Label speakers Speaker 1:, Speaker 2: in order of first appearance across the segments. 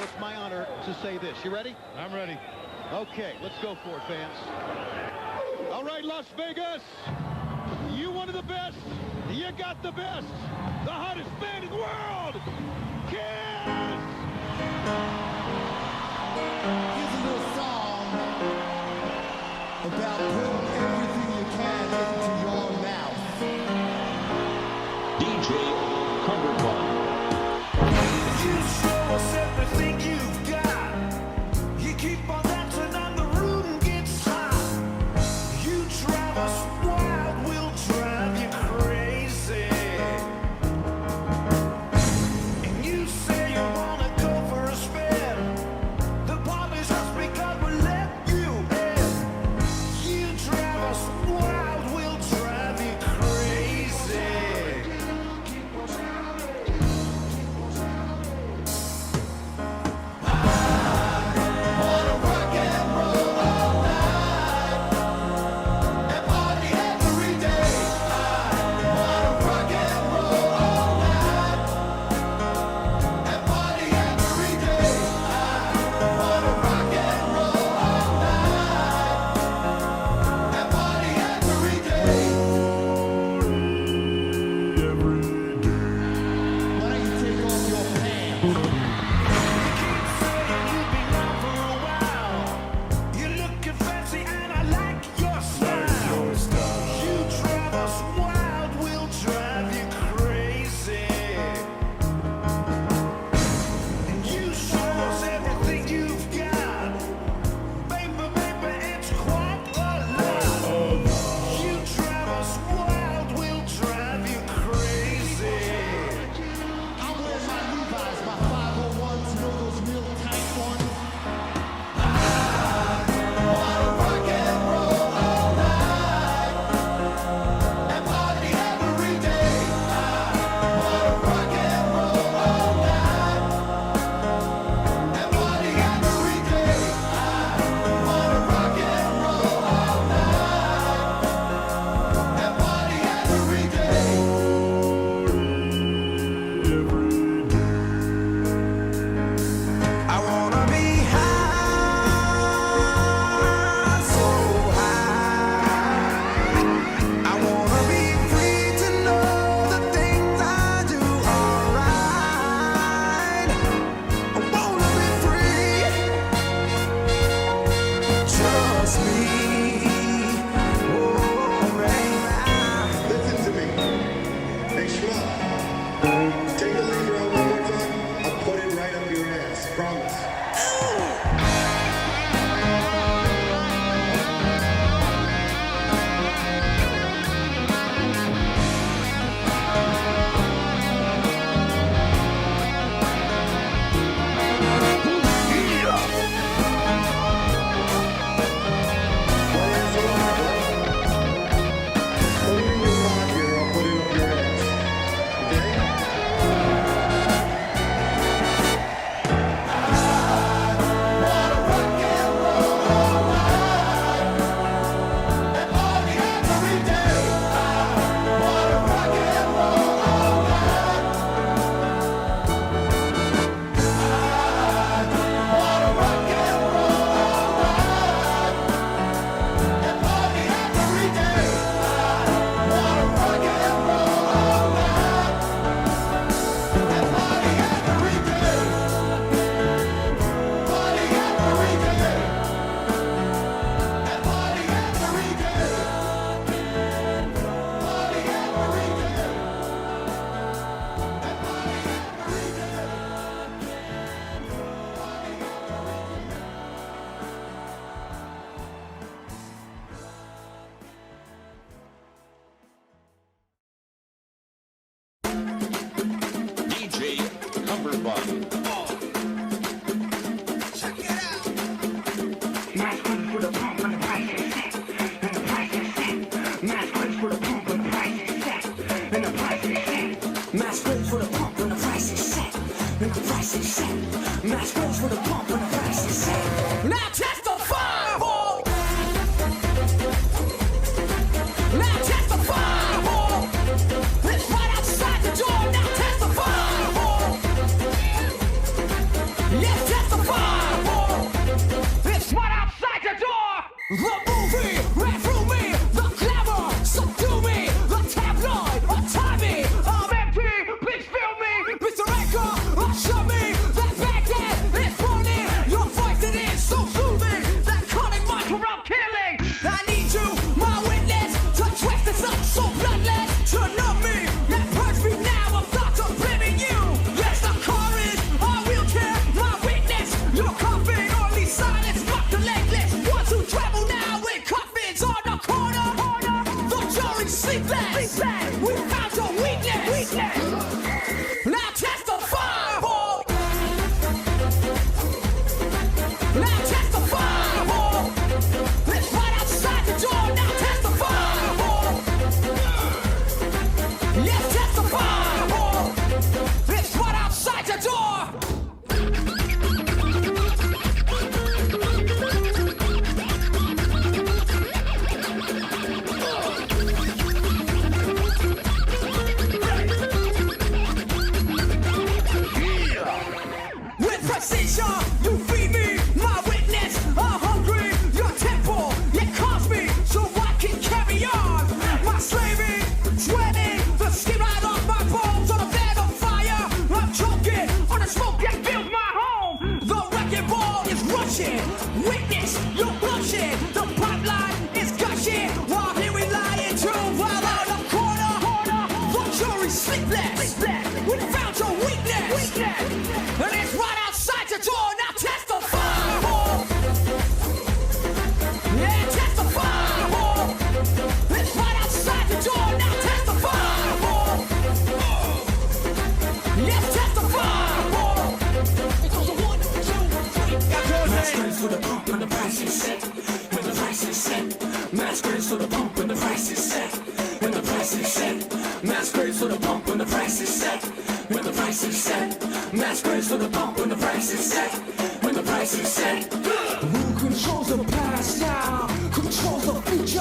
Speaker 1: it's my honor to say this. You ready?
Speaker 2: I'm ready.
Speaker 1: Okay, let's go for it, fans. All right, Las Vegas. You one of the best. You got the best. The hottest band in the world. Kiss!
Speaker 3: Here's a little song about putting everything you can into your mouth.
Speaker 4: DJ Cumberbatch.
Speaker 5: You show us everything you've got. You keep on dancing and the room gets hot. You drive us wild, we'll drive you crazy. And you say you wanna go for a spin. The party's just because we let you in. You drive us wild, we'll drive you crazy.
Speaker 3: Why don't you take off your pants? I'm wearing my Levi's, my 501s, you know those real tight ones?
Speaker 5: I wanna be high, so high. I wanna be free to know the things I do are right. I wanna be free, trust me. Oh, right.
Speaker 6: Listen to me. Hey, Schmuck. Take the lever out one more time. I'll put it right up your ass. Promise. Put it in your pocket or I'll put it up your ass. Okay?
Speaker 4: DJ Cumberbatch.
Speaker 5: Check it out.
Speaker 7: Mass quick for the pump and the price is set. And the price is set. Mass quick for the pump and the price is set. And the price is set. Mass quick for the pump and the price is set. And the price is set. Mass quick for the pump and the price is set. Now testify, boy. Now testify, boy. It's right outside the door. Now testify, boy. Yes, testify.
Speaker 3: The movie ran through me, the glamour subdue me, the tabloid untie me. I'm empty, please fill me. Mr. Anchor, assure me that Baghdad is burning. Your voice it is so soothing, that calling my corrupt killing. I need you, my witness, to twist this up so bloodless. To know me, that purge me now of thoughts of blaming you. Yes, the car is a wheelchair, my witness. Your coffin, only silence, fuck the legless. Ones who travel now in coffins on the corner. The jury sleepless. We found your weakness. Now testify, boy. Now testify, boy. It's right outside the door. Now testify, boy. Yes, testify, boy. It's right outside the door. With precision, you feed me, my witness. I'm hungry, your temple, it calls me so I can carry on. My slaving, sweating, the skin right off my bones on a bed of fire. I'm choking on the smoke that fills my home. The wrecking ball is rushing. Witness, you're blushing. The pipeline is gushing. While here we lie in tune, while out the corner, the jury sleepless. We found your weakness. And it's right outside the door. Now testify, boy. Yeah, testify, boy. It's right outside the door. Now testify, boy. Yes, testify, boy. It goes a 1, 2, 3.
Speaker 7: Masquerades for the pump and the price is set. When the price is set. Masquerades for the pump and the price is set. When the price is set. Masquerades for the pump and the price is set. When the price is set. Masquerades for the pump when the price is set. When the price is set.
Speaker 3: Who controls the past now? Controls the future?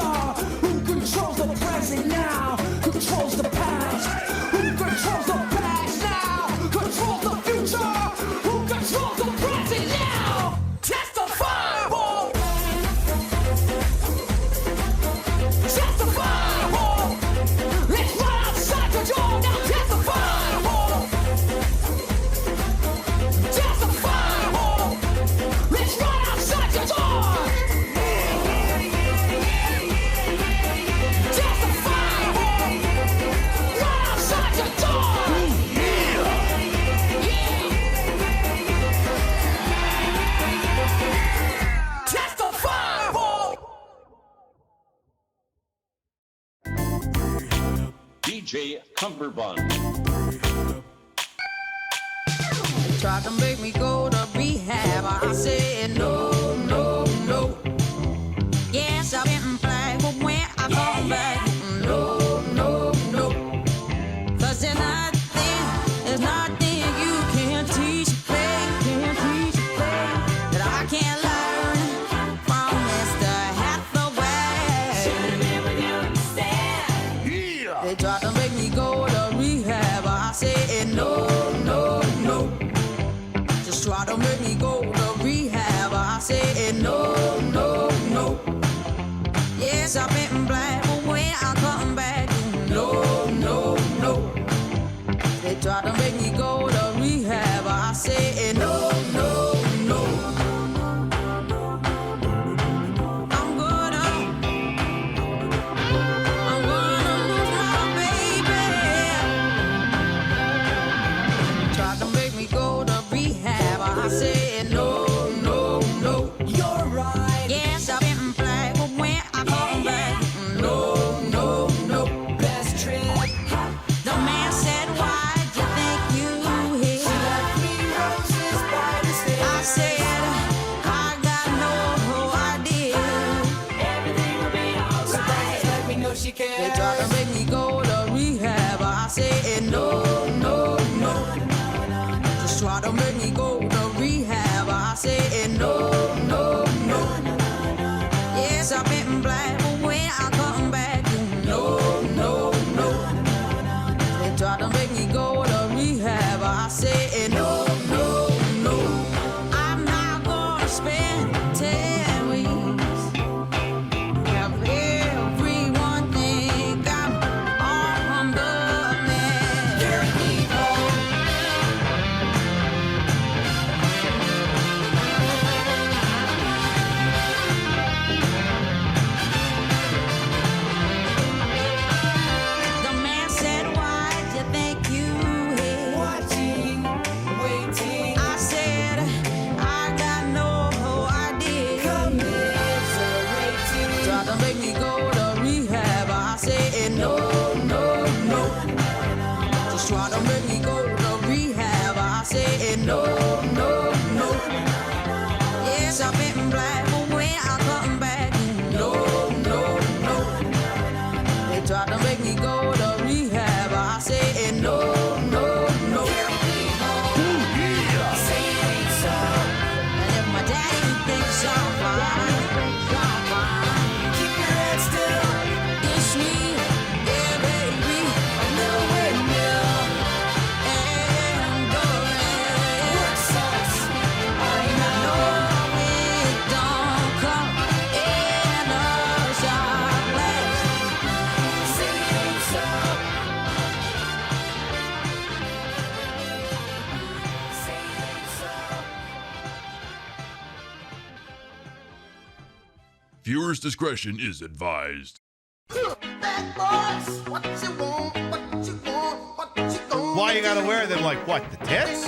Speaker 3: Who controls the present now? Controls the past? Who controls the past now? Controls the future? Who controls the present now? Testify, boy! Testify, boy! Let's run outside the door now. Testify, boy! Testify, boy! Let's run outside the door! Testify, boy! Run outside the door! Testify, boy!
Speaker 4: DJ Cumberbund.
Speaker 2: Tried to make me go to rehab. I said no, no, no. Yes, I've been black, but when I come back, no, no, no. 'Cause there's nothing you can teach me, that I can't learn from Mr. Hathaway. They tried to make me go to rehab. I said no, no, no. Just try to make me go to rehab. I said no, no, no. Yes, I've been black, but when I come back, no, no, no. They tried to make me go to rehab. I said no, no, no. I'm gonna lose my baby. Tried to make me go to rehab. I said no, no, no. You're right. Yes, I've been black, but when I come back, no, no, no. Best trip. The man said, why'd you think you hit? She left me roses by mistake. I said, I got no idea. Everything will be alright. Let me know she cares. They tried to make me go to rehab. I said no, no, no. Just try to make me go to rehab. I said no, no, no. Yes, I've been black, but when I come back, no, no, no. They tried to make me go to rehab. I said no, no, no. I'm not gonna spend 10 weeks Yes, I've been black, but when I come back, no, no, no. They tried to make me go to rehab. I say no, no, no. And if my daddy thinks I'm fine, keep your head still. It's me, yeah, baby. I'm nowhere near endurance. Work sucks. I know it don't come in a shot glass. Seems so.
Speaker 8: Viewers' discretion is advised.
Speaker 9: Why you gotta wear them like what, the tits?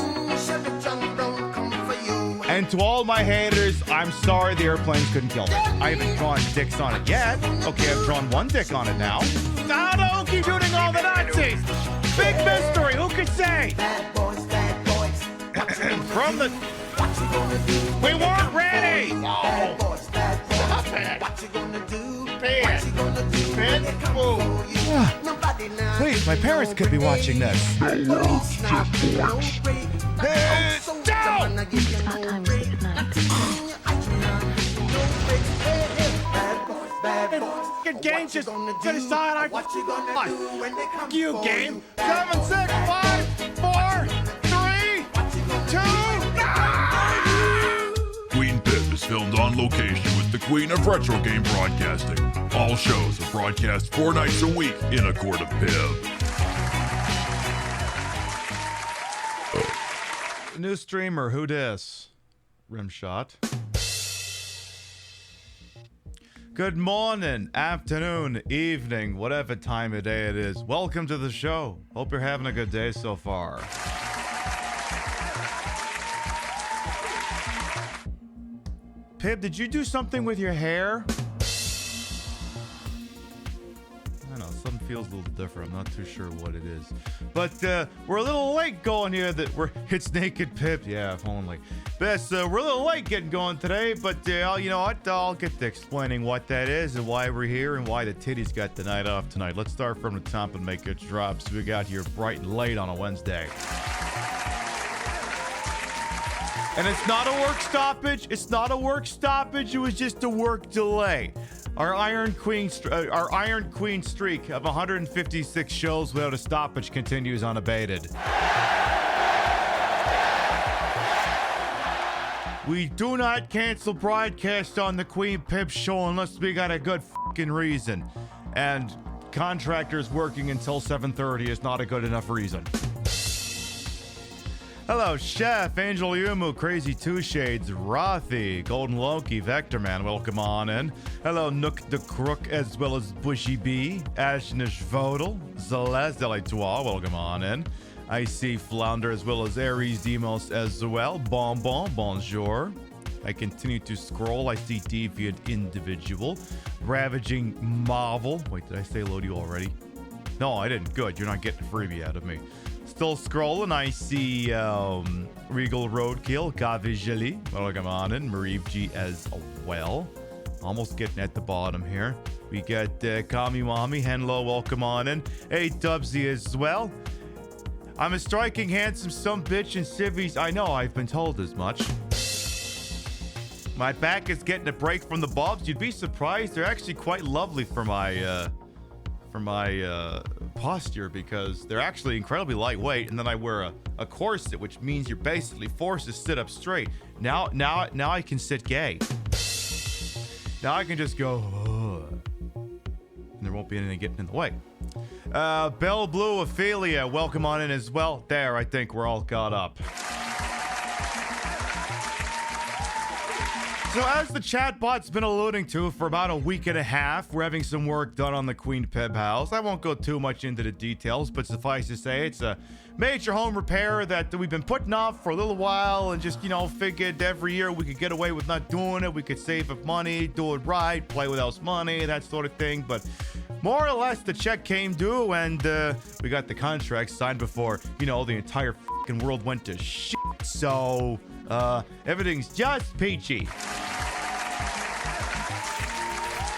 Speaker 9: And to all my haters, I'm sorry the airplanes couldn't kill me. I haven't drawn dicks on it yet. Okay, I've drawn one dick on it now. No, keep shooting all the Nazis! Big mystery, who could say?
Speaker 5: Bad boys,
Speaker 9: From the... We weren't ready!
Speaker 5: bad boys,
Speaker 9: Stop it!
Speaker 5: what you gonna do?
Speaker 9: Bad.
Speaker 5: What you gonna do when they come for you? Nobody now.
Speaker 9: Please, my parents could be watching this. Good game, just to decide I...
Speaker 5: What you gonna do when they come
Speaker 9: You
Speaker 5: for
Speaker 9: game.
Speaker 5: you?
Speaker 9: 7, 6, 5, 4, 3, 2...
Speaker 8: Queen Pip is filmed on location with the Queen of Retro Game Broadcasting. All shows are broadcast 4 nights a week in a court of Pib.
Speaker 9: New streamer, who dis? Rimshot. Good morning, afternoon, evening, whatever time of day it is. Welcome to the show. Hope you're having a good day so far. Pib, did you do something with your hair? I don't know, something feels a little different. I'm not too sure what it is. But we're a little late going here. It's Naked Pip. Yeah, if only. But we're a little late getting going today. But you know what? I'll get to explaining what that is and why we're here and why the titties got the night off tonight. Let's start from the top and make it drop. So we got here bright and late on a Wednesday. And it's not a work stoppage. It's not a work stoppage. It was just a work delay. Our Iron Queen streak of 156 shows without a stoppage continues unabated. We do not cancel broadcast on the Queen Pip show unless we got a good fucking reason. And contractors working until 7:30 is not a good enough reason. Hello, Chef, Angel Yumu, Crazy Two Shades, Rothy, Golden Loki, Vector Man, welcome on in. Hello, Nook the Crook, as well as Bushy B, Ashnish Vodal, Zelez Deletois, welcome on in. I see Flounder, as well as Aries Demos as well. Bonjour. I continue to scroll. I see Deviant Individual, Ravaging Marvel. Wait, did I say hello to you already? No, I didn't. Good, you're not getting a freebie out of me. Still scrolling, I see Regal Roadkill, Gavijali, welcome on in, Mariev G as well. Almost getting at the bottom here. We got Kamiwami, Henlo, welcome on in. Hey, Dubsy as well. I'm a striking, handsome sumbitch in civvies. I know, I've been told as much. My back is getting a break from the bobs. You'd be surprised. They're actually quite lovely for my posture because they're actually incredibly lightweight, and then I wear a corset, which means you're basically forced to sit up straight. Now I can sit gay. Now I can just go, and there won't be anything getting in the way. Belle Blue Ophelia, welcome on in as well. There, I think we're all caught up. So as the chatbot's been alluding to for about a week and a half, we're having some work done on the Queen Pib house. I won't go too much into the details, but suffice to say it's a major home repair that we've been putting off for a little while and just, you know, figured every year we could get away with not doing it. We could save up money, do it right, play with house money, that sort of thing. But more or less the check came due and we got the contract signed before, you know, the entire fucking world went to shit. So everything's just peachy.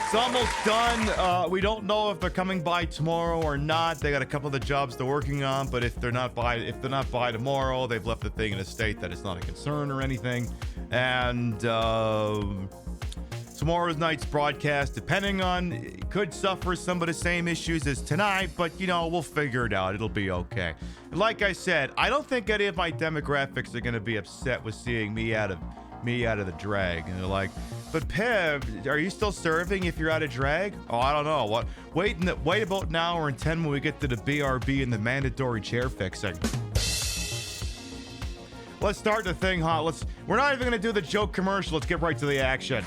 Speaker 9: It's almost done. We don't know if they're coming by tomorrow or not. They got a couple of the jobs they're working on, but if they're not by tomorrow, they've left the thing in a state that it's not a concern or anything. And tomorrow's night's broadcast, depending on, it could suffer some of the same issues as tonight, but you know, we'll figure it out. It'll be okay. Like I said, I don't think any of my demographics are going to be upset with seeing me out of the drag. And they're like, but Pib, are you still serving if you're out of drag? Oh, I don't know. What? Wait about an hour and 10 when we get to the BRB and the mandatory chair fixing. Let's start the thing, huh? We're not even gonna do the joke commercial. Let's get right to the action.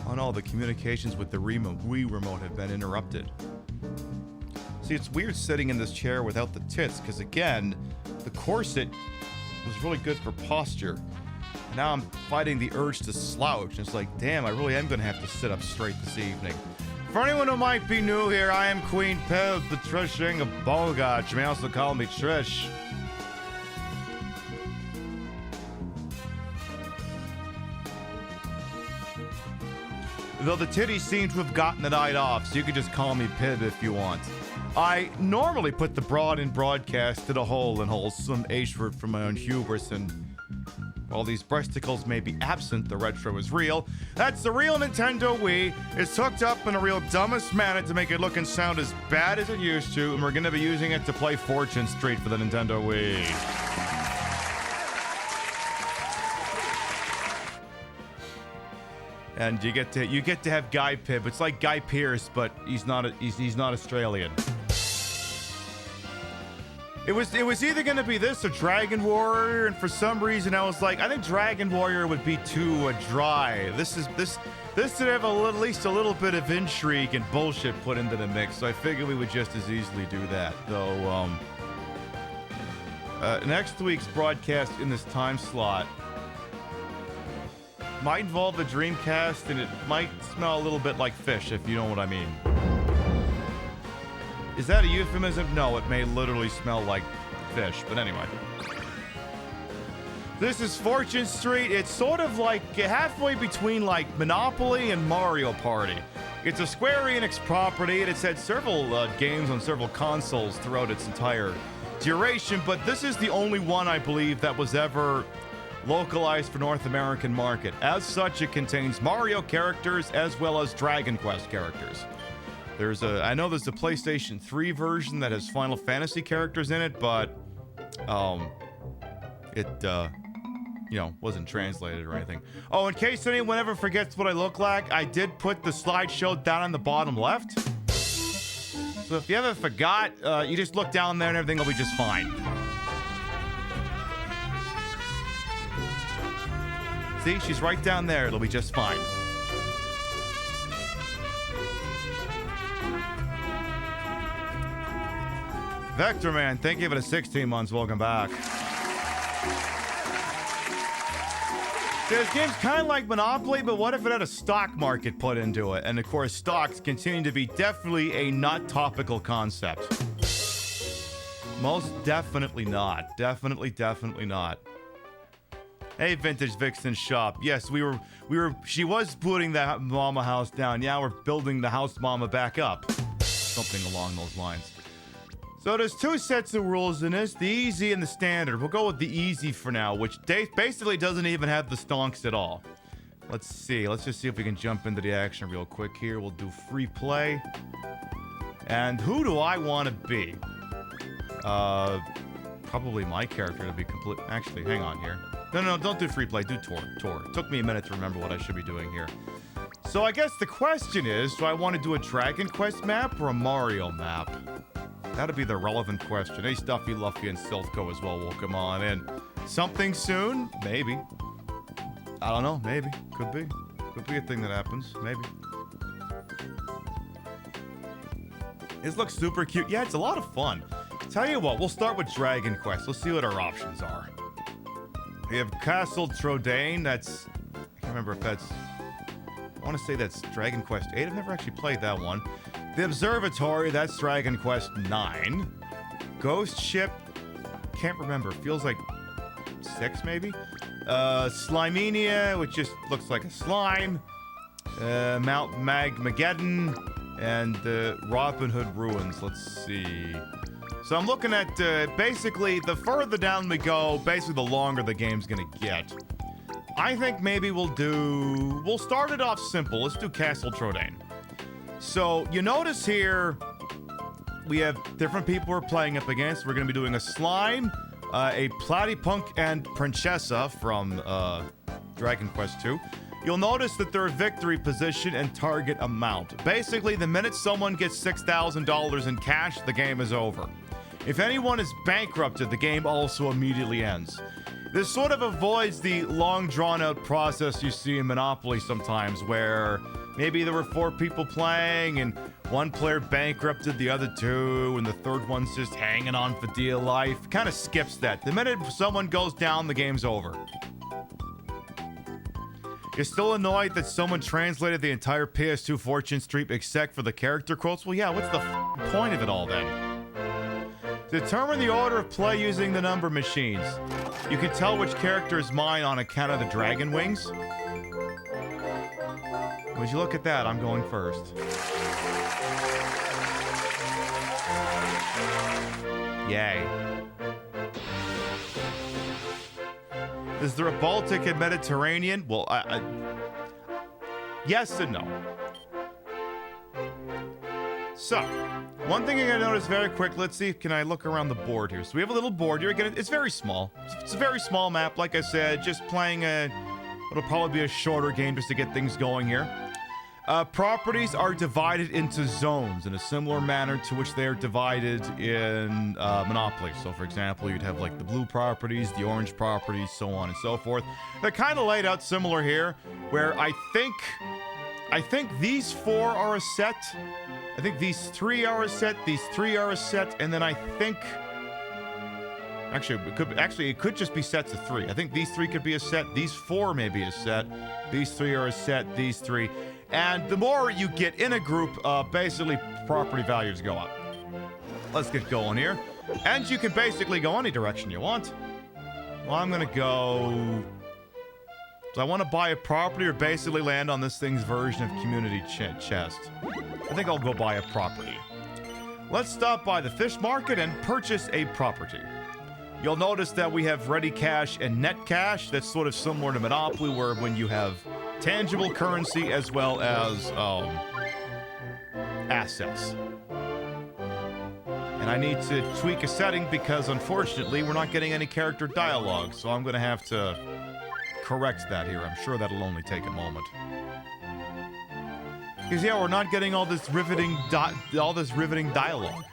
Speaker 9: Oh no, the communications with the Wii remote have been interrupted. See, it's weird sitting in this chair without the tits, because again, the corset was really good for posture. Now I'm fighting the urge to slouch. It's like, damn, I really am gonna have to sit up straight this evening. For anyone who might be new here, I am Queen Pib, the Trishing of Bogart. You may also call me Trish. Though the titties seem to have gotten the night off, so you can just call me Pib if you want. I normally put the broad in broadcast to the whole and wholesome H-word from my own hubris, and while these breasticles may be absent, the retro is real. That's the real Nintendo Wii. It's hooked up in a real dumbest manner to make it look and sound as bad as it used to, and we're going to be using it to play Fortune Street for the Nintendo Wii. And you get to have Guy Pib. It's like Guy Pearce, but he's not Australian. It was either going to be this or Dragon Warrior, and for some reason I was like, I think Dragon Warrior would be too dry. This should have at least a little bit of intrigue and bullshit put into the mix, so I figured we would just as easily do that. Though, next week's broadcast in this time slot might involve the Dreamcast, and it might smell a little bit like fish, if you know what I mean. Is that a euphemism? No, it may literally smell like fish, but anyway. This is Fortune Street. It's sort of like halfway between like Monopoly and Mario Party. It's a Square Enix property, and it's had several games on several consoles throughout its entire duration, but this is the only one, I believe, that was ever localized for North American market. As such, it contains Mario characters as well as Dragon Quest characters. I know there's a PlayStation 3 version that has Final Fantasy characters in it, but it wasn't translated or anything. Oh, in case anyone ever forgets what I look like, I did put the slideshow down on the bottom left. So if you ever forgot, you just look down there and everything will be just fine. See, she's right down there. It'll be just fine. Vector Man, thank you for the 16 months. Welcome back. This game's kind of like Monopoly, but what if it had a stock market put into it? And of course, stocks continue to be definitely a not topical concept. Most definitely not. Definitely not. Hey, Vintage Vixen Shop. Yes, she was putting that mama house down. Yeah, we're building the house mama back up. Something along those lines. So there's two sets of rules in this, the easy and the standard. We'll go with the easy for now, which basically doesn't even have the stonks at all. Let's see. Let's just see if we can jump into the action real quick here. We'll do free play. And who do I want to be? Probably my character to be complete. Actually, hang on here. No, don't do free play. Do tour. It took me a minute to remember what I should be doing here. So I guess the question is, do I want to do a Dragon Quest map or a Mario map? That'd be the relevant question. Hey, Stuffy, Luffy, and Silphco as well. Welcome on in. Something soon? Maybe. I don't know. Maybe. Could be. Could be a thing that happens. Maybe. This looks super cute. Yeah, it's a lot of fun. Tell you what, we'll start with Dragon Quest. Let's see what our options are. We have Castle Trodaine. That's... I can't remember if that's... I want to say that's Dragon Quest 8. I've never actually played that one. The Observatory, that's Dragon Quest 9. Ghost Ship, can't remember. Feels like 6 maybe. Slimenia, which just looks like a slime. Mount Magmageddon, and Robin Hood Ruins. Let's see. So I'm looking at basically the further down we go, basically the longer the game's gonna get. I think maybe we'll start it off simple. Let's do Castle Trodain. So you notice here we have different people we're playing up against. We're gonna be doing a slime, a Platypunk, and Princessa from Dragon Quest II. You'll notice that they're victory position and target amount. Basically, the minute someone gets $6,000 in cash, the game is over. If anyone is bankrupted, the game also immediately ends. This sort of avoids the long drawn-out process you see in Monopoly sometimes, where maybe there were 4 people playing and one player bankrupted the other 2 and the third one's just hanging on for dear life. Kind of skips that. The minute someone goes down, the game's over. You're still annoyed that someone translated the entire PS2 Fortune Street except for the character quotes? Well, yeah, what's the point of it all then? Determine the order of play using the number machines. You can tell which character is mine on account of the dragon wings. Would you look at that? I'm going first. Yay. Is there a Baltic and Mediterranean? Well, yes and no. So, one thing you're gonna notice very quick. Let's see, can I look around the board here? So we have a little board here. Again, it's very small. It's a very small map. Like I said, just playing it'll probably be a shorter game just to get things going here. Properties are divided into zones in a similar manner to which they are divided in Monopoly. So, for example, you'd have like the blue properties, the orange properties, so on and so forth. They're kind of laid out similar here, where I think these 4 are a set. I think these 3 are a set. These 3 are a set, and then I think. Actually, it could just be sets of 3. I think these 3 could be a set. These 4 may be a set. These 3 are a set. These 3. And the more you get in a group, basically property values go up. Let's get going here. And you can basically go any direction you want. Well, I'm gonna go. So I want to buy a property or basically land on this thing's version of community chest. I think I'll go buy a property. Let's stop by the fish market and purchase a property. You'll notice that we have ready cash and net cash. That's sort of similar to Monopoly, where when you have tangible currency as well as assets. And I need to tweak a setting because unfortunately we're not getting any character dialogue, so I'm going to have to correct that here. I'm sure that'll only take a moment. Because yeah, we're not getting all this riveting dialogue.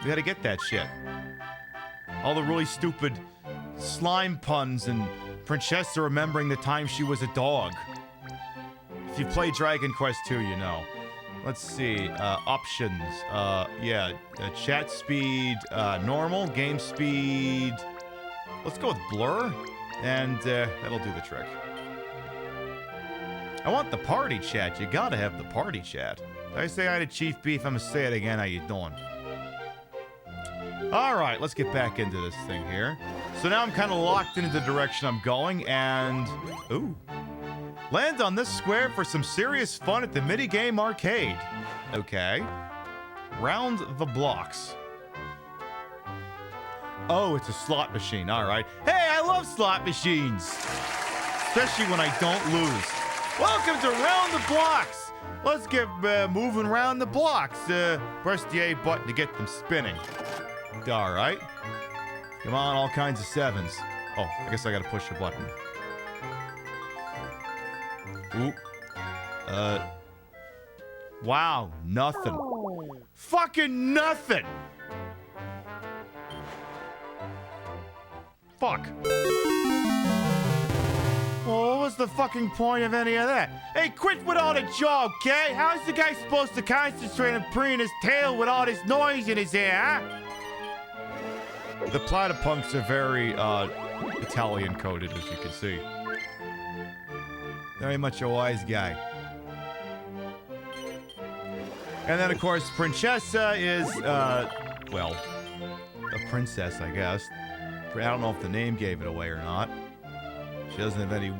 Speaker 9: We gotta get that shit. All the really stupid slime puns and Princessa remembering the time she was a dog. If you play Dragon Quest II, you know. Let's see, options. Chat speed, normal, game speed. Let's go with blur, and that'll do the trick. I want the party chat. You gotta have the party chat. Did I say hi to Chief Beef? I'm gonna say it again. How you doing? Alright, let's get back into this thing here. So now I'm kind of locked into the direction I'm going, and... Ooh. Land on this square for some serious fun at the minigame arcade. Okay. Round the blocks. Oh, it's a slot machine. Alright. Hey, I love slot machines! Especially when I don't lose. Welcome to Round the Blocks! Let's get moving around the blocks. Press the A button to get them spinning. Alright. Come on, all kinds of 7s. Oh, I guess I gotta push a button. Ooh. Wow, nothing. Fucking nothing! Fuck. Well, what was the fucking point of any of that? Hey, quit with all the jaw, okay? How's the guy supposed to concentrate on preening his tail with all this noise in his ear, huh? The Platypunks are very, Italian-coded, as you can see. Very much a wise guy. And then, of course, Princessa is, well, a princess, I guess. I don't know if the name gave it away or not. She doesn't have any...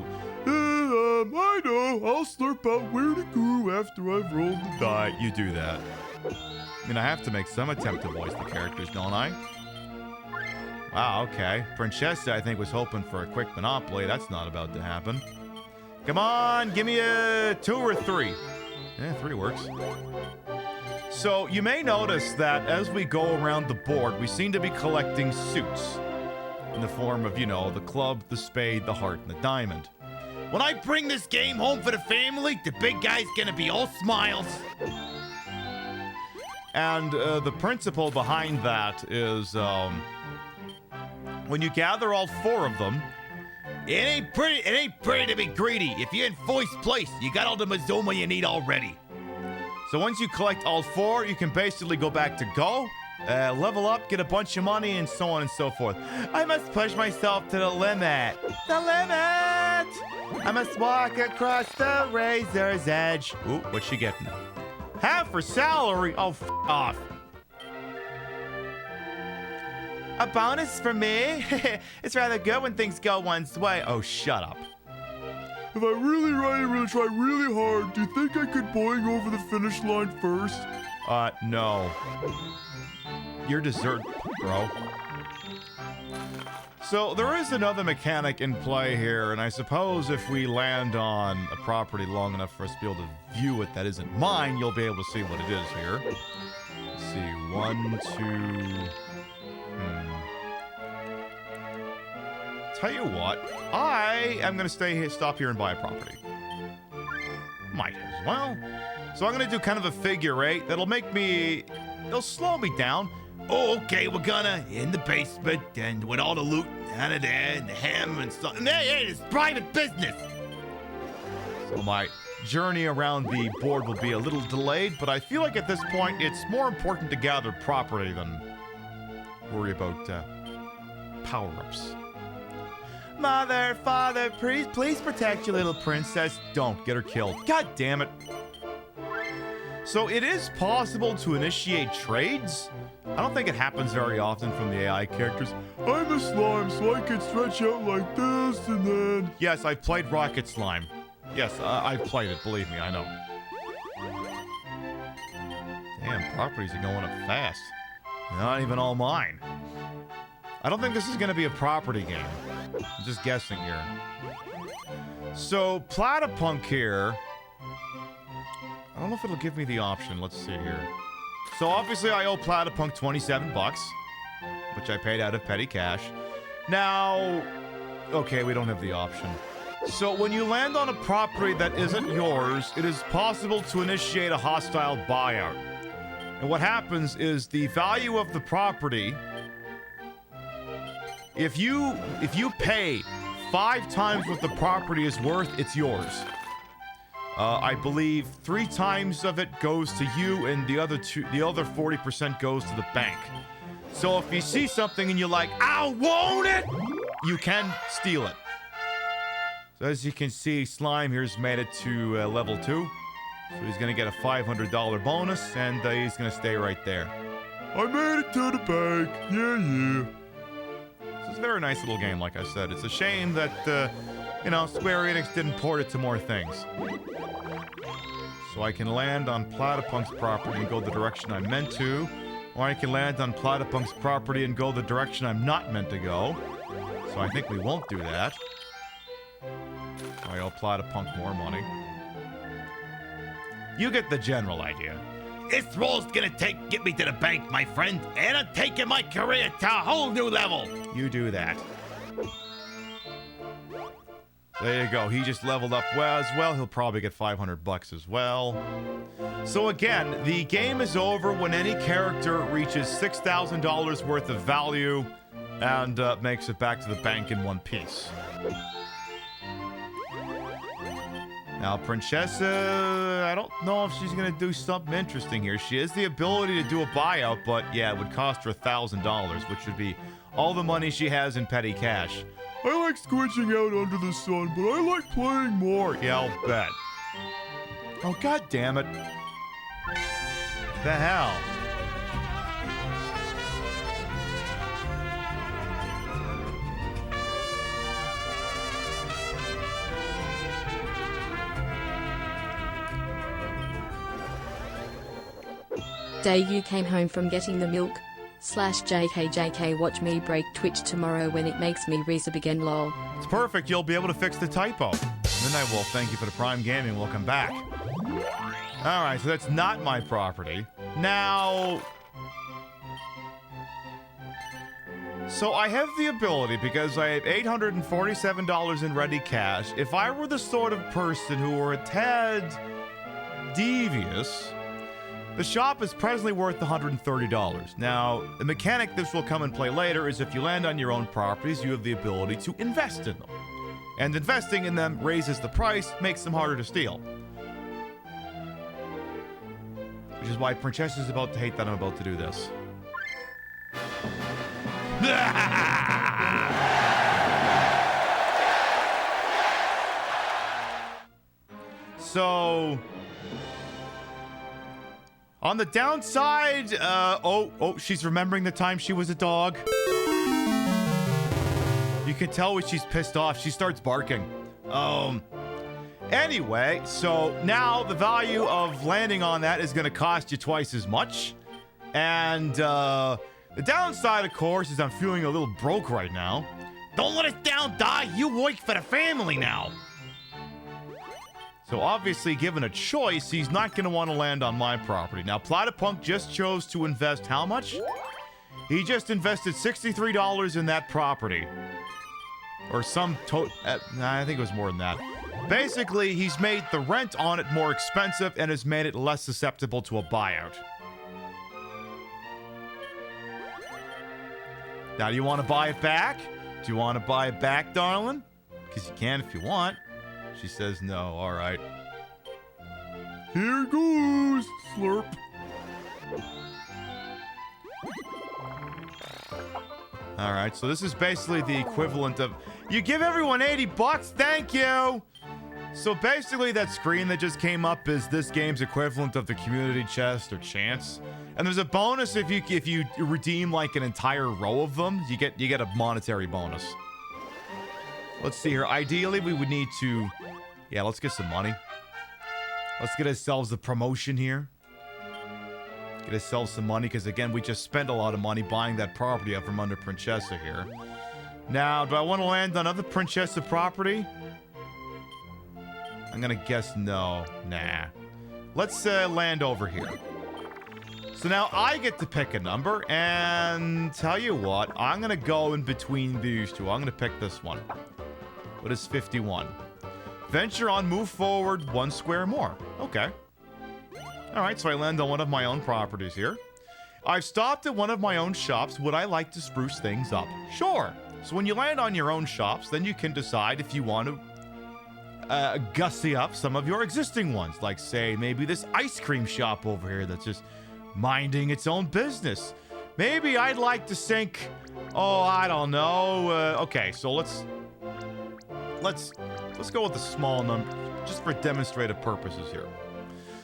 Speaker 9: I know. I'll slurp out where to go after I've rolled the die. You do that. I mean, I have to make some attempt to voice the characters, don't I? Wow, okay. Francesca, I think, was hoping for a quick Monopoly. That's not about to happen. Come on, give me a 2 or 3. Yeah, 3 works. So, you may notice that as we go around the board, we seem to be collecting suits. In the form of, you know, the club, the spade, the heart, and the diamond. When I bring this game home for the family, the big guy's gonna be all smiles. And the principle behind that is, when you gather all 4 of them, it ain't pretty to be greedy. If you're in first place, you got all the Mazuma you need already. So once you collect all 4, you can basically go back to go, level up, get a bunch of money, and so on and so forth. I must push myself to the limit. The limit! I must walk across the razor's edge. Ooh, what's she getting? Half her salary? Oh, f off. A bonus for me? It's rather good when things go one's way. Oh, shut up. If I really try really hard, do you think I could boing over the finish line first? No. You're dessert, bro. So there is another mechanic in play here, and I suppose if we land on a property long enough for us to be able to view it that isn't mine, you'll be able to see what it is here. Let's see, 1, 2... Tell you what, I am going to stay here, stop here and buy a property. Might as well. So I'm going to do kind of a figure 8. That'll make me... It'll slow me down. Oh, okay, we're gonna in the basement and with all the loot out of there and the hammer and stuff. And hey, it's private business. So my journey around the board will be a little delayed, but I feel like at this point it's more important to gather property than worry about power-ups. Mother, father, please protect your little princess. Don't get her killed. God damn it. So it is possible to initiate trades. I don't think it happens very often from the AI characters. I'm a slime, so I can stretch out like this and then... Yes, I've played Rocket Slime. Yes, I've played it, believe me, I know. Damn, properties are going up fast. Not even all mine. I don't think this is going to be a property game. I'm just guessing here. So, Platypunk here... I don't know if it'll give me the option. Let's see here. So, obviously, I owe Platypunk 27 bucks, which I paid out of petty cash. Now... Okay, we don't have the option. So, when you land on a property that isn't yours, it is possible to initiate a hostile buyout. And what happens is the value of the property... If you pay 5 times what the property is worth, it's yours. I believe 3 times of it goes to you, and the other 40% goes to the bank. So if you see something and you're like, I want it, you can steal it. So as you can see, Slime here's made it to level 2. So he's gonna get a $500 bonus, and he's gonna stay right there. I made it to the bank. Yeah. It's a very nice little game, like I said. It's a shame that, you know, Square Enix didn't port it to more things. So I can land on Platypunk's property and go the direction I'm meant to, or I can land on Platypunk's property and go the direction I'm not meant to go. So I think we won't do that. I owe Platypunk more money. You get the general idea. This roll's gonna get me to the bank, my friend, and I'm taking my career to a whole new level. You do that. There you go. He just leveled up as well. He'll probably get 500 bucks as well. So again, the game is over when any character reaches $6,000 worth of value and makes it back to the bank in one piece. Now, Princessa, I don't know if she's going to do something interesting here. She has the ability to do a buyout, but yeah, it would cost her $1,000, which would be all the money she has in petty cash. I like squishing out under the sun, but I like playing more. Yeah, I'll bet. Oh, god damn it. The hell?
Speaker 10: Day you came home from getting the milk. /JKJK watch me break Twitch tomorrow when it makes me resub again lol.
Speaker 9: It's perfect. You'll be able to fix the typo. Then I will thank you for the Prime Gaming. Welcome back. All right, so that's not my property. Now, so I have the ability, because I have $847 in ready cash. If I were the sort of person who were a tad devious, the shop is presently worth $130. Now, the mechanic this will come and play later is if you land on your own properties, you have the ability to invest in them. And investing in them raises the price, makes them harder to steal. Which is why Princess is about to hate that I'm about to do this. So, on the downside, she's remembering the time she was a dog. You can tell when she's pissed off. She starts barking. Anyway, so now the value of landing on that is going to cost you twice as much. And the downside, of course, is I'm feeling a little broke right now. Don't let us down, die. You work for the family now. So obviously, given a choice, he's not going to want to land on my property. Now, Platypunk just chose to invest how much? He just invested $63 in that property. Or some I think it was more than that. Basically, he's made the rent on it more expensive and has made it less susceptible to a buyout. Now, do you want to buy it back? Do you want to buy it back, darling? Because you can if you want. She says no. All right. Here goes. Slurp. All right, so this is basically the equivalent of... You give everyone $80, thank you! So basically that screen that just came up is this game's equivalent of the community chest or chance. And there's a bonus if you redeem like an entire row of them, you get a monetary bonus. Let's see here. Ideally, we would need to... Yeah, let's get some money. Let's get ourselves a promotion here. Get ourselves some money, because again, we just spent a lot of money buying that property up from under Princessa here. Now, do I want to land on other Princessa property? I'm gonna guess no. Nah. Let's land over here. So now I get to pick a number, and tell you what, I'm gonna go in between these two. I'm gonna pick this one. What is 51? Venture on, move forward 1 square more. Okay. Alright, so I land on one of my own properties here. I've stopped at one of my own shops. Would I like to spruce things up? Sure. So when you land on your own shops, then you can decide if you want to gussy up some of your existing ones. Like, say, maybe this ice cream shop over here that's just minding its own business. Maybe I'd like to sink... Oh, I don't know. Okay, so let's go with a small number, just for demonstrative purposes here.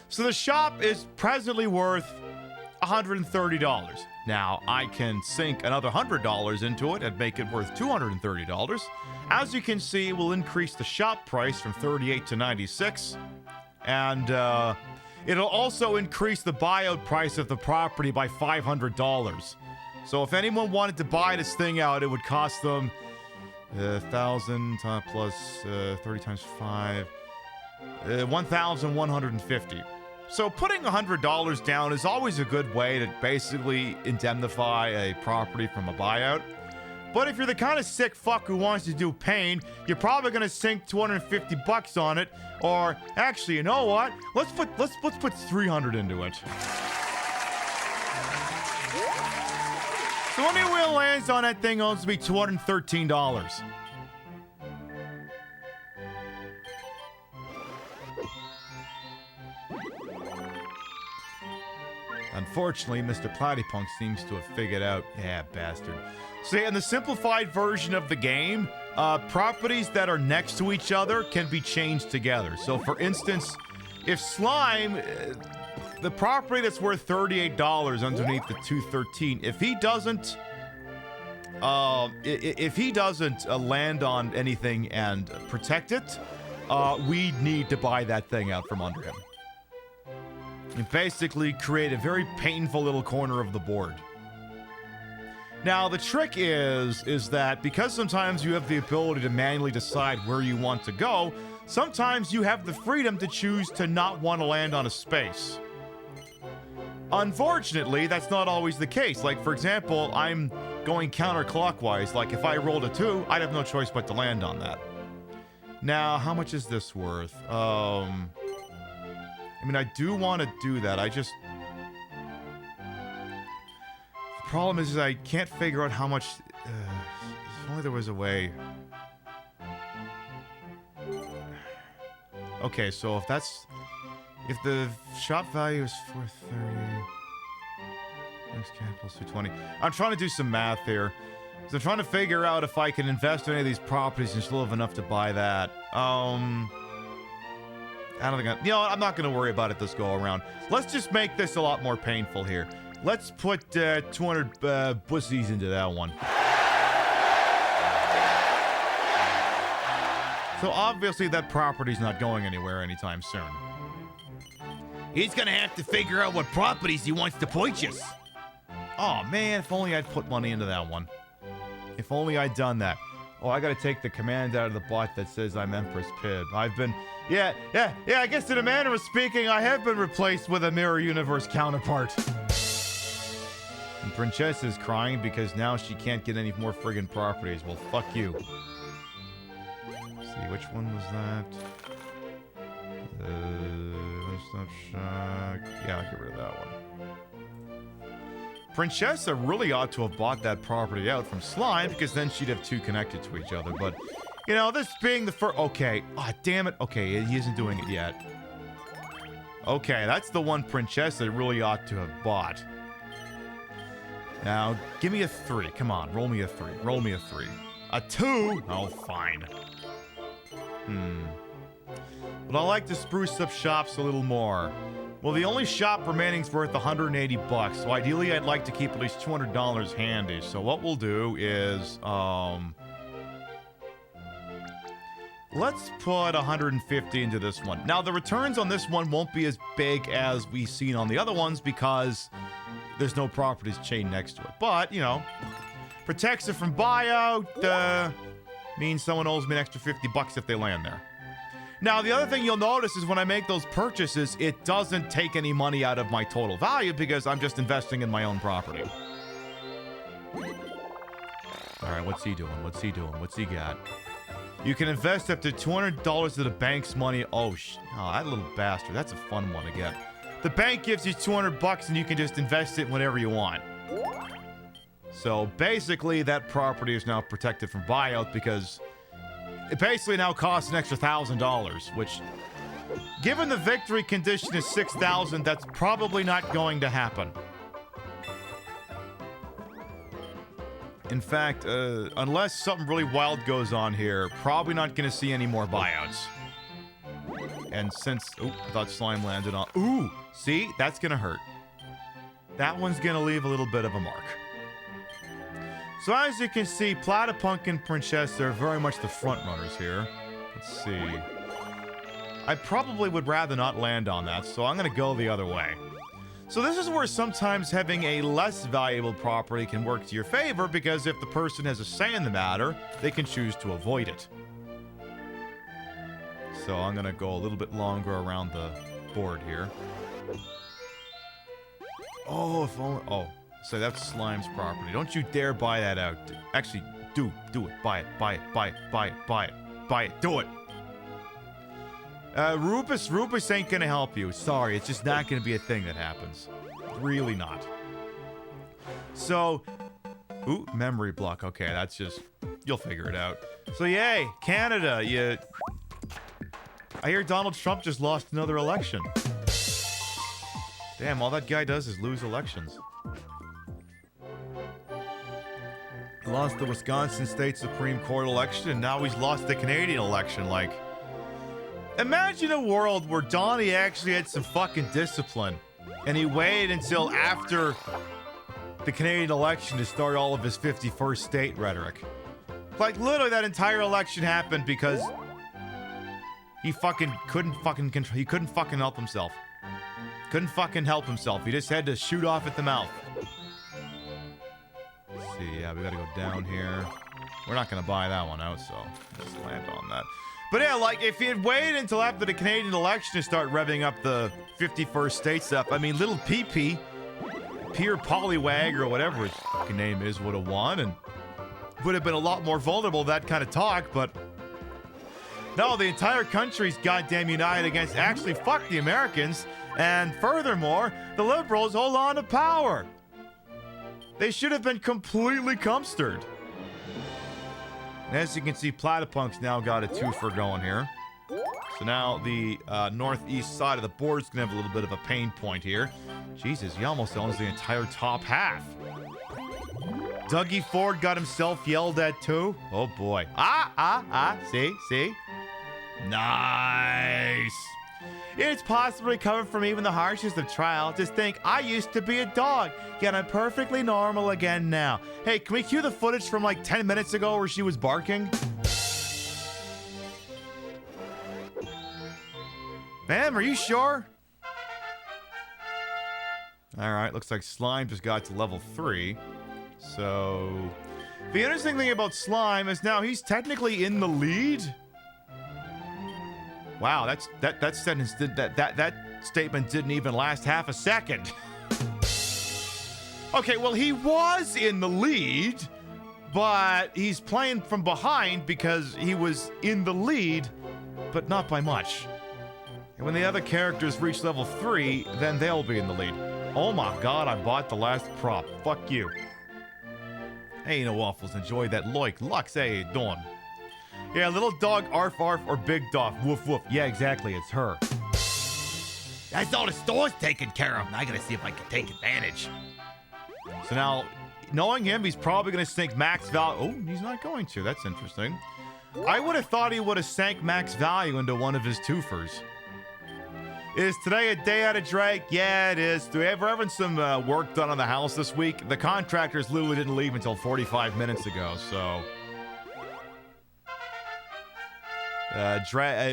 Speaker 9: So the shop is presently worth $130. Now, I can sink another $100 into it and make it worth $230. As you can see, we'll increase the shop price from $38 to $96. And it'll also increase the buyout price of the property by $500. So if anyone wanted to buy this thing out, it would cost them 1,000 plus 30 times 5, 1,150. So putting $100 down is always a good way to basically indemnify a property from a buyout. But if you're the kind of sick fuck who wants to do pain, you're probably gonna sink $250 on it. Or actually, you know what? Let's put 300 into it. So when the wheel lands on that thing, owes me $213. Unfortunately, Mr. Platypunk seems to have figured out... Yeah, bastard. See, in the simplified version of the game, properties that are next to each other can be changed together. So, for instance, if Slime... the property that's worth $38 underneath the 213, if he doesn't... if he doesn't land on anything and protect it, we need to buy that thing out from under him. and basically create a very painful little corner of the board. Now, the trick is that because sometimes you have the ability to manually decide where you want to go, sometimes you have the freedom to choose to not want to land on a space. Unfortunately, that's not always the case. Like, for example, I'm going counterclockwise. Like, if I rolled a 2, I'd have no choice but to land on that. Now, how much is this worth? I mean, I do want to do that. I just... The problem is I can't figure out how much... if only there was a way... Okay, so if that's... If the shop value is 430... Next cap plus 220. I'm trying to do some math here. So I'm trying to figure out if I can invest in any of these properties and still have enough to buy that. I don't think you know what? I'm not going to worry about it this go around. Let's just make this a lot more painful here. Let's put 200 pussies into that one. So obviously that property's not going anywhere anytime soon. He's going to have to figure out what properties he wants to purchase. Oh man, if only I'd put money into that one. If only I'd done that. Oh, I gotta take the command out of the bot that says I'm Empress Pib. I've been... Yeah, I guess in a manner of speaking, I have been replaced with a mirror universe counterpart. And Princessa's crying because now she can't get any more friggin' properties. Well, fuck you. Let's see, which one was that? One-stop shop. Yeah, I'll get rid of that one. Princessa really ought to have bought that property out from Slime because then she'd have 2 connected to each other. But, you know, this being the first... Okay. Oh, damn it. Okay, he isn't doing it yet. Okay, that's the one Princessa really ought to have bought. Now, give me a 3. Come on, roll me a 3. Roll me a 3. A 2? Oh, fine. But I like to spruce up shops a little more. Well, the only shop remaining is worth 180 bucks, so ideally I'd like to keep at least $200 handy. So what we'll do is, let's put 150 into this one. Now, the returns on this one won't be as big as we've seen on the other ones because there's no properties chain next to it. But, you know, protects it from buyout, means someone owes me an extra 50 bucks if they land there. Now, the other thing you'll notice is when I make those purchases, it doesn't take any money out of my total value because I'm just investing in my own property. All right, what's he doing? What's he doing? What's he got? You can invest up to $200 of the bank's money. Oh, that little bastard. That's a fun one to get. The bank gives you 200 bucks and you can just invest it whenever you want. So basically, that property is now protected from buyout because... It basically now costs an extra $1,000, which, given the victory condition is 6,000, that's probably not going to happen. In fact, unless something really wild goes on here, probably not going to see any more buyouts. And since... Oop, I thought Slime landed on... Ooh! See? That's going to hurt. That one's going to leave a little bit of a mark. So as you can see, Platypunk and Princess are very much the front runners here. Let's see. I probably would rather not land on that, so I'm going to go the other way. So this is where sometimes having a less valuable property can work to your favor, because if the person has a say in the matter, they can choose to avoid it. So I'm going to go a little bit longer around the board here. Oh, if only... Oh. So that's Slime's property. Don't you dare buy that out. Actually, do it. Buy it. Buy it. Buy it. Buy it. Buy it. Buy it. Do it. Rupus ain't gonna help you. Sorry, it's just not gonna be a thing that happens. Really not. So, ooh, memory block. Okay, that's just... You'll figure it out. So, yay, Canada, I hear Donald Trump just lost another election. Damn, all that guy does is lose elections. He lost the Wisconsin State Supreme Court election, and now he's lost the Canadian election. Like, imagine a world where Donnie actually had some fucking discipline, and he waited until after the Canadian election to start all of his 51st state rhetoric. Like, literally, that entire election happened because he fucking couldn't fucking control. He couldn't fucking help himself. Couldn't fucking help himself. He just had to shoot off at the mouth. Let's see. Yeah, we gotta go down here. We're not gonna buy that one out, so just land on that. But yeah, like, if he had waited until after the Canadian election to start revving up the 51st state stuff, I mean, little PP, Pierre Pollywag, or whatever his fucking name is, would have won, and would have been a lot more vulnerable to that kind of talk, but no, the entire country's goddamn united against actually fuck the Americans, and furthermore, the Liberals hold on to power. They should have been completely cumstered. And as you can see, Platypunk's now got a twofer going here. So now the northeast side of the board is going to have a little bit of a pain point here. Jesus, he almost owns the entire top half. Dougie Ford got himself yelled at too. Oh boy. See? Nice. It's possibly covered from even the harshest of trials. Just think, I used to be a dog, yet I'm perfectly normal again now. Hey, can we cue the footage from like 10 minutes ago where she was barking? Ma'am, are you sure? Alright, looks like Slime just got to level 3. So, the interesting thing about Slime is now he's technically in the lead. Wow, that sentence that statement didn't even last half a second. Okay, well, he was in the lead, but he's playing from behind because he was in the lead, but not by much. And when the other characters reach level 3, then they'll be in the lead. Oh my god, I bought the last prop. Fuck you. Hey, no waffles, enjoy that loik. Lux, hey, Dawn. Yeah, little dog, arf arf, or big dog, woof woof. Yeah, exactly, it's her. That's all the store's taking care of. Now I gotta see if I can take advantage. So now, knowing him, he's probably gonna sink max value. Oh, he's not going to. That's interesting. I would have thought he would have sank max value into one of his twofers. Is today a day out of Drake? Yeah, it is. We're having some work done on the house this week. The contractors literally didn't leave until 45 minutes ago, so...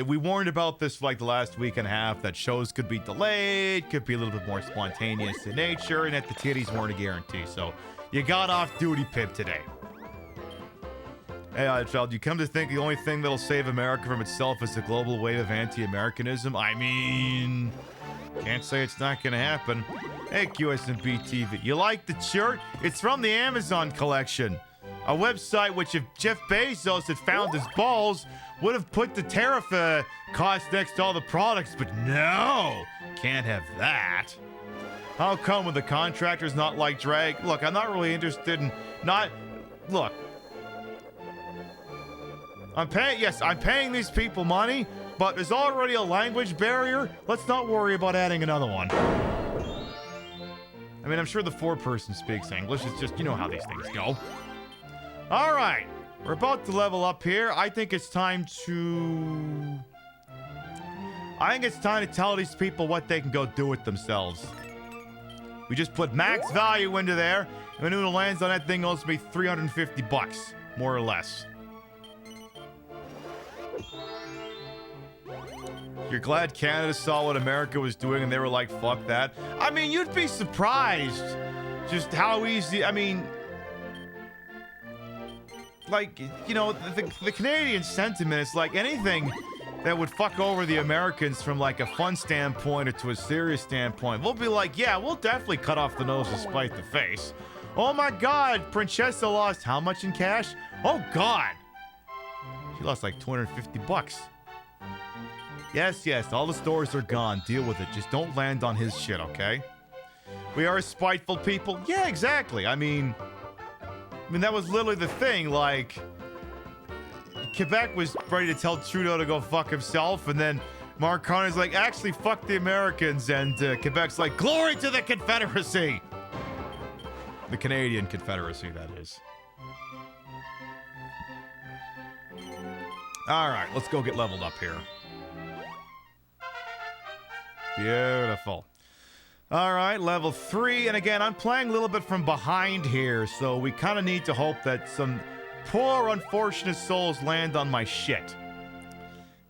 Speaker 9: we warned about this for like the last week and a half, that shows could be delayed, could be a little bit more spontaneous in nature, and that the titties weren't a guarantee. So you got off duty, Pip, today. Hey, child, you come to think the only thing that'll save America from itself is the global wave of anti-Americanism? I mean, can't say it's not gonna happen. Hey, QSMB TV, you like the shirt? It's from the Amazon collection. A website which, if Jeff Bezos had found his balls, would have put the tariff cost next to all the products, but no, can't have that. How come when the contractor's not like drag? Look, I'm not really interested in look. I'm paying these people money, but there's already a language barrier. Let's not worry about adding another one. I mean, I'm sure the foreperson speaks English. It's just, you know how these things go. All right, we're about to level up here. I think it's time to tell these people what they can go do with themselves. We just put max value into there, and when it lands on that thing, owes me $350, more or less. You're glad Canada saw what America was doing and they were like, fuck that? I mean, you'd be surprised just how easy, I mean, like, you know, the Canadian sentiment is like anything that would fuck over the Americans from like a fun standpoint or to a serious standpoint. We'll be like, yeah, we'll definitely cut off the nose to spite the face. Oh my god, Princessa lost how much in cash? Oh god. She lost like $250. Yes, all the stores are gone. Deal with it. Just don't land on his shit, okay? We are spiteful people. Yeah, exactly. I mean, that was literally the thing. Like, Quebec was ready to tell Trudeau to go fuck himself, and then Mark Carney's like, actually, fuck the Americans, and Quebec's like, glory to the Confederacy! The Canadian Confederacy, that is. Alright, let's go get leveled up here. Beautiful. All right, level 3. And again, I'm playing a little bit from behind here, so we kind of need to hope that some poor, unfortunate souls land on my shit.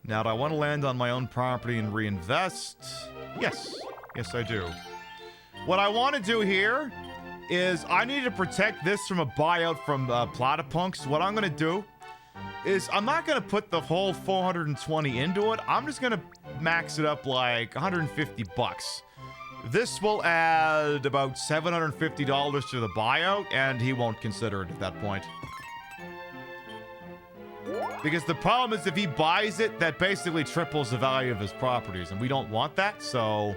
Speaker 9: Now, do I want to land on my own property and reinvest? Yes. Yes, I do. What I want to do here is I need to protect this from a buyout from Platypunks. What I'm going to do is I'm not going to put the whole 420 into it. I'm just going to max it up like 150 bucks. This will add about $750 to the buyout, and he won't consider it at that point. Because the problem is if he buys it, that basically triples the value of his properties, and we don't want that, so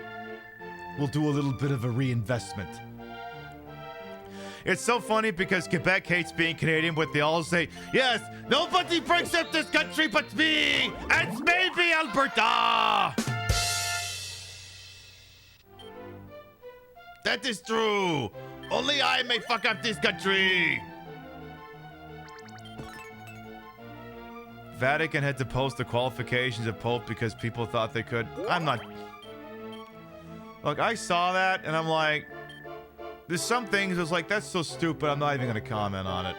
Speaker 9: we'll do a little bit of a reinvestment. It's so funny because Quebec hates being Canadian, but they all say, yes, nobody breaks up this country but me, and maybe Alberta. That is true. Only I may fuck up this country. Vatican had to post the qualifications of Pope because people thought they could. I'm not. Look, I saw that and I'm like, there's some things that's like, that's so stupid, I'm not even going to comment on it.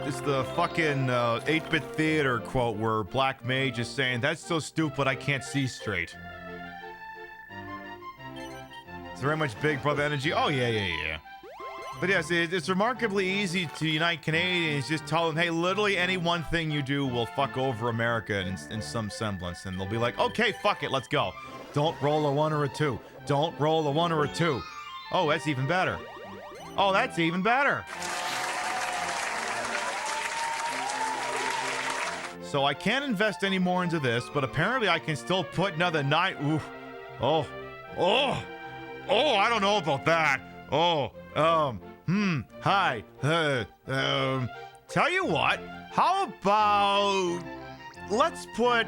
Speaker 9: It's the fucking 8-bit theater quote where Black Mage is saying, that's so stupid I can't see straight. It's very much Big Brother energy. Oh, yeah. But yes, it's remarkably easy to unite Canadians. Just tell them, hey, literally any one thing you do will fuck over America in some semblance. And they'll be like, okay, fuck it, let's go. Don't roll a 1 or a 2. Don't roll a 1 or a 2. Oh, that's even better. Oh, that's even better. So I can't invest any more into this, but apparently I can still put another 9. Ooh. Oh, I don't know about that. Hi. Tell you what, how about let's put,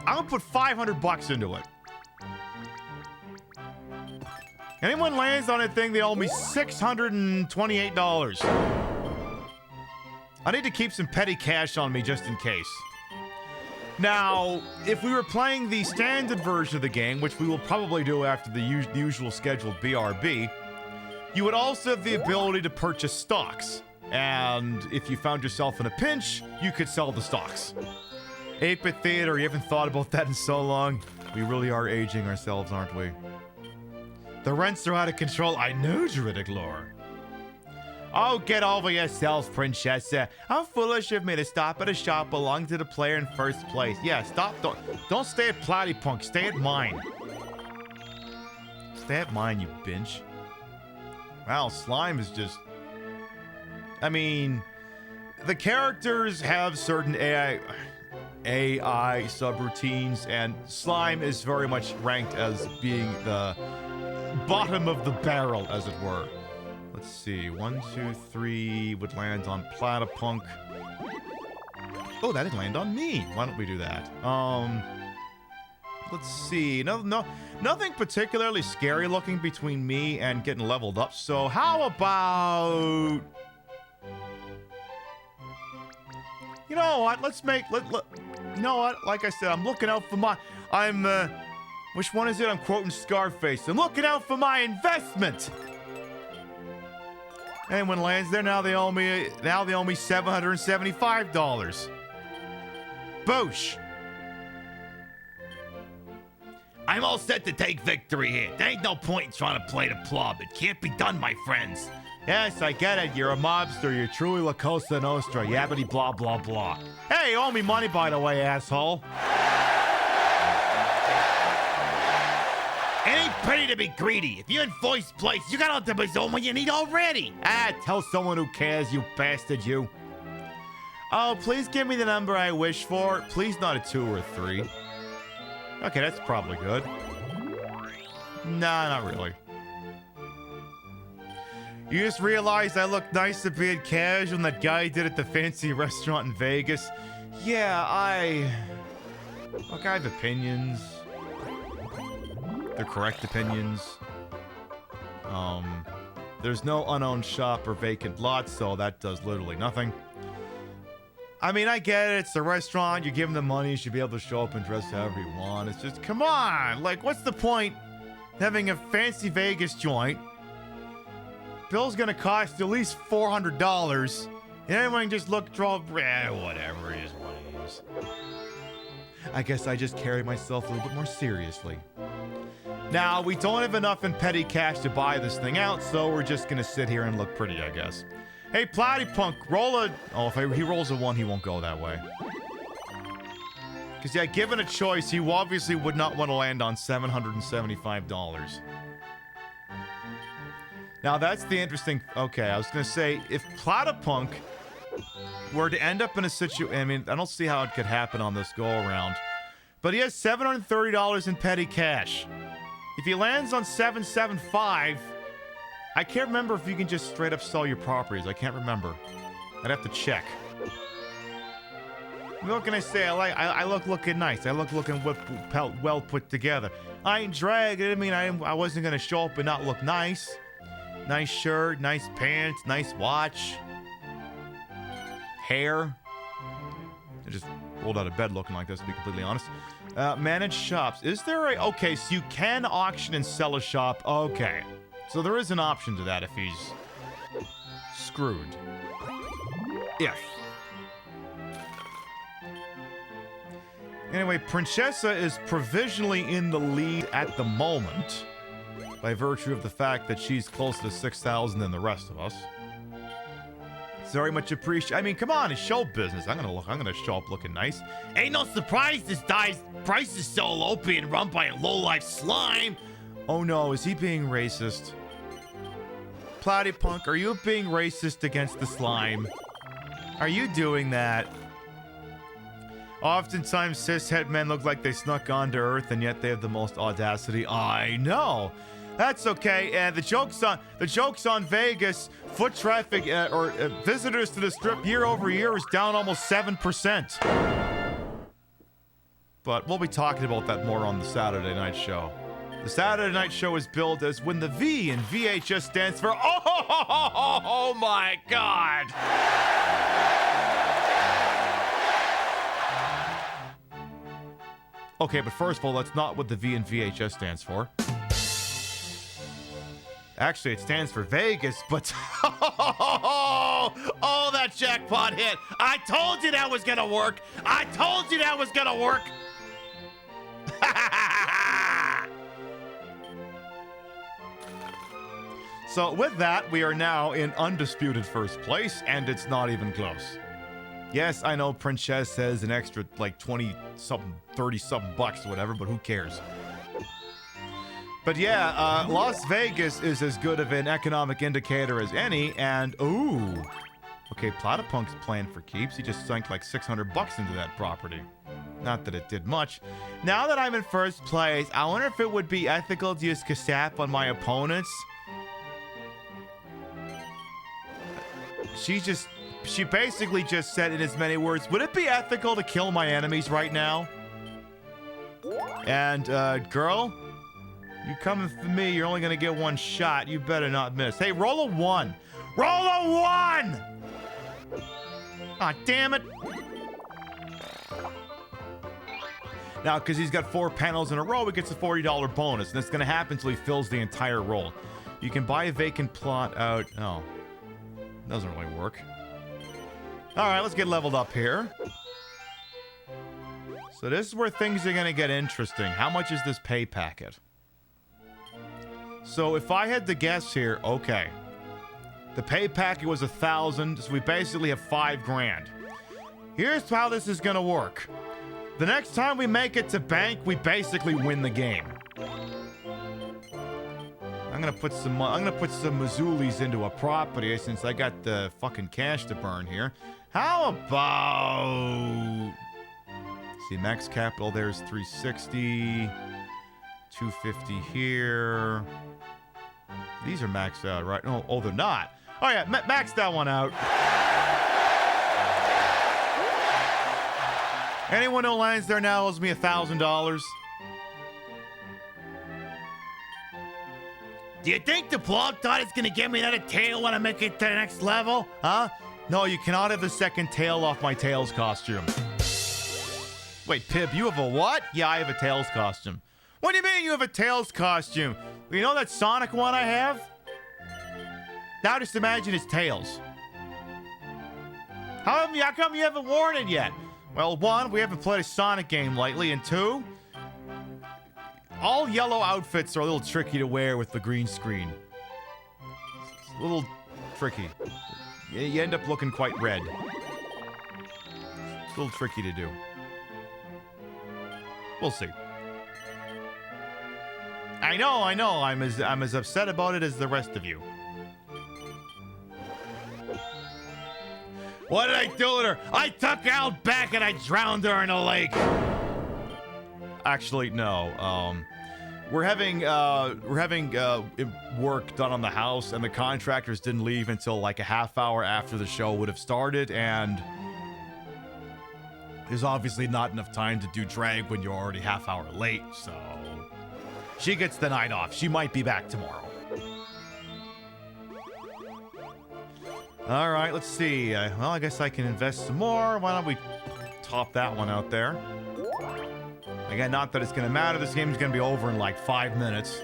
Speaker 9: I'm gonna put 500 bucks into it. Anyone lands on a thing, they owe me $628. I need to keep some petty cash on me just in case. Now, if we were playing the standard version of the game, which we will probably do after the usual scheduled BRB, you would also have the ability to purchase stocks. And if you found yourself in a pinch, you could sell the stocks. 8-bit theater, you haven't thought about that in so long. We really are aging ourselves, aren't we? The rents are out of control. I know, Druidic lore. Oh, get over yourselves, princess. How foolish of me to stop at a shop belonging to the player in first place. Yeah, stop. Don't stay at Platypunk. Stay at mine. Stay at mine, you bitch. Wow, Slime is just... I mean, the characters have certain AI subroutines, and Slime is very much ranked as being the bottom of the barrel, as it were. Let's see, 1, 2, 3 would land on Platypunk. Oh, that didn't land on me. Why don't we do that? Let's see. Nothing particularly scary looking between me and getting leveled up. So how about... You know what? Let's make... You know what? Like I said, I'm looking out for my... Which one is it? I'm quoting Scarface. I'm looking out for my investment! Anyone lands there, now they owe me $775. Boosh! I'm all set to take victory here. There ain't no point in trying to play the pleb. It can't be done, my friends. Yes, I get it. You're a mobster. You're truly La Cosa Nostra. Yabbity blah blah blah. Hey, you owe me money, by the way, asshole. It ain't pretty to be greedy. If you're in first place, you got all the bazoma you need already. Tell someone who cares, you bastard, you. Oh, please give me the number I wish for. Please not a 2 or a 3. Okay, that's probably good. Nah, not really. You just realized I look nice to being casual and that guy did at the fancy restaurant in Vegas. Yeah, Look, I have opinions. They're correct opinions. There's no unowned shop or vacant lot, so that does literally nothing. I mean, I get it. It's a restaurant. You give them the money. You should be able to show up and dress however you want. It's just, come on. Like, what's the point having a fancy Vegas joint? Bill's gonna cost at least $400. And everyone just whatever it is what it is. I guess I just carry myself a little bit more seriously. Now, we don't have enough in petty cash to buy this thing out, so we're just gonna sit here and look pretty, I guess. Hey, Platypunk, roll a... Oh, if he rolls a 1, he won't go that way. Because, yeah, given a choice, he obviously would not want to land on $775. Now, that's the interesting... Okay, I was going to say, if Platypunk were to end up in a situation... I mean, I don't see how it could happen on this go-around. But he has $730 in petty cash. If he lands on 775... I can't remember if you can just straight up sell your properties. I can't remember. I'd have to check. What can I say? I look looking nice. I look looking well put together. I ain't dragging. I mean, I wasn't gonna show up and not look nice. Nice shirt, nice pants, nice watch. Hair. I just rolled out of bed looking like this, to be completely honest. Managed shops. Is there a... Okay, so you can auction and sell a shop. Okay. So there is an option to that if he's screwed. If. Anyway, Princessa is provisionally in the lead at the moment by virtue of the fact that she's closer to 6,000 than the rest of us. It's very much appreciated. I mean, come on, it's show business. I'm gonna show up looking nice. Ain't no surprise this guy's price is so low being run by a low-life slime. Oh no, is he being racist? Platypunk, are you being racist against the slime? Are you doing that? Oftentimes, cishet men look like they snuck onto Earth, and yet they have the most audacity. I know. That's okay. And the joke's on Vegas. Foot traffic or visitors to the strip year over year is down almost 7%. But we'll be talking about that more on the Saturday night show. The Saturday night show is billed as when the V in VHS stands for oh my God. Okay, but first of all, that's not what the V in VHS stands for. Actually, it stands for Vegas, but oh, that jackpot hit. I told you that was gonna work. I told you that was gonna work. So with that, we are now in undisputed first place, and it's not even close. Yes, I know Princess has an extra like 20-something, 30-something bucks or whatever, but who cares? But yeah, Las Vegas is as good of an economic indicator as any, and ooh. Okay, Platypunk's playing for keeps. He just sunk like 600 bucks into that property. Not that it did much. Now that I'm in first place, I wonder if it would be ethical to use Kasap on my opponents. She basically just said in as many words, would it be ethical to kill my enemies right now? And, girl, you coming for me, you're only gonna get one shot. You better not miss. Hey, roll a 1. Roll a 1! Aw, damn it. Now, because he's got 4 panels in a row, he gets a $40 bonus, and it's gonna happen until he fills the entire roll. You can buy a vacant plot out. Oh. Doesn't really work. Alright, let's get leveled up here. So this is where things are gonna get interesting. How much is this pay packet? So if I had to guess here, okay. The pay packet was 1,000, so we basically have 5 grand. Here's how this is gonna work. The next time we make it to bank, we basically win the game. I'm gonna put some Mazzulis into a property since I got the fucking cash to burn here. How about... See, max capital there's 360, 250 here. These are maxed out, right? Oh, they're not. Oh yeah, max that one out. Anyone who lands there now owes me $1,000. Do you think the blog thought it's gonna give me another tail when I make it to the next level? Huh? No, you cannot have the second tail off my Tails costume. Wait, Pib, you have a what? Yeah, I have a Tails costume. What do you mean you have a Tails costume? You know that Sonic one I have? Now just imagine it's Tails. How come you haven't worn it yet? Well, one, we haven't played a Sonic game lately, and two, all yellow outfits are a little tricky to wear with the green screen. It's a little tricky. You end up looking quite red. It's a little tricky to do. We'll see. I know. I'm as upset about it as the rest of you. What did I do with her? I took her out back and I drowned her in a lake. Actually, no. We're having work done on the house, and the contractors didn't leave until like a half hour after the show would have started, and there's obviously not enough time to do drag when you're already half hour late, so she gets the night off. She might be back tomorrow. All right, let's see. Well, I guess I can invest some more. Why don't we top that one out there? Again, not that it's going to matter. This game is going to be over in like 5 minutes.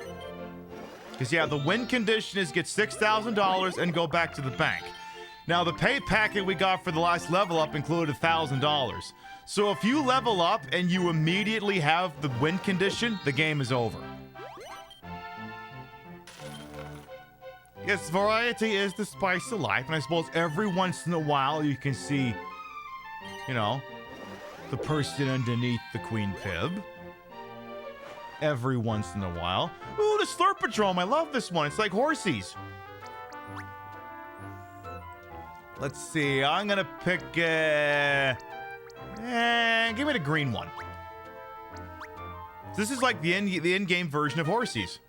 Speaker 9: Because, yeah, the win condition is get $6,000 and go back to the bank. Now, the pay packet we got for the last level up included $1,000. So if you level up and you immediately have the win condition, the game is over. Yes, variety is the spice of life, and I suppose every once in a while you can see, you know, the person underneath the Queen Pib. Every once in a while. Ooh, the Slurpodrome. I love this one. It's like horsies. Let's see. I'm going to pick... give me the green one. This is like the in-game version of horsies.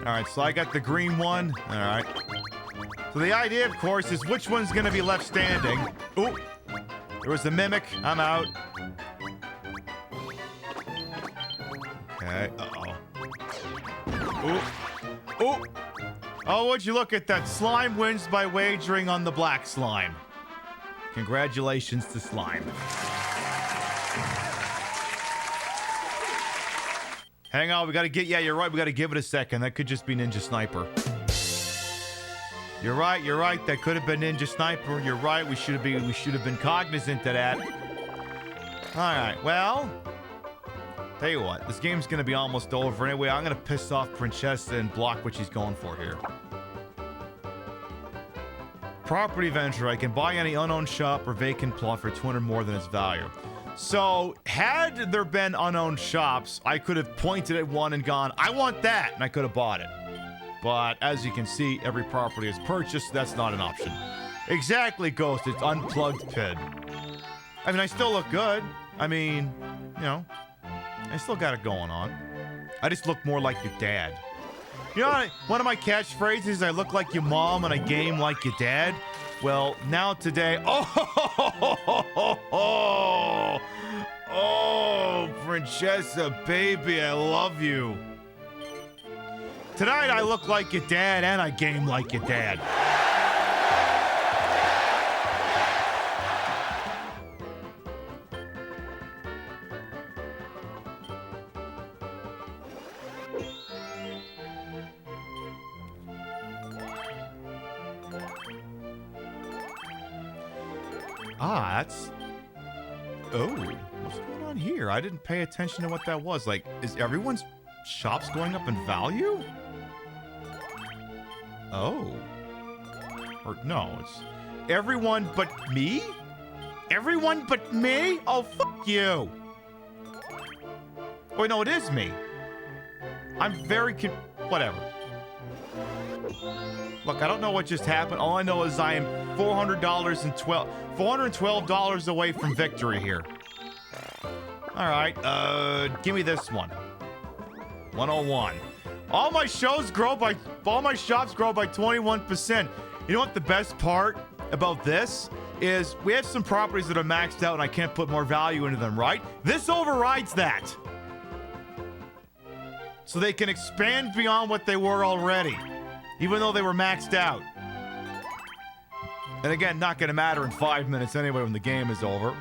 Speaker 9: All right, so I got the green one. All right. So the idea, of course, is which one's going to be left standing. Ooh, there was a mimic. I'm out. Okay, uh-oh. Ooh, ooh. Oh, would you look at that? Slime wins by wagering on the black slime. Congratulations to Slime. Hang on, we got to get... Yeah, you're right. We got to give it a second. That could just be Ninja Sniper. You're right. That could have been Ninja Sniper. You're right. We should have been cognizant of that. All right. Well, tell you what. This game's going to be almost over anyway. I'm going to piss off Princessa and block what she's going for here. Property venture. I can buy any unowned shop or vacant plot for 200 more than its value. So, had there been unowned shops, I could have pointed at one and gone, I want that, and I could have bought it. But, as you can see, every property is purchased, so that's not an option. Exactly, Ghost, it's unplugged PID. I mean, I still look good. I mean, you know, I still got it going on. I just look more like your dad. You know, one of my catchphrases is I look like your mom and I game like your dad. Well, now today, oh, Princessa, baby, I love you. Tonight I look like your dad and I game like your dad. That's... Oh, what's going on here? I didn't pay attention to what that was. Like, is everyone's shops going up in value? Oh. Or, no, it's... Everyone but me? Everyone but me? Oh, fuck you. Wait, no, it is me. I'm very whatever. Look, I don't know what just happened. All I know is I am $412 away from victory here. All right, give me this one. 101. All my shops grow by 21%. You know what the best part about this is? We have some properties that are maxed out and I can't put more value into them, right? This overrides that. So they can expand beyond what they were already, even though they were maxed out. And again, not going to matter in 5 minutes anyway when the game is over.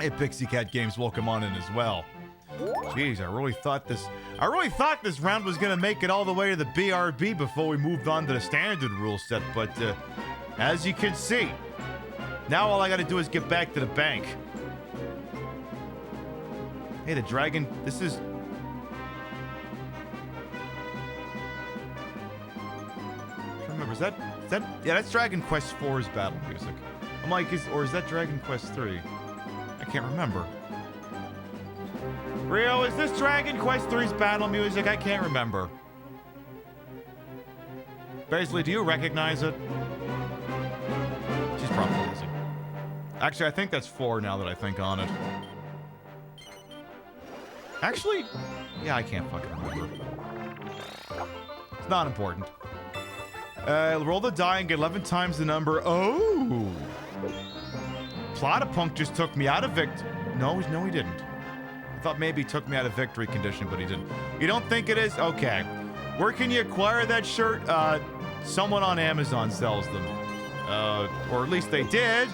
Speaker 9: Hey, Pixie Cat Games will come on in as well. Jeez, I really thought this round was going to make it all the way to the BRB before we moved on to the standard rule set, but As you can see. Now all I gotta do is get back to the bank. Hey, the dragon, this is... Remember, is that, yeah, that's Dragon Quest IV's battle music. I'm like, is that Dragon Quest 3? I can't remember. Rio, is this Dragon Quest 3's battle music? I can't remember. Basically, do you recognize it? She's probably busy. Actually, I think that's 4 now that I think on it. Actually, yeah, I can't fucking remember. It's not important. Roll the die and get 11 times the number. Oh! Platypunk just took me out of No, he didn't. I thought maybe he took me out of victory condition, but he didn't. You don't think it is? Okay. Where can you acquire that shirt? Someone on Amazon sells them. Or at least they did.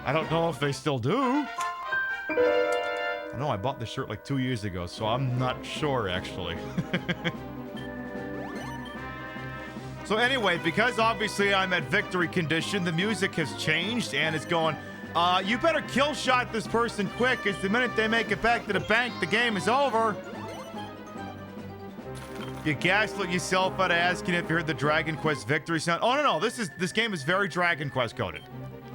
Speaker 9: I don't know if they still do. I know I bought this shirt like 2 years ago, so I'm not sure, actually. So anyway, because obviously I'm at victory condition, the music has changed, and it's going, you better kill shot this person quick, because the minute they make it back to the bank, the game is over. You gaslit yourself out of asking if you heard the Dragon Quest victory sound. Oh, no, this game is very Dragon Quest coded.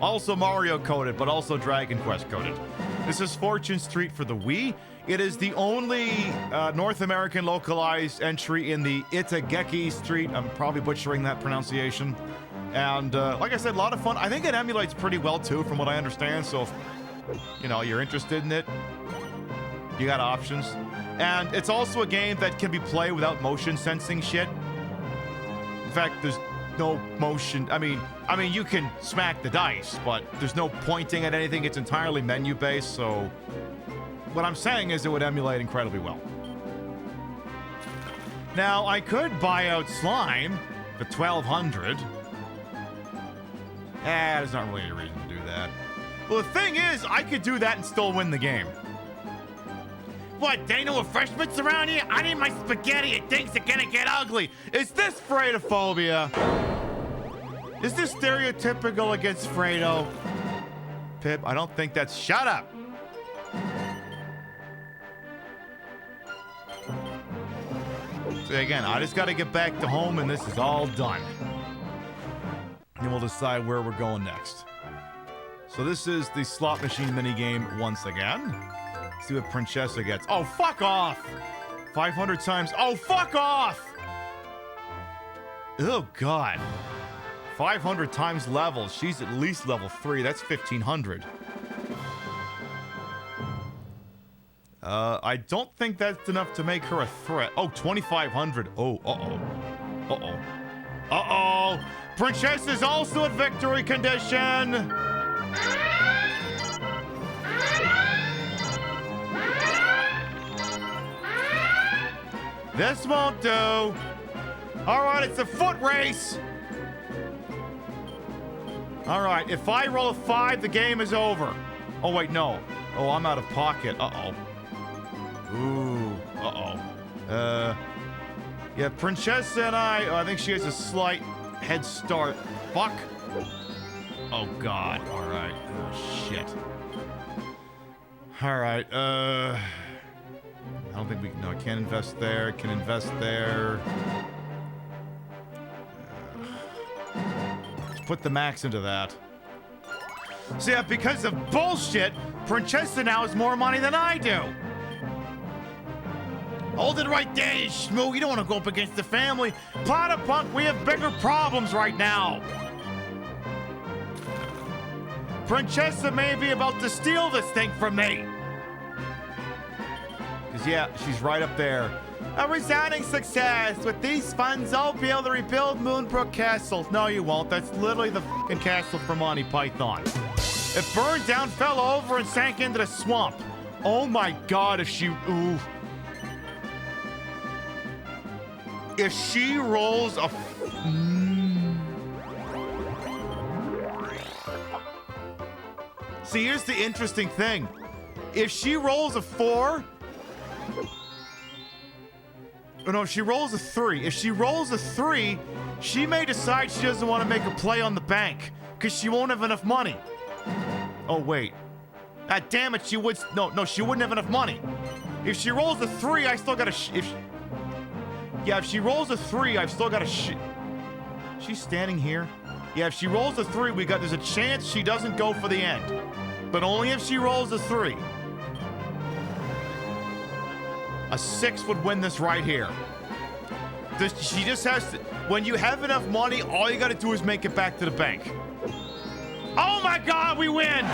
Speaker 9: Also Mario coded, but also Dragon Quest coded. This is Fortune Street for the Wii. It is the only North American localized entry in the Itageki Street. I'm probably butchering that pronunciation. And like I said, a lot of fun. I think it emulates pretty well too, from what I understand. So if, you know, you're interested in it, you got options. And it's also a game that can be played without motion sensing shit. In fact, there's no motion. I mean, you can smack the dice, but there's no pointing at anything. It's entirely menu based. So what I'm saying is it would emulate incredibly well. Now, I could buy out Slime for $1,200. There's not really any reason to do that. Well, the thing is, I could do that and still win the game. What, they know refreshments around here? I need my spaghetti and things are gonna get ugly. Is this Fredophobia? Is this stereotypical against Fredo? Pip, I don't think that's... Shut up! So again, I just gotta get back to home and this is all done. And we'll decide where we're going next. So this is the slot machine minigame once again. Let's see what Princessa gets. Oh, fuck off! 500 times. Oh, fuck off! Oh, God. 500 times levels. She's at least level 3. That's 1,500. I don't think that's enough to make her a threat. Oh, 2,500. Oh, uh-oh. Uh-oh. Uh-oh! Princess is also at victory condition! This won't do. All right, it's a foot race. All right, if I roll a 5, the game is over. Oh, wait, no. Oh, I'm out of pocket. Uh-oh. Ooh, uh-oh. Yeah, Princessa and I think she has a slight head start. Fuck. Oh, God. All right. Oh, shit. All right, I don't think we can... No, I can't invest there. Can invest there. Let's put the max into that. So yeah, because of bullshit, Princessa now has more money than I do. Hold it right there, you schmoo. You don't want to go up against the family. Platypunk, we have bigger problems right now. Princessa may be about to steal this thing from me. Because, yeah, she's right up there. A resounding success. With these funds, I'll be able to rebuild Moonbrook Castle. No, you won't. That's literally the fucking castle from Monty Python. It burned down, fell over, and sank into the swamp. Oh, my God, if she... Ooh. If she rolls a... See, here's the interesting thing. If she rolls a 4... Oh, no, she rolls a 3. If she rolls a 3, she may decide she doesn't want to make a play on the bank because she won't have enough money. Oh, wait. God damn it, she would... No, she wouldn't have enough money. If she rolls a 3, I still got to... if she rolls a 3, I've still got to... She's standing here. Yeah, if she rolls a 3, there's a chance she doesn't go for the end. But only if she rolls a 3. A 6 would win this right here. She just has to... When you have enough money, all you got to do is make it back to the bank. Oh my God, we win!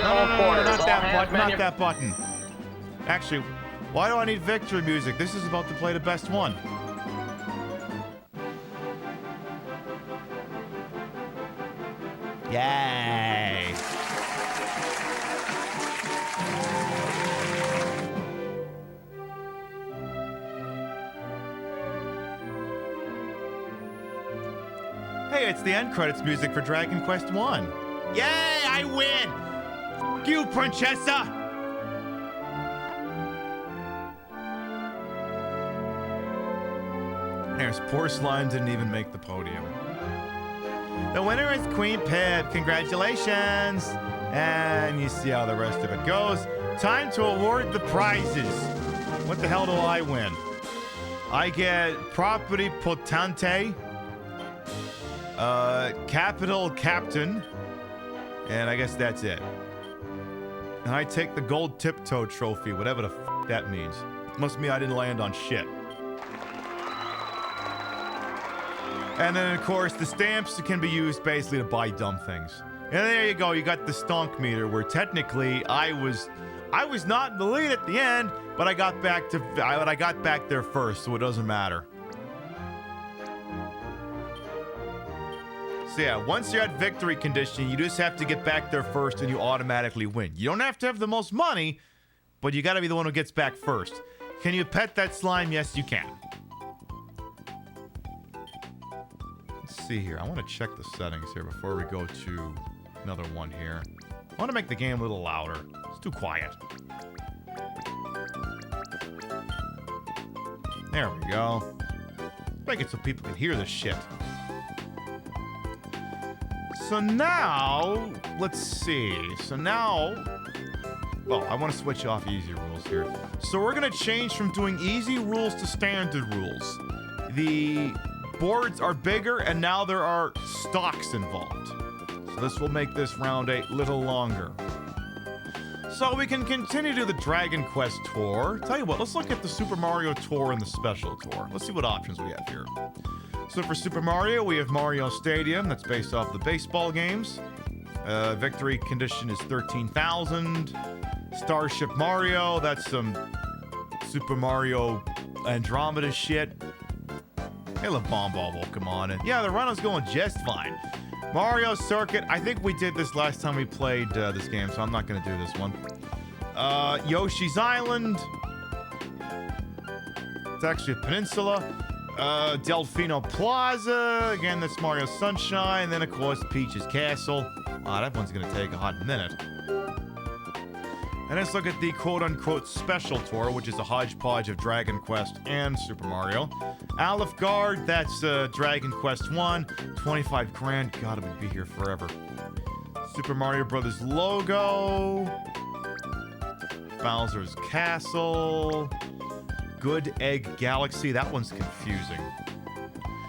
Speaker 9: No, not that button. Actually, why do I need victory music? This is about to play the best one. Yay! Hey, it's the end credits music for Dragon Quest 1. Yay, I win! F*** you, Princessa! There's poor slime didn't even make the podium. The winner is Queen Pip. Congratulations! And you see how the rest of it goes. Time to award the prizes. What the hell do I win? I get Property Potente, Capital Captain, and I guess that's it. And I take the Gold Tiptoe Trophy, whatever the f that means. Must mean I didn't land on shit. And then, of course, the stamps can be used basically to buy dumb things. And there you go. You got the stonk meter, where technically I was not in the lead at the end, but I got back there first, so it doesn't matter. So yeah, once you're at victory condition, you just have to get back there first, and you automatically win. You don't have to have the most money, but you got to be the one who gets back first. Can you pet that slime? Yes, you can. Let's see here. I want to check the settings here before we go to another one here. I want to make the game a little louder. It's too quiet. There we go. Make it so people can hear this shit. So now, let's see. So now, well, I want to switch off easy rules here. So we're going to change from doing easy rules to standard rules. The boards are bigger, and now there are stocks involved. So this will make this round a little longer. So we can continue to the Dragon Quest Tour. Tell you what, let's look at the Super Mario Tour and the Special Tour. Let's see what options we have here. So for Super Mario, we have Mario Stadium. That's based off the baseball games. Victory condition is 13,000. Starship Mario, that's some Super Mario Andromeda shit. Hey, La Bomb Ball will come on in. Yeah, the run is going just fine. Mario Circuit, I think we did this last time we played this game, so I'm not going to do this one. Yoshi's Island. It's actually a peninsula. Delfino Plaza. Again, that's Mario Sunshine. And then, of course, Peach's Castle. That one's going to take a hot minute. And let's look at the quote-unquote Special Tour, which is a hodgepodge of Dragon Quest and Super Mario. Aleph Guard, that's Dragon Quest 1. 25 grand. God, it would be here forever. Super Mario Brothers logo. Bowser's Castle. Good Egg Galaxy. That one's confusing.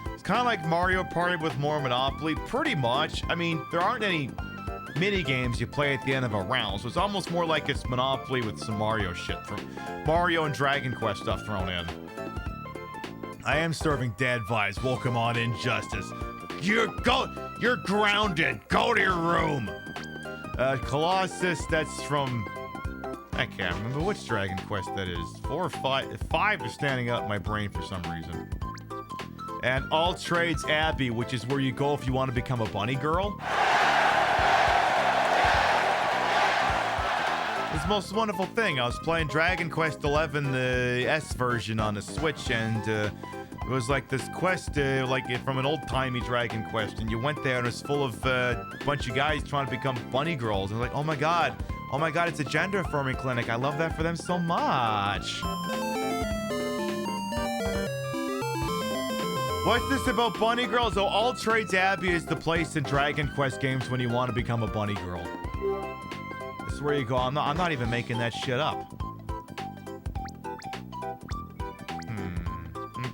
Speaker 9: It's kind of like Mario Party with more Monopoly. Pretty much. I mean, there aren't any mini games you play at the end of a round, so it's almost more like it's Monopoly with some Mario shit from Mario and Dragon Quest stuff thrown in. I am serving dad vibes. Welcome on Injustice. You're grounded. Go to your room. Colossus, that's from, I can't remember which Dragon Quest that is. 4 or 5. 5 is standing out in my brain for some reason. And All Trades Abbey, which is where you go if you want to become a bunny girl. It's the most wonderful thing. I was playing Dragon Quest 11, the S version on the Switch, and it was like this quest, like from an old-timey Dragon Quest, and you went there and it was full of a bunch of guys trying to become bunny girls. And like, oh my god, Oh my god, it's a gender affirming clinic. I love that for them so much. What's this about bunny girls? Oh, All Trades Abbey is the place in Dragon Quest games when you want to become a bunny girl. This is where you go. I'm not even making that shit up.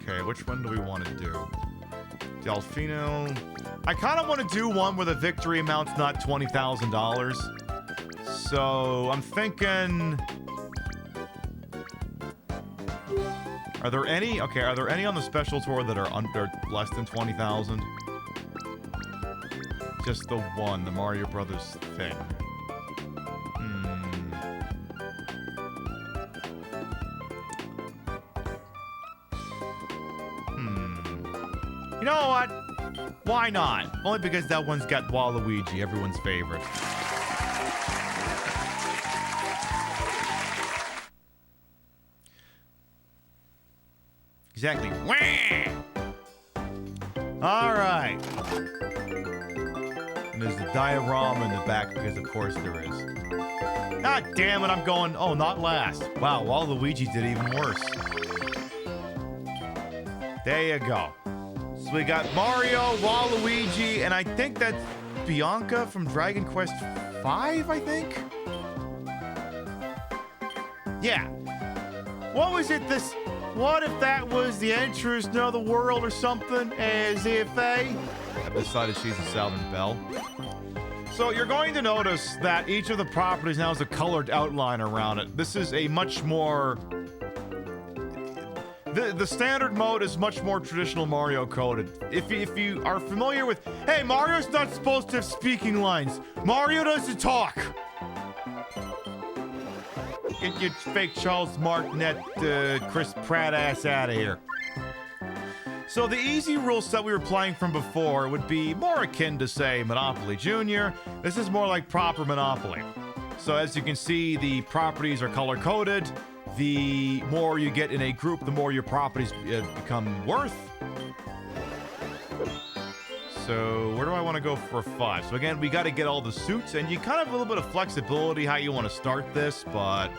Speaker 9: Okay, which one do we want to do? Delfino. I kind of want to do one where the victory amount's not $20,000. So I'm thinking. Are there any? Okay, are there any on the special tour that are under less than 20,000? Just the one, the Mario Brothers thing. You know what? Why not? Only because that one's got Waluigi, everyone's favorite. Exactly. All right. And there's the diorama in the back because, of course, there is. God damn it, I'm going. Oh, not last. Wow, Waluigi did even worse. There you go. So we got Mario, Waluigi, and I think that's Bianca from Dragon Quest V, I think? Yeah. What was it this... What if that was the entrance to another world or something? As if I've decided she's a Southern Belle. So you're going to notice that each of the properties now has a colored outline around it. This is a much more... The standard mode is much more traditional Mario coded. If you are familiar with... Hey, Mario's not supposed to have speaking lines. Mario doesn't talk. Get your fake Charles Martinet, Chris Pratt ass out of here. So the easy rule set we were playing from before would be more akin to, say, Monopoly Junior. This is more like proper Monopoly. So as you can see, the properties are color-coded. The more you get in a group, the more your properties become worth. So where do I want to go for 5? So again, we got to get all the suits, and you kind of have a little bit of flexibility how you want to start this, but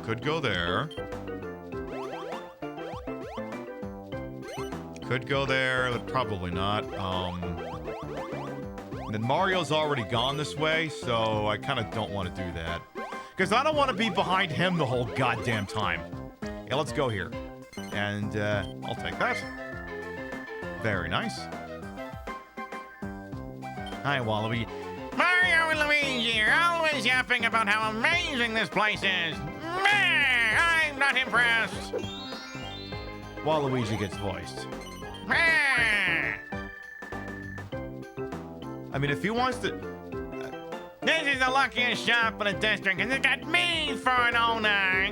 Speaker 9: could go there. Could go there, but probably not. And then Mario's already gone this way, so I kind of don't want to do that. Because I don't want to be behind him the whole goddamn time. Yeah, let's go here. And I'll take that. Very nice. Hi, Wallaby.
Speaker 11: Mario and Luigi are always yapping about how amazing this place is. Meh, I'm not impressed.
Speaker 9: Waluigi gets voiced.
Speaker 11: Meh.
Speaker 9: I mean, if he wants to...
Speaker 11: This is the luckiest shop in the district, and it's got me for an owner.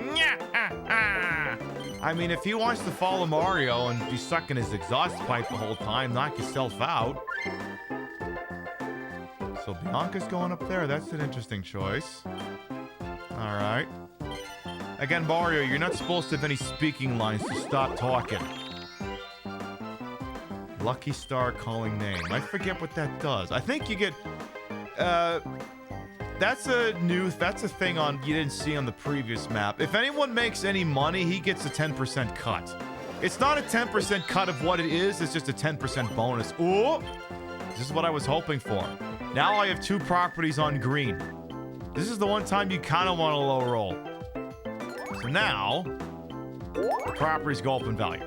Speaker 9: I mean, if he wants to follow Mario and be sucking his exhaust pipe the whole time, knock yourself out. So Bianca's going up there. That's an interesting choice. All right. Again, Mario, you're not supposed to have any speaking lines, so stop talking. Lucky Star calling name. I forget what that does. I think you get... That's a thing on you didn't see on the previous map. If anyone makes any money, he gets a 10% cut. It's not a 10% cut of what it is, it's just a 10% bonus. Ooh! This is what I was hoping for. Now I have 2 properties on green. This is the one time you kind of want a low roll. So now, the properties go up in value.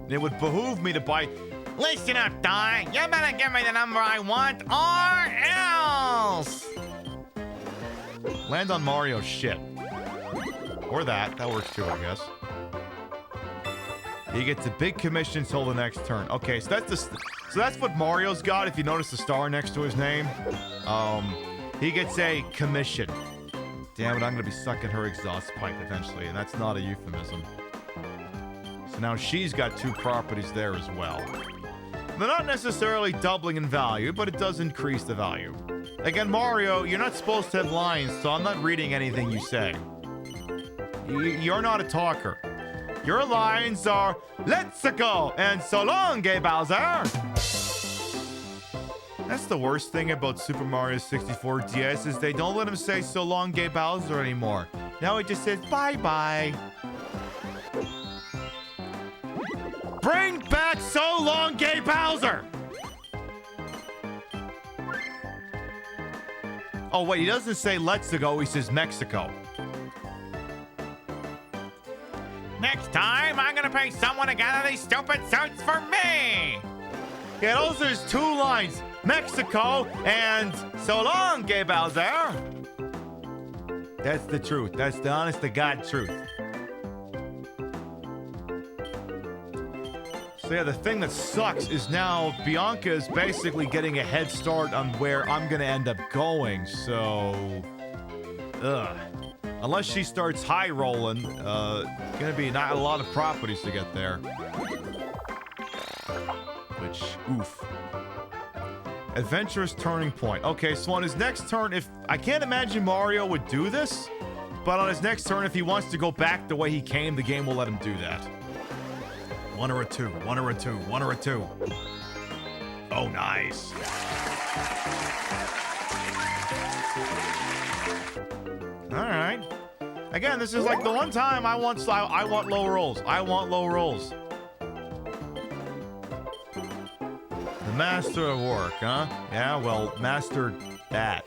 Speaker 9: It would behoove me to buy...
Speaker 11: Listen up, Di. You better give me the number I want, or else.
Speaker 9: Land on Mario's shit. Or that. That works too, I guess. He gets a big commission until the next turn. Okay, so that's what Mario's got. If you notice the star next to his name, he gets a commission. Damn it, I'm gonna be sucking her exhaust pipe eventually, and that's not a euphemism. So now she's got 2 properties there as well. They're not necessarily doubling in value, but it does increase the value. Again, Mario, you're not supposed to have lines, so I'm not reading anything you say. You're not a talker. Your lines are, let's go, and so long, gay Bowser. That's the worst thing about Super Mario 64 DS is they don't let him say so long, Gay Bowser anymore. Now he just says bye-bye. Bring back so long, Gay Bowser! Oh, wait, he doesn't say let's go, he says Mexico.
Speaker 11: Next time, I'm gonna pay someone to gather these stupid suits for me!
Speaker 9: Yeah, those are his 2 lines. Mexico and so long, Gay Bowser. That's the truth. That's the honest to God truth. So yeah, the thing that sucks is now Bianca is basically getting a head start on where I'm gonna end up going, so... Unless she starts high rolling, gonna be not a lot of properties to get there. Which, oof. Adventurous turning point. Okay, so on his next turn, if... I can't imagine Mario would do this, but on his next turn, if he wants to go back the way he came, the game will let him do that. 1 or a 2, 1 or a 2, 1 or a 2. Oh, nice. All right. Again, this is like the one time I want low rolls. I want low rolls. The master of work, huh? Yeah, well, mastered that.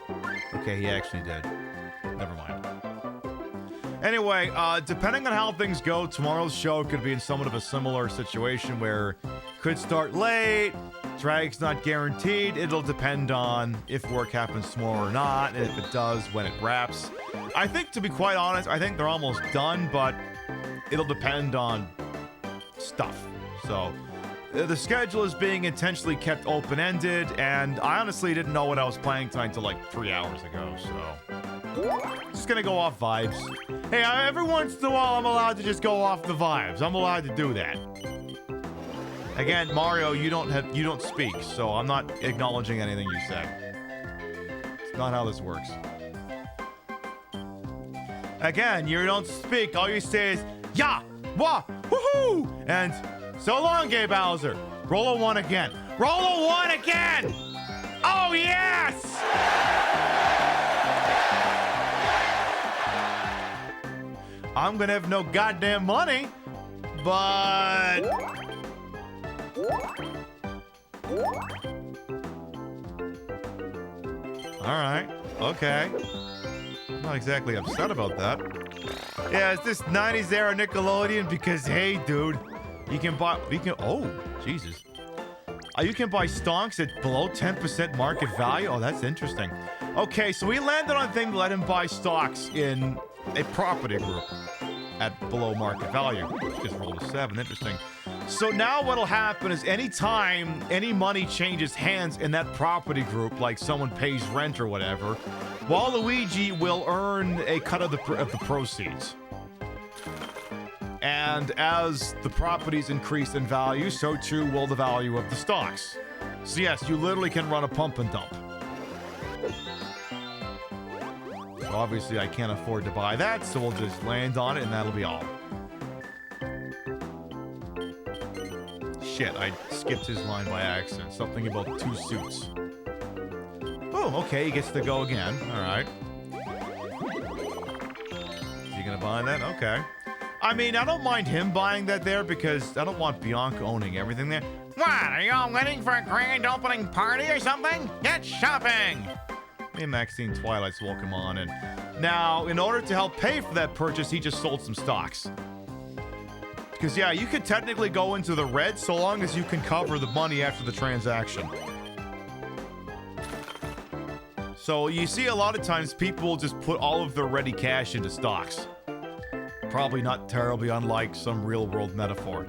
Speaker 9: Okay, he actually did. Never mind. Anyway, depending on how things go, tomorrow's show could be in somewhat of a similar situation where could start late, drag's not guaranteed. It'll depend on if work happens tomorrow or not, and if it does, when it wraps. I think, to be quite honest, I think they're almost done, but it'll depend on stuff. So, the schedule is being intentionally kept open-ended, and I honestly didn't know what I was playing tonight until like 3 hours ago, so... Just gonna go off vibes. Hey, every once in a while I'm allowed to just go off the vibes. I'm allowed to do that. Again, Mario, you don't speak, so I'm not acknowledging anything you say. It's not how this works. Again, you don't speak. All you say is, ya, wah, woohoo, and so long, Gay Bowser. Roll a 1 again. Roll a 1 again! Oh, yes! I'm gonna have no goddamn money, but... Alright, okay. I'm not exactly upset about that. Yeah, it's this 90s era Nickelodeon because, hey, dude, you can buy... Oh, Jesus. You can buy stonks at below 10% market value? Oh, that's interesting. Okay, so we landed on a thing to let him buy stocks in a property group at below market value. Just rolled a 7. Interesting. So now what'll happen is anytime any money changes hands in that property group, like someone pays rent or whatever, Waluigi will earn a cut of the proceeds. And as the properties increase in value, so too will the value of the stocks. So yes, you literally can run a pump and dump. So obviously I can't afford to buy that, so we'll just land on it and that'll be all. Shit, I skipped his line by accident. Something about 2 suits. Oh, okay, he gets to go again. Alright. Is he gonna buy that? Okay. I mean, I don't mind him buying that there because I don't want Bianca owning everything there.
Speaker 11: What, are you all waiting for a grand opening party or something? Get shopping!
Speaker 9: Me and Maxine Twilight's welcome on in. Now, in order to help pay for that purchase, he just sold some stocks. Because, yeah, you could technically go into the red so long as you can cover the money after the transaction. So, you see a lot of times people will just put all of their ready cash into stocks. Probably not terribly unlike some real-world metaphor.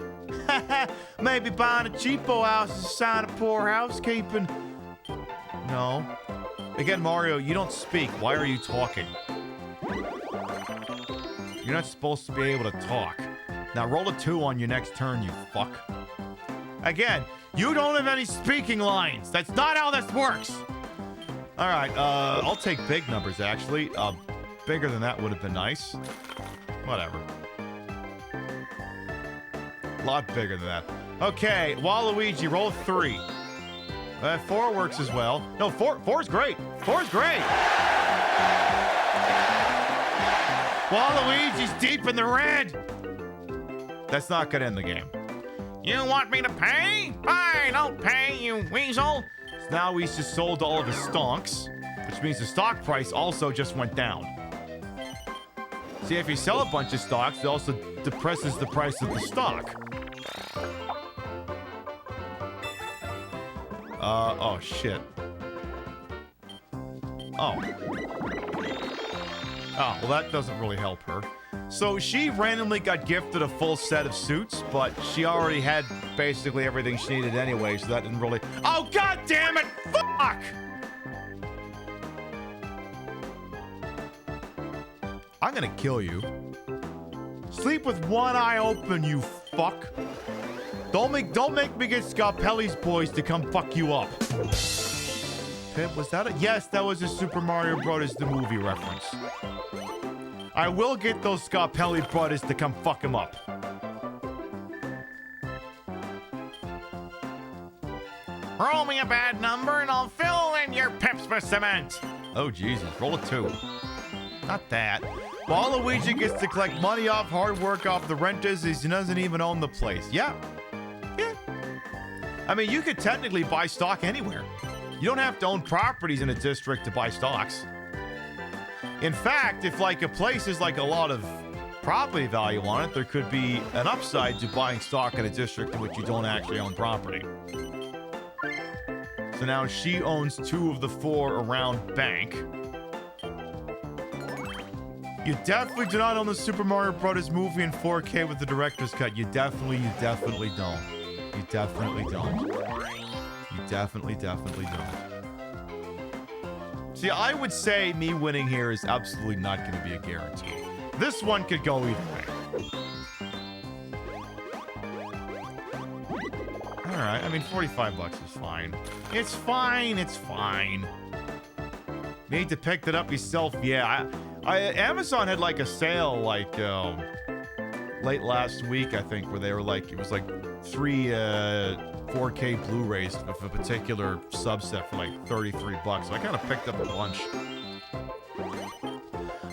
Speaker 9: Maybe buying a cheapo house is a sign of poor housekeeping. No. Again, Mario, you don't speak. Why are you talking? You're not supposed to be able to talk. Now roll a 2 on your next turn, you fuck. Again, you don't have any speaking lines. That's not how this works. All right, I'll take big numbers, actually. Bigger than that would have been nice. Whatever. A lot bigger than that. Okay, Waluigi, roll 3. 4 works as well. No, 4's great. 4's great. Waluigi's deep in the red. That's not gonna end the game.
Speaker 11: You want me to pay? Fine, I'll pay, you weasel.
Speaker 9: So now he's just sold all of his stonks, which means the stock price also just went down. See, if you sell a bunch of stocks, it also depresses the price of the stock. Oh, shit. Oh. Oh, well, that doesn't really help her. So she randomly got gifted a full set of suits, but she already had basically everything she needed anyway, so that didn't really... Oh, god damn it! Fuck! I'm gonna kill you. Sleep with one eye open, you fuck. Don't make me get Scalpelli's boys to come fuck you up. Pip, was that a... Yes, that was a Super Mario Brothers the movie reference. I will get those Scalpelli brothers to come fuck him up.
Speaker 11: Roll me a bad number and I'll fill in your pips with cement.
Speaker 9: Oh, Jesus. Roll a 2. Not that. Waluigi gets to collect money off hard work off the renters as he doesn't even own the place. Yeah. Yeah. I mean, you could technically buy stock anywhere. You don't have to own properties in a district to buy stocks. In fact, if like a place is like a lot of property value on it, there could be an upside to buying stock in a district in which you don't actually own property. So now she owns 2 of the 4 around bank. You definitely do not own the Super Mario Brothers movie in 4K with the director's cut. You definitely don't. You definitely don't. You definitely don't. See, I would say me winning here is absolutely not going to be a guarantee. This one could go either way. All right, I mean, $45 is fine. It's fine, it's fine. Need to pick that up yourself? Yeah, Amazon had like a sale like late last week, I think, where they were like, it was like 3 4K Blu-rays of a particular subset for like $33. So I kind of picked up a bunch.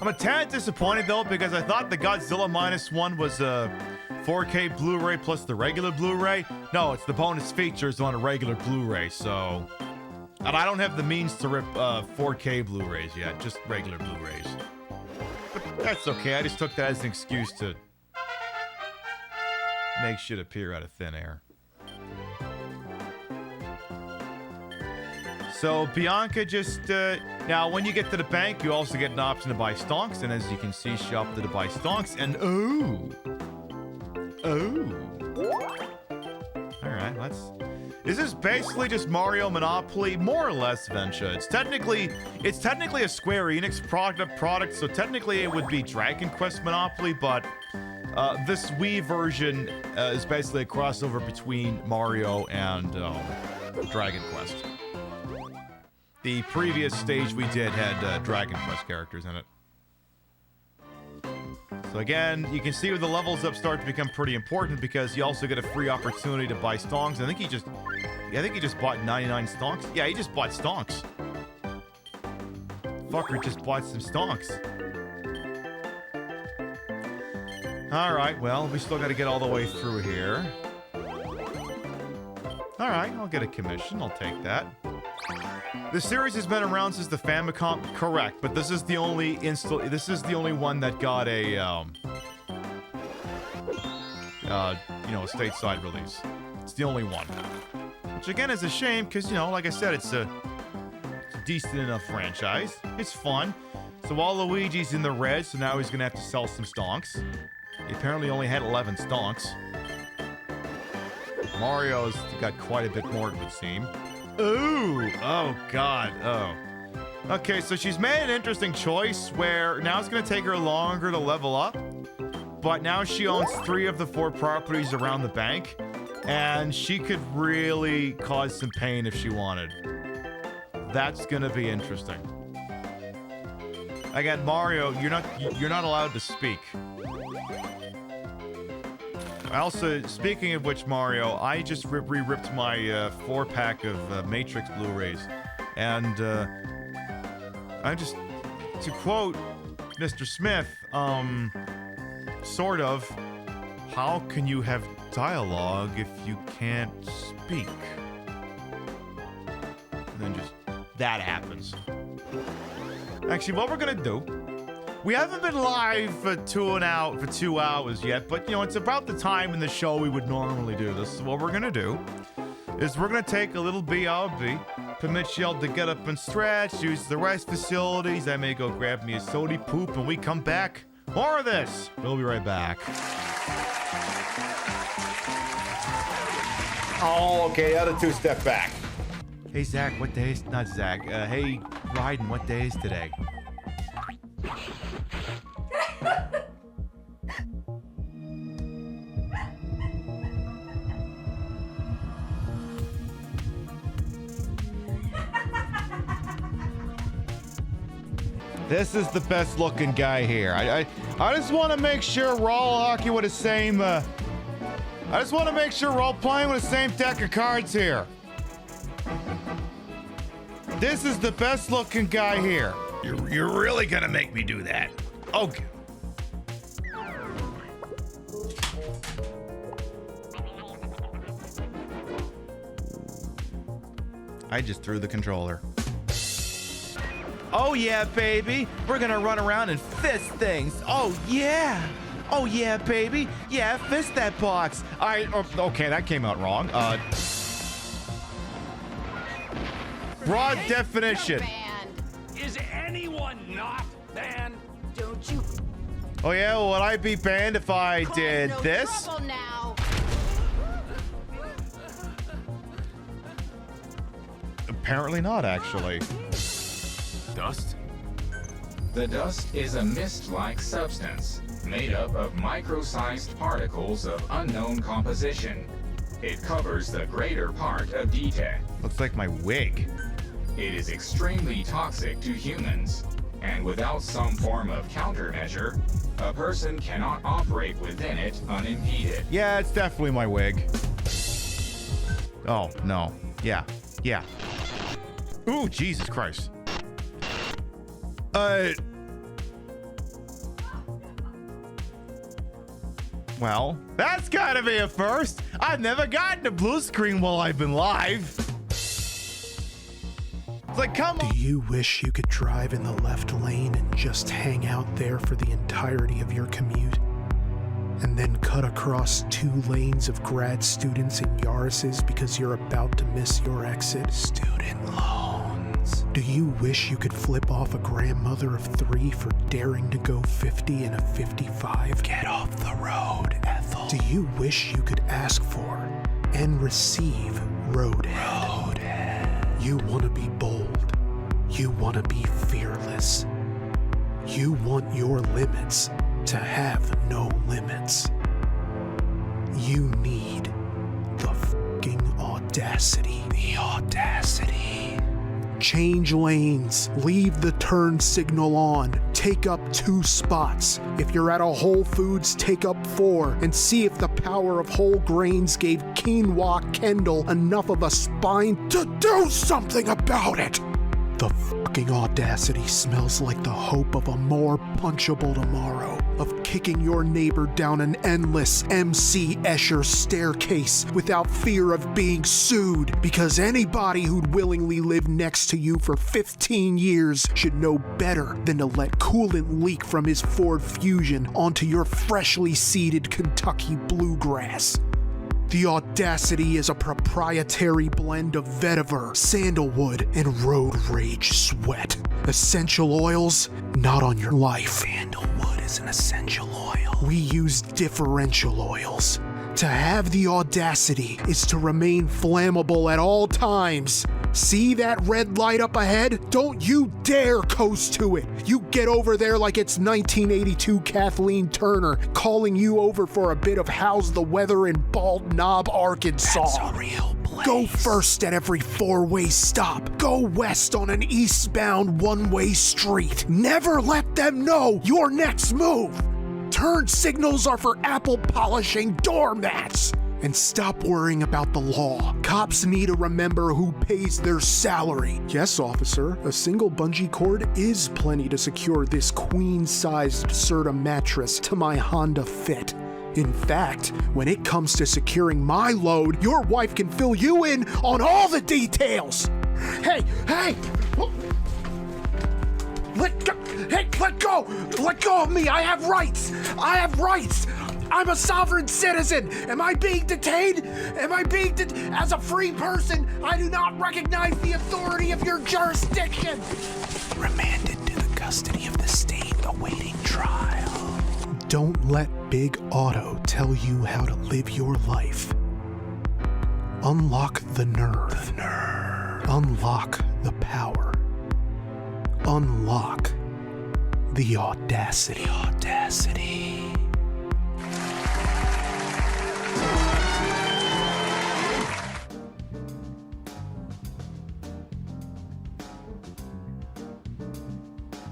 Speaker 9: I'm a tad disappointed though, because I thought the Godzilla -1 was a 4K Blu-ray plus the regular Blu-ray. No, it's the bonus features on a regular Blu-ray, so... And I don't have the means to rip 4K Blu-rays yet, just regular Blu-rays. But that's okay, I just took that as an excuse to make shit appear out of thin air. So Bianca just, now when you get to the bank, you also get an option to buy stonks, and as you can see, she opted to buy stonks, and Alright, this is basically just Mario Monopoly, more or less, Venture. It's technically a Square Enix product, so technically it would be Dragon Quest Monopoly, but this Wii version is basically a crossover between Mario and Dragon Quest. The previous stage we did had Dragon Quest characters in it. So again, you can see where the levels up start to become pretty important because you also get a free opportunity to buy stonks. I think he just bought 99 stonks. Yeah, he just bought stonks. Fucker just bought some stonks. Alright, well, we still gotta get all the way through here. Alright, I'll get a commission. I'll take that. The series has been around since the Famicom, correct, but this is the only one that got a, you know, a stateside release. It's the only one. Which again is a shame, because, you know, like I said, it's a decent enough franchise. It's fun. So Waluigi's in the red, so now he's gonna have to sell some stonks. He apparently only had 11 stonks. Mario's got quite a bit more, it would seem. Ooh! Oh, God. Oh. Okay, so she's made an interesting choice where now it's going to take her longer to level up, but now she owns 3 of the 4 properties around the bank, and she could really cause some pain if she wanted. That's going to be interesting. Again, Mario, you're not allowed to speak. Also, speaking of which, Mario, I just re-ripped my 4-pack of Matrix Blu-rays. And I just, to quote Mr. Smith, sort of, how can you have dialogue if you can't speak? And then just, that happens. Actually, what we're gonna do, we haven't been live for 2 hours yet, but you know, it's about the time in the show we would normally do this. So what we're gonna do is we're gonna take a little BRB, permit y'all to get up and stretch, use the rest facilities. I may go grab me a sody poop, and we come back. More of this. We'll be right back.
Speaker 12: Oh, okay, other 2-step back.
Speaker 9: Hey, Zach, what day is... Not Zach. Hey, Ryden, what day is today? This is the best looking guy here. I just want to make sure we're all hockey with the same, I just want to make sure we're all playing with the same deck of cards here. This is the best looking guy here. You're really gonna make me do that. Okay. I just threw the controller. Oh yeah, baby. We're gonna run around and fist things. Oh yeah. Oh yeah, baby. Yeah, fist that box. Okay, that came out wrong. Broad definition.
Speaker 5: Is anyone not banned?
Speaker 3: Don't you
Speaker 9: Oh yeah, would I be banned if I did this?
Speaker 3: now?
Speaker 9: Apparently not, actually.
Speaker 13: Dust? The dust is a mist-like substance made up of micro-sized particles of unknown composition. It covers the greater part of DT.
Speaker 9: Looks like my wig.
Speaker 13: It is extremely toxic to humans, and without some form of countermeasure, a person cannot operate within it unimpeded.
Speaker 9: Yeah, it's definitely my wig. Oh, no. Yeah. Ooh, Jesus Christ. Well, that's gotta be a first. I've never gotten a blue screen while I've been live. It's like, come on.
Speaker 14: Do you wish you could drive in the left lane and just hang out there for the entirety of your commute? And then cut across 2 lanes of grad students in Yaris's because you're about to miss your exit? Student loans. Do you wish you could flip off a grandmother of 3 for daring to go 50 in a 55? Get off the road, Ethel. Do you wish you could ask for and receive roadhead? You want to be bold. You want to be fearless. You want your limits to have no limits. You need the fucking audacity. The audacity. Change lanes. Leave the turn signal on. Take up 2 spots. If you're at a Whole Foods, take up 4 and see if the power of whole grains gave Quinoa Kendall enough of a spine to do something about it. The fucking audacity smells like the hope of a more punchable tomorrow, of kicking your neighbor down an endless MC Escher staircase without fear of being sued, because anybody who'd willingly live next to you for 15 years should know better than to let coolant leak from his Ford Fusion onto your freshly seeded Kentucky bluegrass. The audacity is a proprietary blend of vetiver, sandalwood, and road rage sweat. Essential oils, not on your life. Sandalwood is an essential oil. We use differential oils. To have the audacity is to remain flammable at all times. See that red light up ahead? Don't you dare coast to it. You get over there like it's 1982 Kathleen Turner calling you over for a bit of How's the Weather in Bald Knob, Arkansas. That's a real place. Go first at every 4-way stop. Go west on an eastbound 1-way street. Never let them know your next move. Turn signals are for apple polishing doormats. And stop worrying about the law. Cops need to remember who pays their salary. Yes, officer, a single bungee cord is plenty to secure this queen-sized Serta mattress to my Honda Fit. In fact, when it comes to securing my load, your wife can fill you in on all the details. Hey! Let go of me! I have rights! I'm a sovereign citizen! Am I being detained? As a free person, I do not recognize the authority of your jurisdiction! Remanded to the custody of the state awaiting trial. Don't let Big Auto tell you how to live your life. Unlock the nerve. Unlock the power. Unlock the audacity.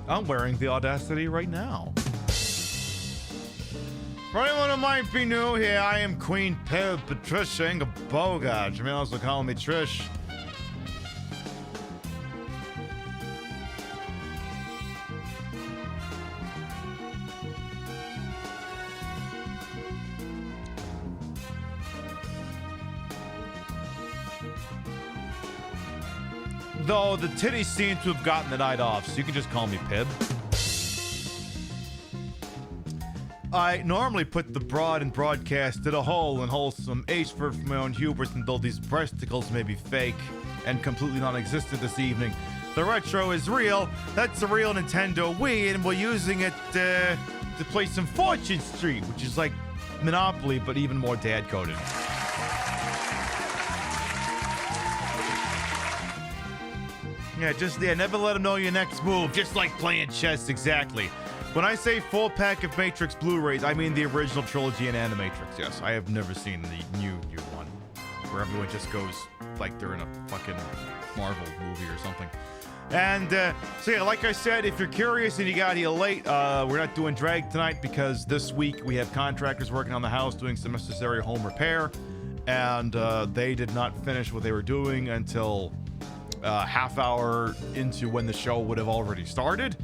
Speaker 9: I'm wearing the Audacity right now. For anyone who might be new here, I am Queen PiB, Patricia Inga Bogart. You may also call me Trish. Though the titties seem to have gotten the night off, so you can just call me PiB. I normally put the broad and broadcasted a whole and wholesome H for my own hubris, and though these breasticles may be fake and completely non-existent this evening, the retro is real. That's a real Nintendo Wii, and we're using it to play some Fortune Street, which is like Monopoly, but even more dad-coded. Yeah, never let them know your next move, just like playing chess, exactly. When I say full pack of Matrix Blu-rays, I mean the original trilogy and Animatrix, yes. I have never seen the new one, where everyone just goes like they're in a fucking Marvel movie or something. And, so yeah, like I said, if you're curious and you got here late, we're not doing drag tonight because this week we have contractors working on the house doing some necessary home repair, and they did not finish what they were doing until half hour into when the show would have already started.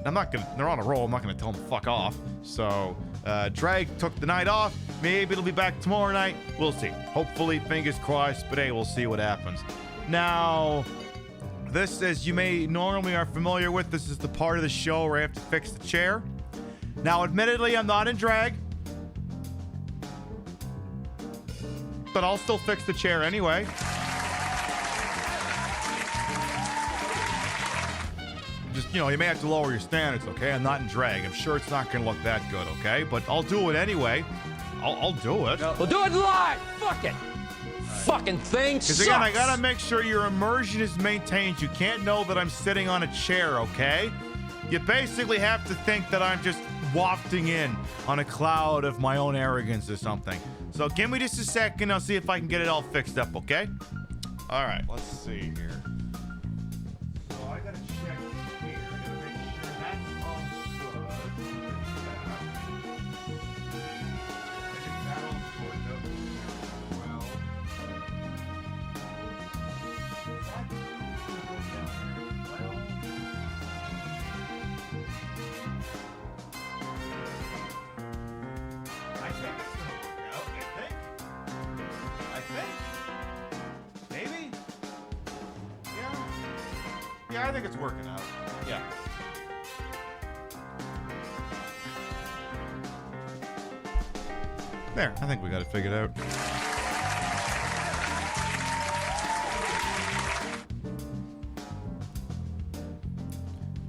Speaker 9: They're on a roll, I'm not gonna tell them to fuck off. So, drag took the night off. Maybe it'll be back tomorrow night. We'll see. Hopefully, fingers crossed, but hey, we'll see what happens. Now, this, as you may normally are familiar with, this is the part of the show where I have to fix the chair. Now, admittedly, I'm not in drag, but I'll still fix the chair anyway. Just, you may have to lower your standards, okay? I'm not in drag. I'm sure it's not going to look that good, okay? But I'll do it anyway. I'll do it.
Speaker 15: We'll do it live! Fuck it! Fucking thing sucks!
Speaker 9: Because again, I gotta make sure your immersion is maintained. You can't know that I'm sitting on a chair, okay? You basically have to think that I'm just wafting in on a cloud of my own arrogance or something. So give me just a second. I'll see if I can get it all fixed up, okay? All right, let's see here. So I gotta check here. I gotta make sure that's all good. That'll sort of well. I think it's gonna work out. I think. Maybe? Yeah, I think it's working out. Yeah. There, I think we got it figured out.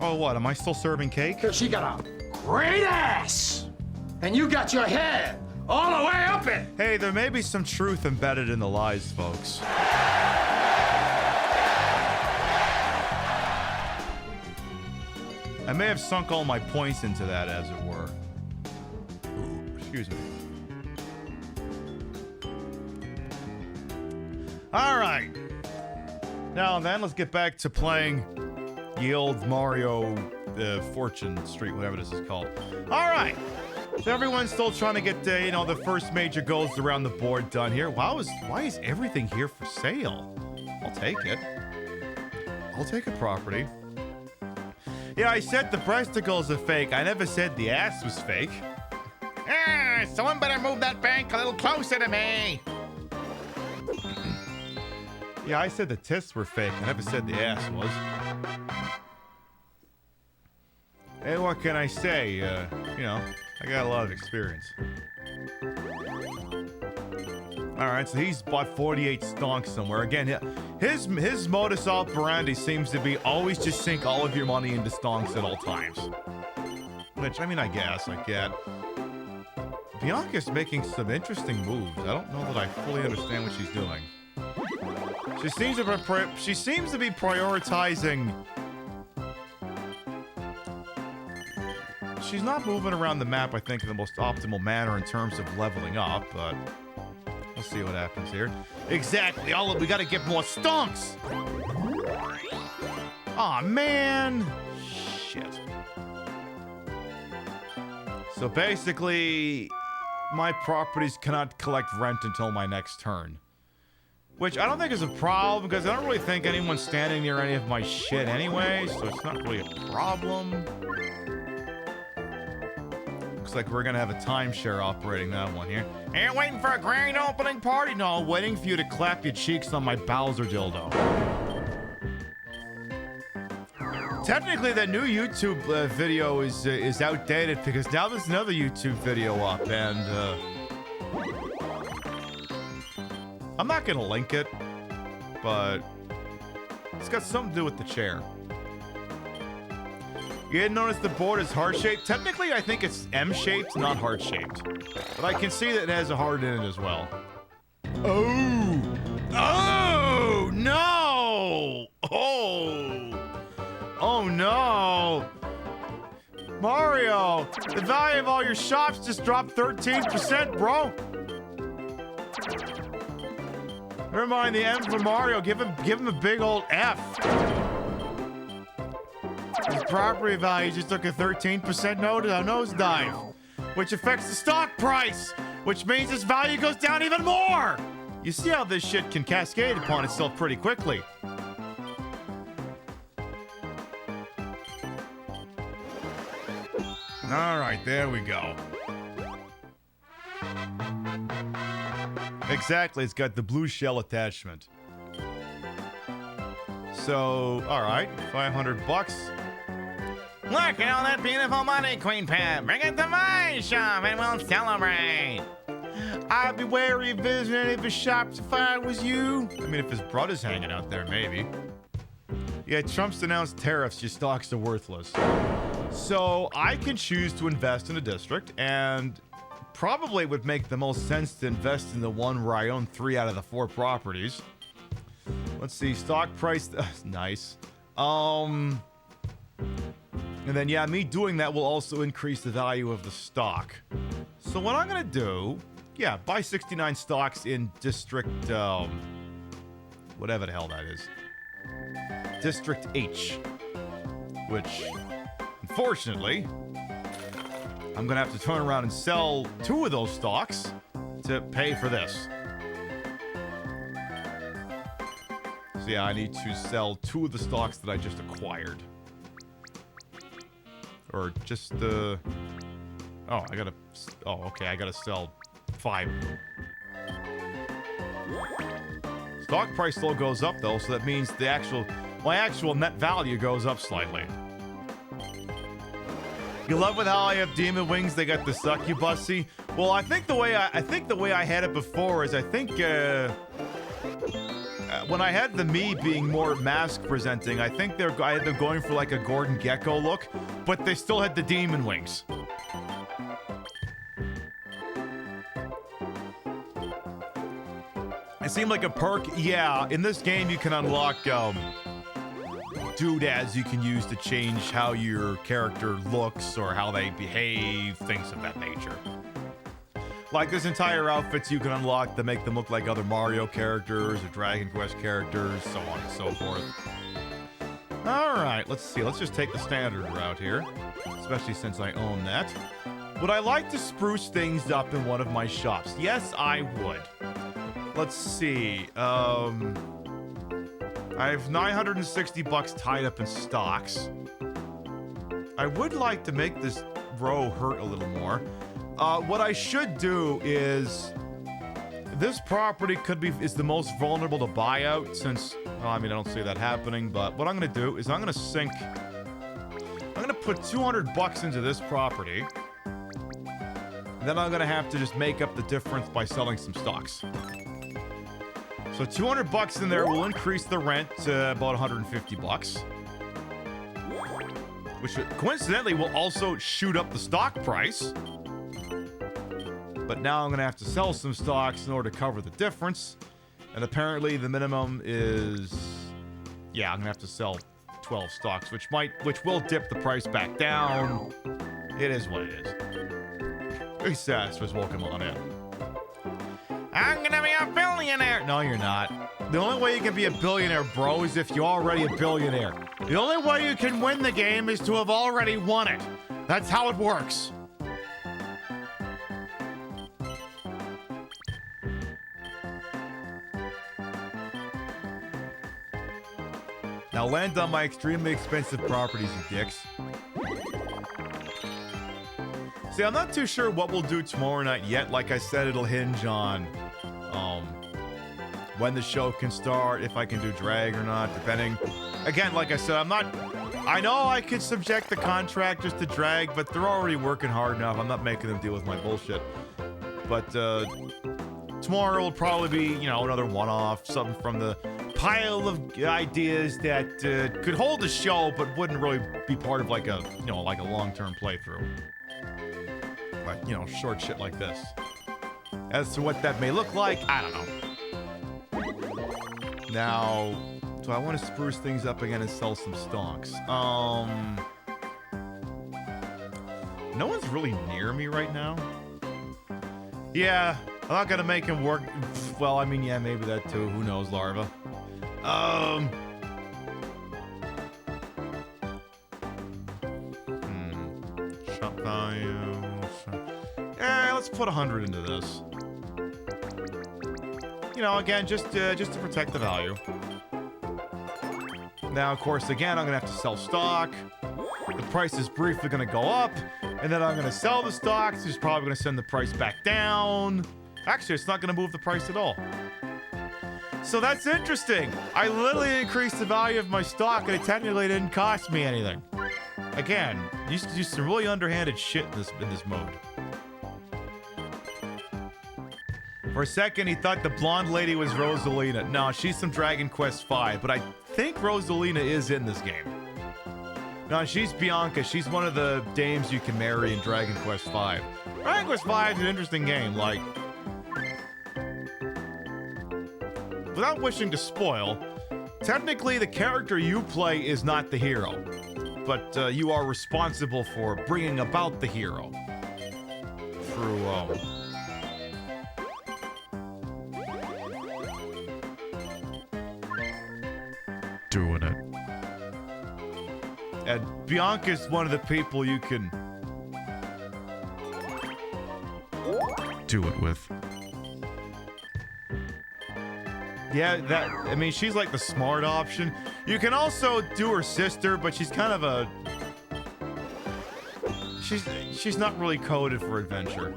Speaker 9: Oh, what? Am I still serving cake?
Speaker 15: She got a great ass! And you got your head all the way up it!
Speaker 9: Hey, there may be some truth embedded in the lies, folks. I may have sunk all my points into that, as it were. Ooh, excuse me. All right. Now then, let's get back to playing the old Mario Fortune Street, whatever this is called. All right. So everyone's still trying to get, the first major goals around the board done here. Why is everything here for sale? I'll take it. I'll take a property. Yeah, I said the breasticles are fake. I never said the ass was fake.
Speaker 11: Someone better move that bank a little closer to me.
Speaker 9: Yeah, I said the tits were fake. I never said the ass was. Hey, what can I say? I got a lot of experience. Alright, so he's bought 48 stonks somewhere. Again, his modus operandi seems to be always just sink all of your money into stonks at all times. Which, I mean, I guess, I get. Bianca's making some interesting moves. I don't know that I fully understand what she's doing. She seems to be prioritizing. She's not moving around the map, I think, in the most optimal manner in terms of leveling up, but we'll see what happens here. Exactly. We got to get more stonks. Aw, man. Shit. So basically, my properties cannot collect rent until my next turn. Which I don't think is a problem, because I don't really think anyone's standing near any of my shit anyway, so it's not really a problem. Looks like we're gonna have a timeshare operating that one here.
Speaker 11: Ain't waiting for a grand opening party?
Speaker 9: No, waiting for you to clap your cheeks on my Bowser dildo. Technically, the new YouTube video is outdated, because now there's another YouTube video up, and I'm not gonna link it, but it's got something to do with the chair. You didn't notice the board is heart-shaped? Technically, I think it's M-shaped, not heart-shaped. But I can see that it has a heart in it as well. Oh! Oh! No! Oh! Oh, no! Mario! The value of all your shops just dropped 13%, bro! Never mind the M for Mario. Give him a big old F. His property value just took a 13% nosedive, which affects the stock price, which means his value goes down even more. You see how this shit can cascade upon itself pretty quickly. All right, there we go. Exactly, it's got the blue shell attachment. So, all right, $500.
Speaker 11: Look at all that beautiful money, Queen Pam. Bring it to my shop and we'll celebrate.
Speaker 9: I'd be wary of visiting any of his shops if I was you. I mean, if his brother's hanging out there, maybe. Yeah, Trump's announced tariffs, your stocks are worthless. So I can choose to invest in a district, and probably would make the most sense to invest in the one where I own 3 out of the 4 properties. Let's see, stock price, nice. And then, yeah, me doing that will also increase the value of the stock. So what I'm gonna do, yeah, buy 69 stocks in District, whatever the hell that is. District H. Which, unfortunately, I'm gonna have to turn around and sell 2 of those stocks to pay for this. So yeah, I need to sell 2 of the stocks that I just acquired. Or just oh, okay, I gotta sell 5 of them. Stock price still goes up though, so that means my actual net value goes up slightly. You love with how I have demon wings, they got the succubusy. Well, I think the way I had it before is when I had the me being more mask presenting, I think I had them going for like a Gordon Gekko look, but they still had the demon wings. It seemed like a perk. Yeah, in this game you can unlock doodads you can use to change how your character looks or how they behave, things of that nature. Like there's entire outfits you can unlock that make them look like other Mario characters or Dragon Quest characters, so on and so forth. All right, let's see. Let's just take the standard route here, especially since I own that. Would I like to spruce things up in one of my shops? Yes, I would. Let's see. I have $960 tied up in stocks. I would like to make this row hurt a little more. What I should do is, this property is the most vulnerable to buyout since, well, I mean, I don't see that happening, but what I'm going to do is I'm going to put $200 into this property. Then I'm going to have to just make up the difference by selling some stocks. So $200 in there will increase the rent to about $150. Which coincidentally will also shoot up the stock price. But now I'm going to have to sell some stocks in order to cover the difference. And apparently the minimum is... yeah, I'm going to have to sell 12 stocks, which will dip the price back down. It is what it is. Recess was welcome on in.
Speaker 11: I'm gonna be a billionaire.
Speaker 9: No, you're not. The only way you can be a billionaire, bro, is if you're already a billionaire. The only way you can win the game is to have already won it. That's how it works. Now land on my extremely expensive properties, you dicks. See, I'm not too sure what we'll do tomorrow night yet. Like I said, it'll hinge on when the show can start, if I can do drag or not, depending. Again, like I said, I know I could subject the contractors to drag, but they're already working hard enough. I'm not making them deal with my bullshit. But tomorrow will probably be, you know, another one-off, something from the pile of ideas that could hold the show, but wouldn't really be part of like a, you know, like a long-term playthrough. Like, you know, short shit like this. As to what that may look like, I don't know. Now, do I want to spruce things up again and sell some stonks? No one's really near me right now. Yeah, I'm not gonna make him work. Well, I mean, yeah, maybe that too. Who knows, Larva? Shop value. Let's put 100 into this. You know, again, just to protect the value. Now, of course, again, I'm gonna have to sell stock. The price is briefly gonna go up, and then I'm gonna sell the stocks. It's probably gonna send the price back down. Actually, it's not gonna move the price at all. So that's interesting. I literally increased the value of my stock, and it technically didn't cost me anything. Again, you used to do some really underhanded shit in this mode. For a second, he thought the blonde lady was Rosalina. No, she's from Dragon Quest V, but I think Rosalina is in this game. No, she's Bianca. She's one of the dames you can marry in Dragon Quest V. Dragon Quest V is an interesting game, like... without wishing to spoil, technically the character you play is not the hero, but you are responsible for bringing about the hero through, doing it. And Bianca's one of the people you can do it with. Yeah, I mean, she's like the smart option. You can also do her sister, but she's kind of a... She's not really coded for adventure.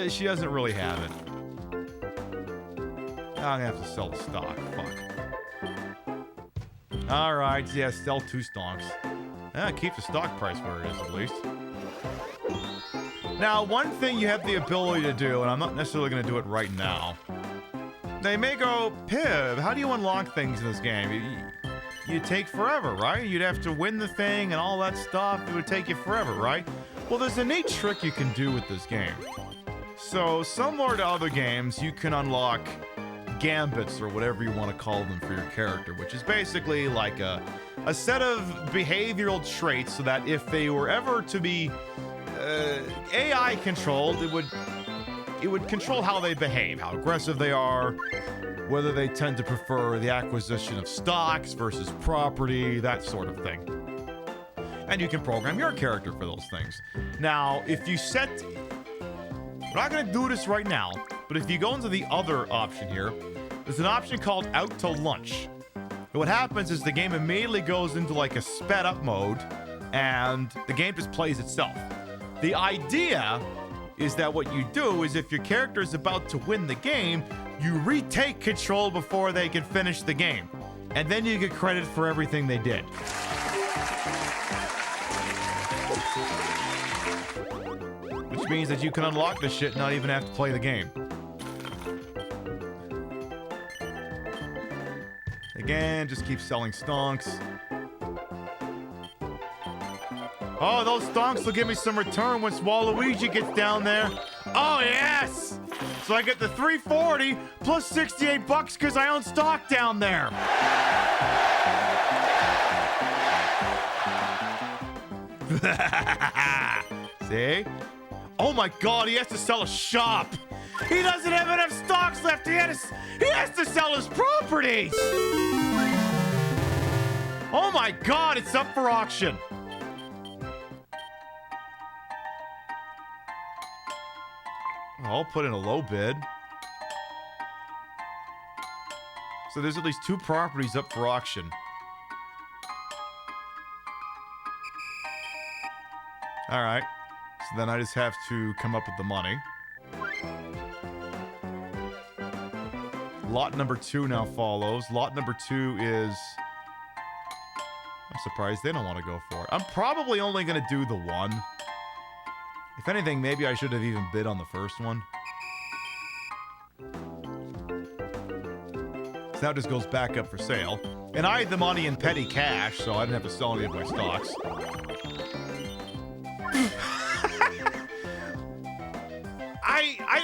Speaker 9: She doesn't really have it. I'm gonna have to sell the stock. Fuck. Alright, yeah, sell 2 stonks. Keep the stock price where it is, at least. Now, one thing you have the ability to do, and I'm not necessarily going to do it right now. They may go, Pib, how do you unlock things in this game? You'd take forever, right? You'd have to win the thing and all that stuff. It would take you forever, right? Well, there's a neat trick you can do with this game. So, similar to other games, you can unlock gambits, or whatever you want to call them, for your character, which is basically like a set of behavioral traits so that if they were ever to be AI controlled, it would it would control how they behave, how aggressive they are, whether they tend to prefer the acquisition of stocks versus property, that sort of thing. And you can program your character for those things. Now, if you set... We're not going to do this right now, but if you go into the other option here, there's an option called Out to Lunch. And what happens is the game immediately goes into like a sped up mode, and the game just plays itself. The idea is that what you do is if your character is about to win the game, you retake control before they can finish the game. And then you get credit for everything they did. Which means that you can unlock this shit and not even have to play the game. Again, just keep selling stonks. Oh, those stonks will give me some return once Waluigi gets down there. Oh, yes! So I get the 340 plus 68 bucks because I own stock down there. See? Oh my god, he has to sell a shop. He doesn't have enough stocks left. He has to sell his properties. Oh my god, it's up for auction. I'll put in a low bid. So there's at least 2 properties up for auction. All right. So then I just have to come up with the money. Lot number 2 now follows. Lot number 2 is... I'm surprised they don't want to go for it. I'm probably only going to do the one. If anything, maybe I should have even bid on the first one. So now it just goes back up for sale. And I had the money in petty cash, so I didn't have to sell any of my stocks.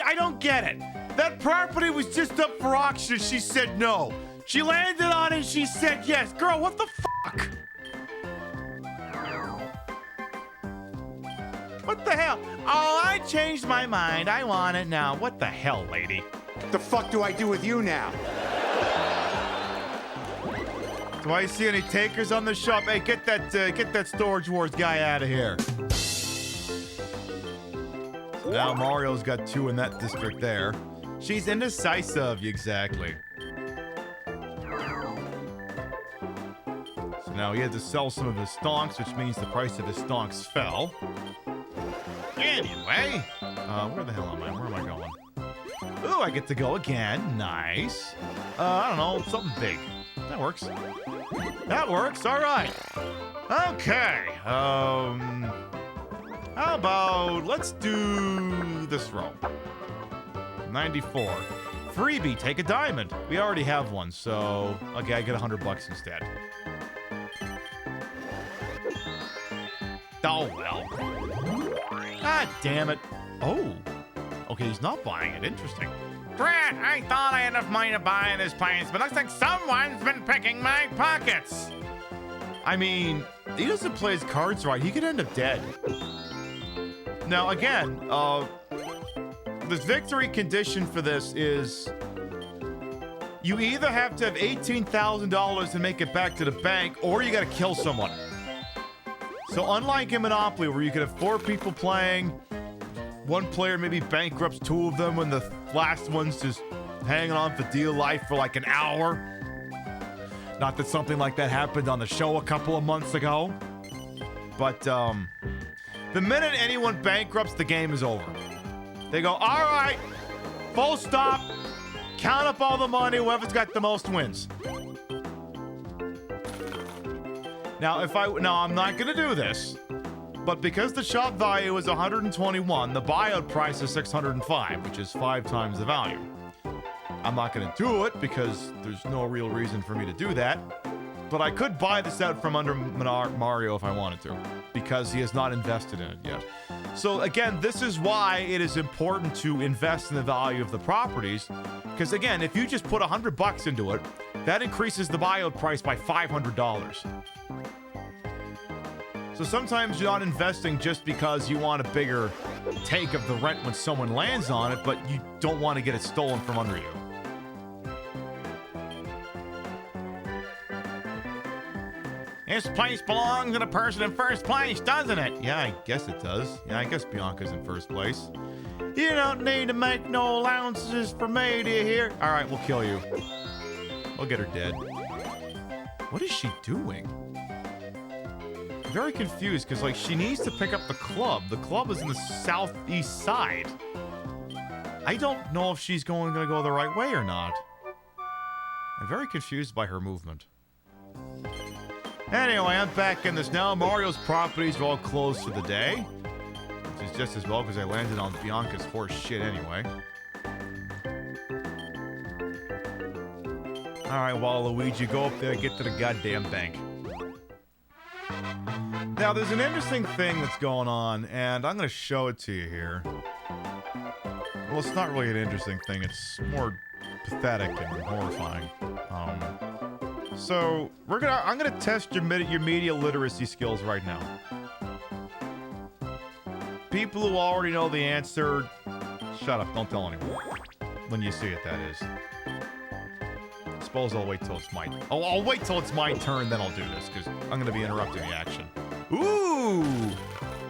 Speaker 9: I don't get it. That property was just up for auction. She said no. She landed on it and she said yes. Girl, what the fuck? What the hell? Oh, I changed my mind. I want it now. What the hell, lady?
Speaker 15: What the fuck do I do with you now?
Speaker 9: Do I see any takers on the shop? Hey, get that Storage Wars guy out of here. So now Mario's got 2 in that district there. She's indecisive, exactly. So now he had to sell some of his stonks, which means the price of his stonks fell. Anyway, where the hell am I? Where am I going? Ooh, I get to go again. Nice. I don't know, something big. That works. That works. All right. Okay. How about let's do this row. 94. Freebie, take a diamond. We already have one, so okay, I get $100 instead. Oh well. God damn it. Oh. Okay, he's not buying it. Interesting.
Speaker 11: Brad, I thought I had enough money to buy this place, but looks like someone's been picking my pockets.
Speaker 9: I mean, he doesn't play his cards right. He could end up dead. Now, again, the victory condition for this is you either have to have $18,000 and make it back to the bank, or you got to kill someone. So unlike in Monopoly, where you could have 4 people playing, one player maybe bankrupts 2 of them, and the last one's just hanging on for dear life for like an hour. Not that something like that happened on the show a couple of months ago. But the minute anyone bankrupts, the game is over. They go, all right, full stop, count up all the money, whoever's got the most wins. Now, I'm not gonna do this, but because the shop value is 121, the buyout price is 605, which is 5 times the value. I'm not gonna do it because there's no real reason for me to do that, but I could buy this out from under Mario if I wanted to, because he has not invested in it yet. So again, this is why it is important to invest in the value of the properties, because again, if you just put $100 into it, that increases the buyout price by $500. So sometimes you're not investing just because you want a bigger take of the rent when someone lands on it, but you don't want to get it stolen from under you.
Speaker 11: This place belongs to the person in first place, doesn't it?
Speaker 9: Yeah, I guess it does. Yeah, I guess Bianca's in first place. You don't need to make no allowances for me, do you hear? All right, we'll kill you. We'll get her dead. What is she doing? I'm very confused, because, like, she needs to pick up the club. The club is in the southeast side. I don't know if she's going to go the right way or not. I'm very confused by her movement. Anyway, I'm back in this now. Mario's properties are all closed for the day. Which is just as well because I landed on Bianca's horse shit anyway. Alright, Waluigi, go up there and get to the goddamn bank. Now, there's an interesting thing that's going on, and I'm going to show it to you here. Well, it's not really an interesting thing. It's more pathetic and horrifying. So I'm gonna test your media literacy skills right now. People who already know the answer, shut up, don't tell anyone. When you see it, that is. I suppose I'll wait till it's my... Oh, I'll wait till it's my turn, then I'll do this, because I'm gonna be interrupting the action. Ooh!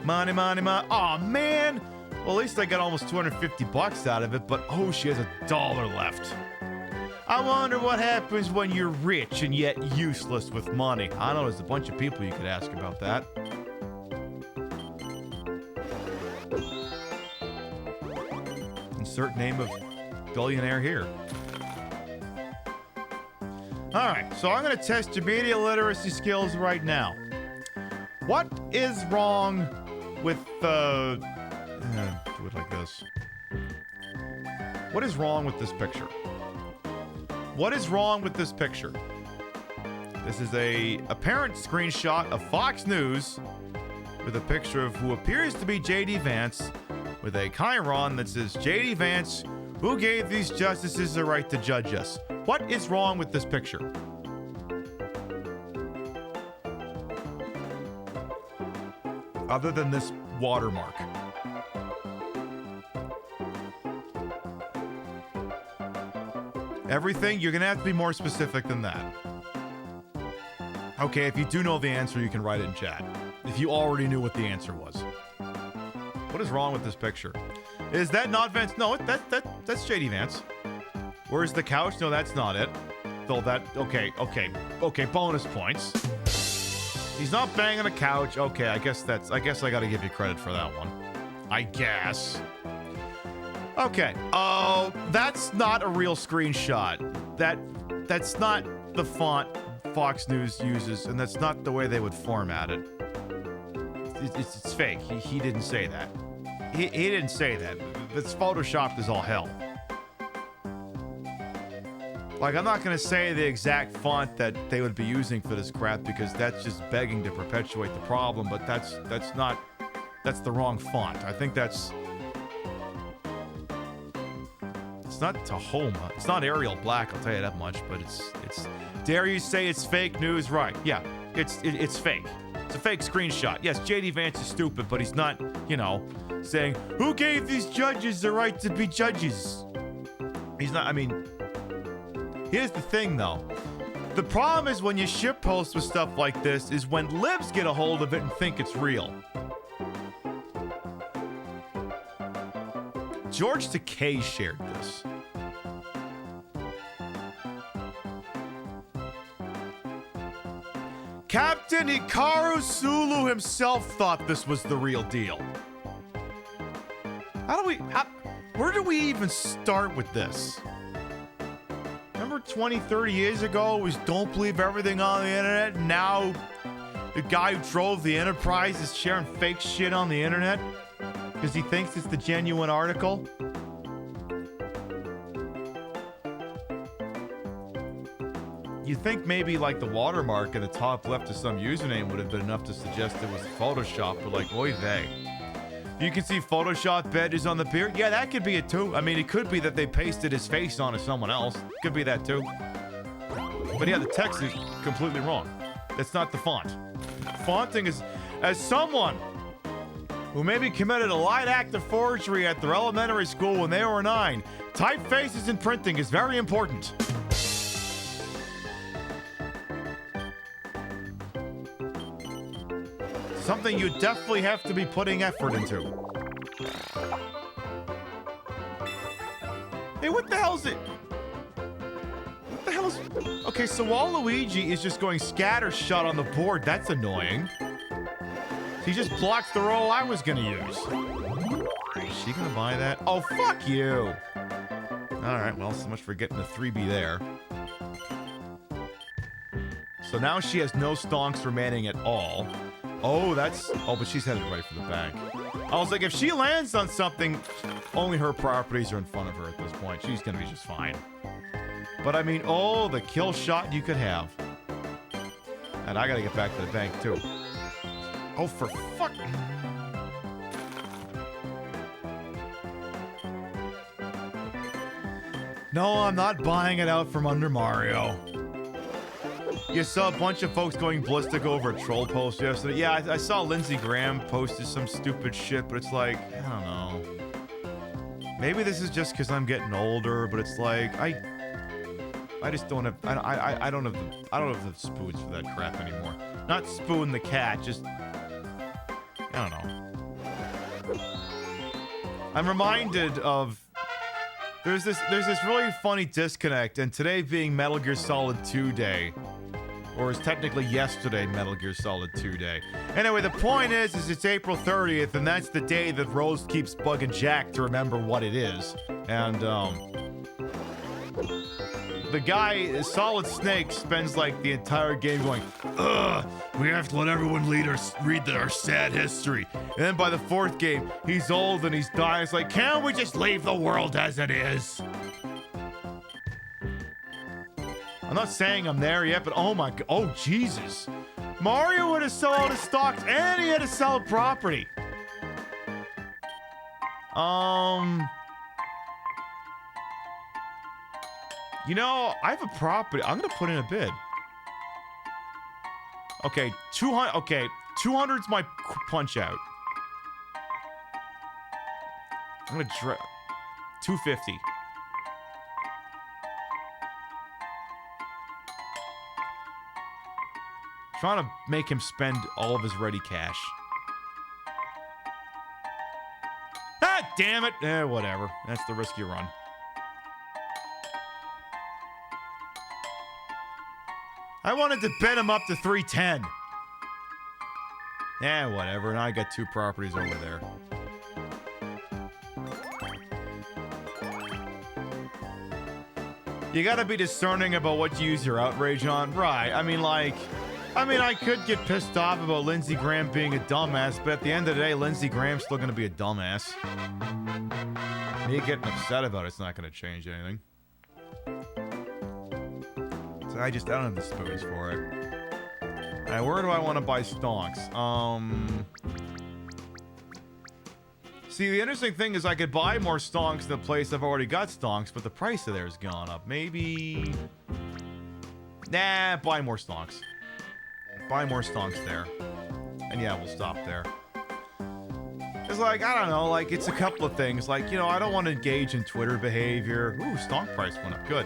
Speaker 9: Money, money, money. Aw, man! Well, at least I got almost 250 bucks out of it, but oh, she has $1 left. I wonder what happens when you're rich and yet useless with money. I know there's a bunch of people you could ask about that. Insert name of billionaire here. Alright, so I'm going to test your media literacy skills right now. What is wrong with do it like this. What is wrong with this picture? What is wrong with this picture? This is a apparent screenshot of Fox News with a picture of who appears to be J.D. Vance with a chyron that says, J.D. Vance, who gave these justices the right to judge us? What is wrong with this picture? Other than this watermark. Everything, you're gonna have to be more specific than that. Okay, if you do know the answer, you can write it in chat. If you already knew what the answer was. What is wrong with this picture? Is that not Vance? No, that's JD Vance. Where's the couch? No, that's not it. Though that, okay, bonus points. He's not banging the couch. Okay, I guess I gotta give you credit for that one. I guess. Okay. Oh, that's not a real screenshot. That's not the font Fox News uses, and that's not the way they would format it. It's fake. He didn't say that. He didn't say that. It's photoshopped as all hell. Like, I'm not gonna say the exact font that they would be using for this crap because that's just begging to perpetuate the problem. But that's the wrong font. I think that's. It's not Tahoma. It's not Arial Black, I'll tell you that much, but it's dare you say it's fake news? Right. Yeah. It's fake. It's a fake screenshot. Yes, JD Vance is stupid, but he's not, saying, who gave these judges the right to be judges? He's not, here's the thing though. The problem is when you shitpost with stuff like this is when libs get a hold of it and think it's real. George Takei shared this. Captain Hikaru Sulu himself thought this was the real deal. Where do we even start with this? Remember 20, 30 years ago, it was don't believe everything on the internet, and now the guy who drove the Enterprise is sharing fake shit on the internet? Because he thinks it's the genuine article? You think maybe like the watermark in the top left of some username would have been enough to suggest it was Photoshop, but like, oy vey. You can see Photoshop badges on the beard? Yeah, that could be it too. It could be that they pasted his face onto someone else. Could be that too. But yeah, the text is completely wrong. That's not the font. Fonting is, as someone who maybe committed a light act of forgery at their elementary school when they were 9. Typefaces and printing is very important. Something you definitely have to be putting effort into. Hey, what the hell is it? What the hell is... Okay, so Waluigi is just going scattershot on the board. That's annoying. He just blocks the roll I was gonna use. Is she gonna buy that? Oh, fuck you! Alright, well, so much for getting the 3B there. So now she has no stonks remaining at all. Oh, that's... Oh, but she's headed right for the bank. I was like, if she lands on something, only her properties are in front of her at this point. She's gonna be just fine. But I mean, oh, the kill shot you could have. And I gotta get back to the bank, too. Oh, for fuck... No, I'm not buying it out from under Mario. You saw a bunch of folks going ballistic over a troll post yesterday. Yeah, I saw Lindsey Graham posted some stupid shit, but it's like, I don't know. Maybe this is just because I'm getting older, but it's like, I just don't have, I don't have the spoons for that crap anymore. Not spoon the cat, just, I don't know. I'm reminded of, there's this really funny disconnect, and today being Metal Gear Solid 2 Day. Or is technically yesterday Metal Gear Solid 2 Day. Anyway, the point is it's April 30th, and that's the day that Rose keeps bugging Jack to remember what it is. And, the guy, Solid Snake, spends like the entire game going, ugh, we have to let everyone read our sad history. And then by the 4th game, he's old and he's dying. It's like, can't we just leave the world as it is? I'm not saying I'm there yet, but oh my god, oh Jesus. Mario had to sell all his stocks and he had to sell a property. You know, I have a property. I'm gonna put in a bid. Okay, 200. Okay, 200's my punch out. I'm gonna 250. Trying to make him spend all of his ready cash. Ah, damn it. Whatever. That's the risk you run. I wanted to bet him up to 310. Whatever. Now I got 2 properties over there. You gotta be discerning about what you use your outrage on. Right. I mean, I could get pissed off about Lindsey Graham being a dumbass, but at the end of the day, Lindsey Graham's still gonna be a dumbass. Me getting upset about it's not gonna change anything. So I don't have the spoons for it. Alright, where do I want to buy stonks? See, the interesting thing is I could buy more stonks in the place I've already got stonks, but the price of theirs gone up. Maybe... Nah, buy more stonks. Buy more stonks there. And yeah, we'll stop there. It's like, I don't know, like, it's a couple of things. Like, you know, I don't want to engage in Twitter behavior. Ooh, stonk price went up. Good.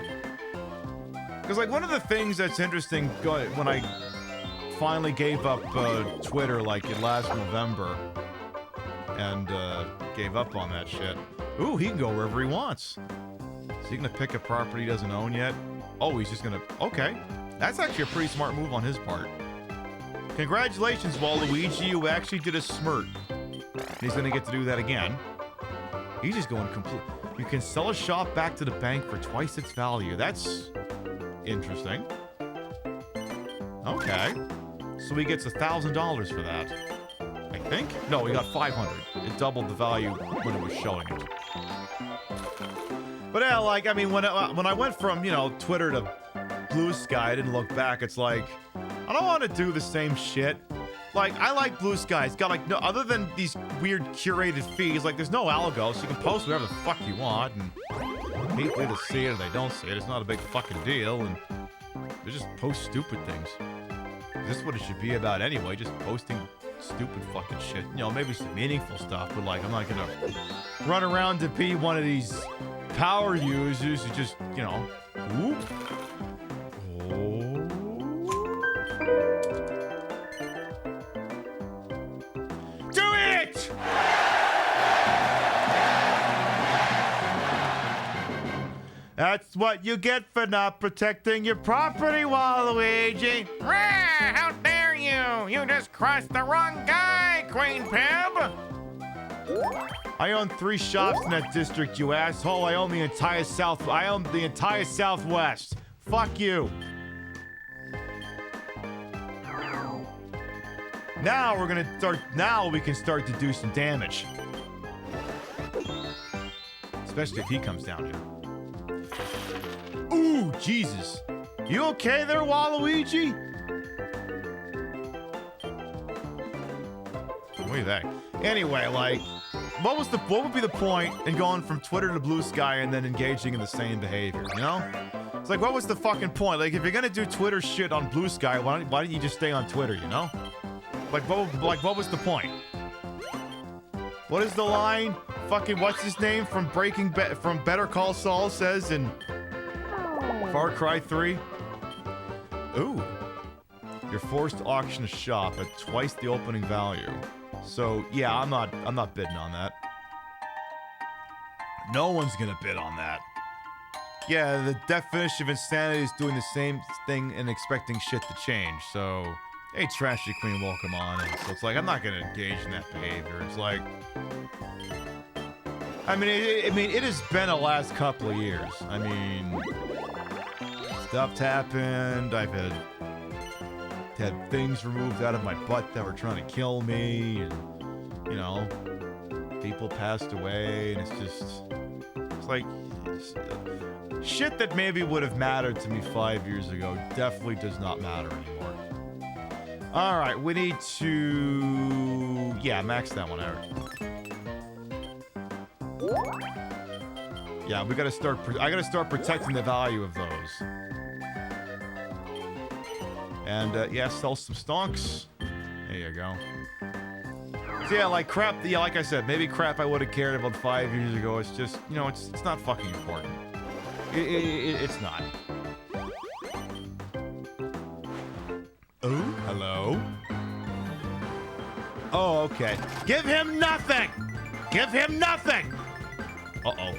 Speaker 9: Because, like, one of the things that's interesting when I finally gave up Twitter, like, last November, and gave up on that shit. Ooh, he can go wherever he wants. Is he going to pick a property he doesn't own yet? Oh, he's just going to... Okay. That's actually a pretty smart move on his part. Congratulations, Waluigi. You actually did a smirt. And he's going to get to do that again. He's just going complete... You can sell a shop back to the bank for twice its value. That's interesting. Okay. So he gets $1,000 for that. I think? No, he got 500. It doubled the value when it was showing it. But yeah, like, I mean, when I went from, you know, Twitter to Blue Sky, I didn't look back. It's like, I don't want to do the same shit. Like, I like Blue Sky. It's got, like, no, other than these weird curated feeds, like, there's no algo, so you can post whatever the fuck you want, and people either see it or they don't see it. It's not a big fucking deal, and they just post stupid things. This is what it should be about anyway, just posting stupid fucking shit. You know, maybe some meaningful stuff, but like, I'm not gonna run around to be one of these power users who just, you know, whoop. Oh. Do it! That's what you get for not protecting your property, Waluigi.
Speaker 11: Rah, how dare you! You just crossed the wrong guy, Queen Pib!
Speaker 9: I own 3 shops in that district, you asshole. I own the entire Southwest. Fuck you. Now we can start to do some damage. Especially if he comes down here. Ooh, Jesus. You okay there, Waluigi? What do you think? Anyway, like, what would be the point in going from Twitter to Blue Sky and then engaging in the same behavior, you know? It's like, what was the fucking point? Like, if you're gonna do Twitter shit on Blue Sky, why don't you just stay on Twitter, you know? Like, what was the point? What is the line? Fucking, what's his name from from Better Call Saul says in Far Cry 3? Ooh. You're forced to auction a shop at twice the opening value. So, yeah, I'm not bidding on that. No one's gonna bid on that. Yeah, the definition of insanity is doing the same thing and expecting shit to change, so... Hey, Trashy Queen, welcome on. And so it's like, I'm not gonna engage in that behavior. It's like... I mean, it has been the last couple of years. I mean... Stuff's happened, I've had things removed out of my butt that were trying to kill me, and, you know, people passed away, and it's like, shit that maybe would have mattered to me 5 years ago definitely does not matter anymore. Alright, we need to, yeah, max that one out. Yeah, I gotta start protecting the value of those. And, yeah, sell some stonks. There you go. So, yeah, like crap, yeah, like I said, maybe crap I would have cared about 5 years ago. It's just, you know, it's not fucking important. It's not. Oh, hello? Oh, okay. Give him nothing! Give him nothing! Uh-oh.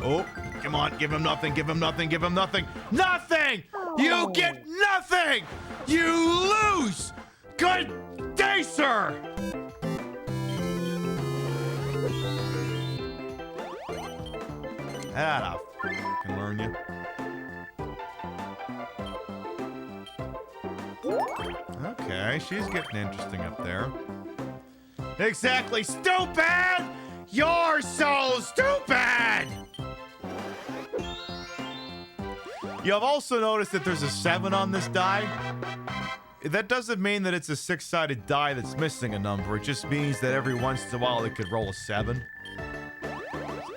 Speaker 9: Oh, come on, give him nothing, give him nothing, give him nothing. Nothing! You get nothing! You lose! Good day, sir! That'll fucking learn you. Okay, she's getting interesting up there. Exactly, stupid! You're so stupid! You have also noticed that there's a 7 on this die. That doesn't mean that it's a 6-sided die that's missing a number. It just means that every once in a while it could roll a 7.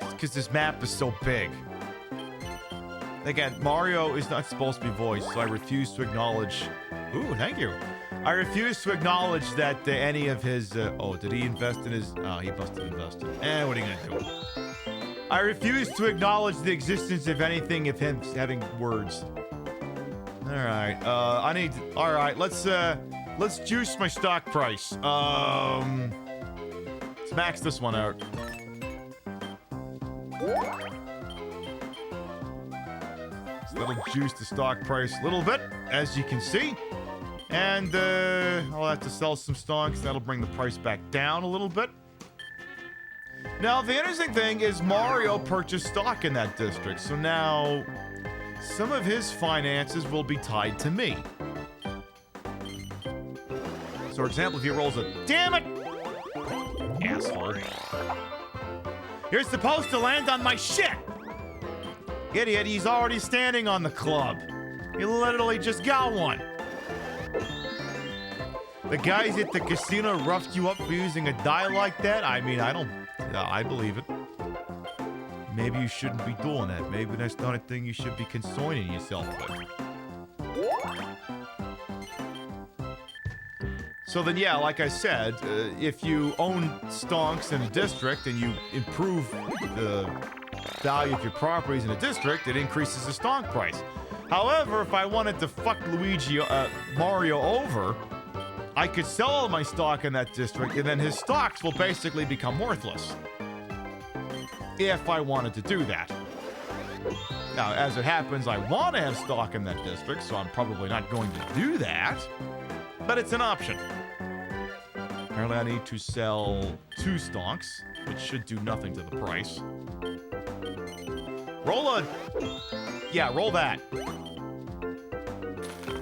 Speaker 9: Because this map is so big. Again, Mario is not supposed to be voiced, so I refuse to acknowledge... Ooh, thank you. I refuse to acknowledge that any of his... oh, did he invest in his... Oh, he must have invested. What are you gonna do? I refuse to acknowledge the existence of anything of him having words. Alright, I need... Alright, let's juice my stock price. Let's max this one out. So that'll juice the stock price a little bit, as you can see. And, I'll have to sell some stonks. That'll bring the price back down a little bit. Now, the interesting thing is Mario purchased stock in that district, so now some of his finances will be tied to me. So, for example, if he rolls a... Damn it! Asshole. You're supposed to land on my shit! Idiot, he's already standing on the club. He literally just got one. The guys at the casino roughed you up for using a die like that? I mean, I believe it. Maybe you shouldn't be doing that. Maybe that's not a thing you should be concerning yourself with. So then, yeah, like I said, if you own stonks in a district and you improve the value of your properties in a district, it increases the stonk price. However, if I wanted to fuck Mario over, I could sell all my stock in that district, and then his stocks will basically become worthless. If I wanted to do that. Now, as it happens, I want to have stock in that district, so I'm probably not going to do that. But it's an option. Apparently, I need to sell 2 stonks, which should do nothing to the price. Roll that.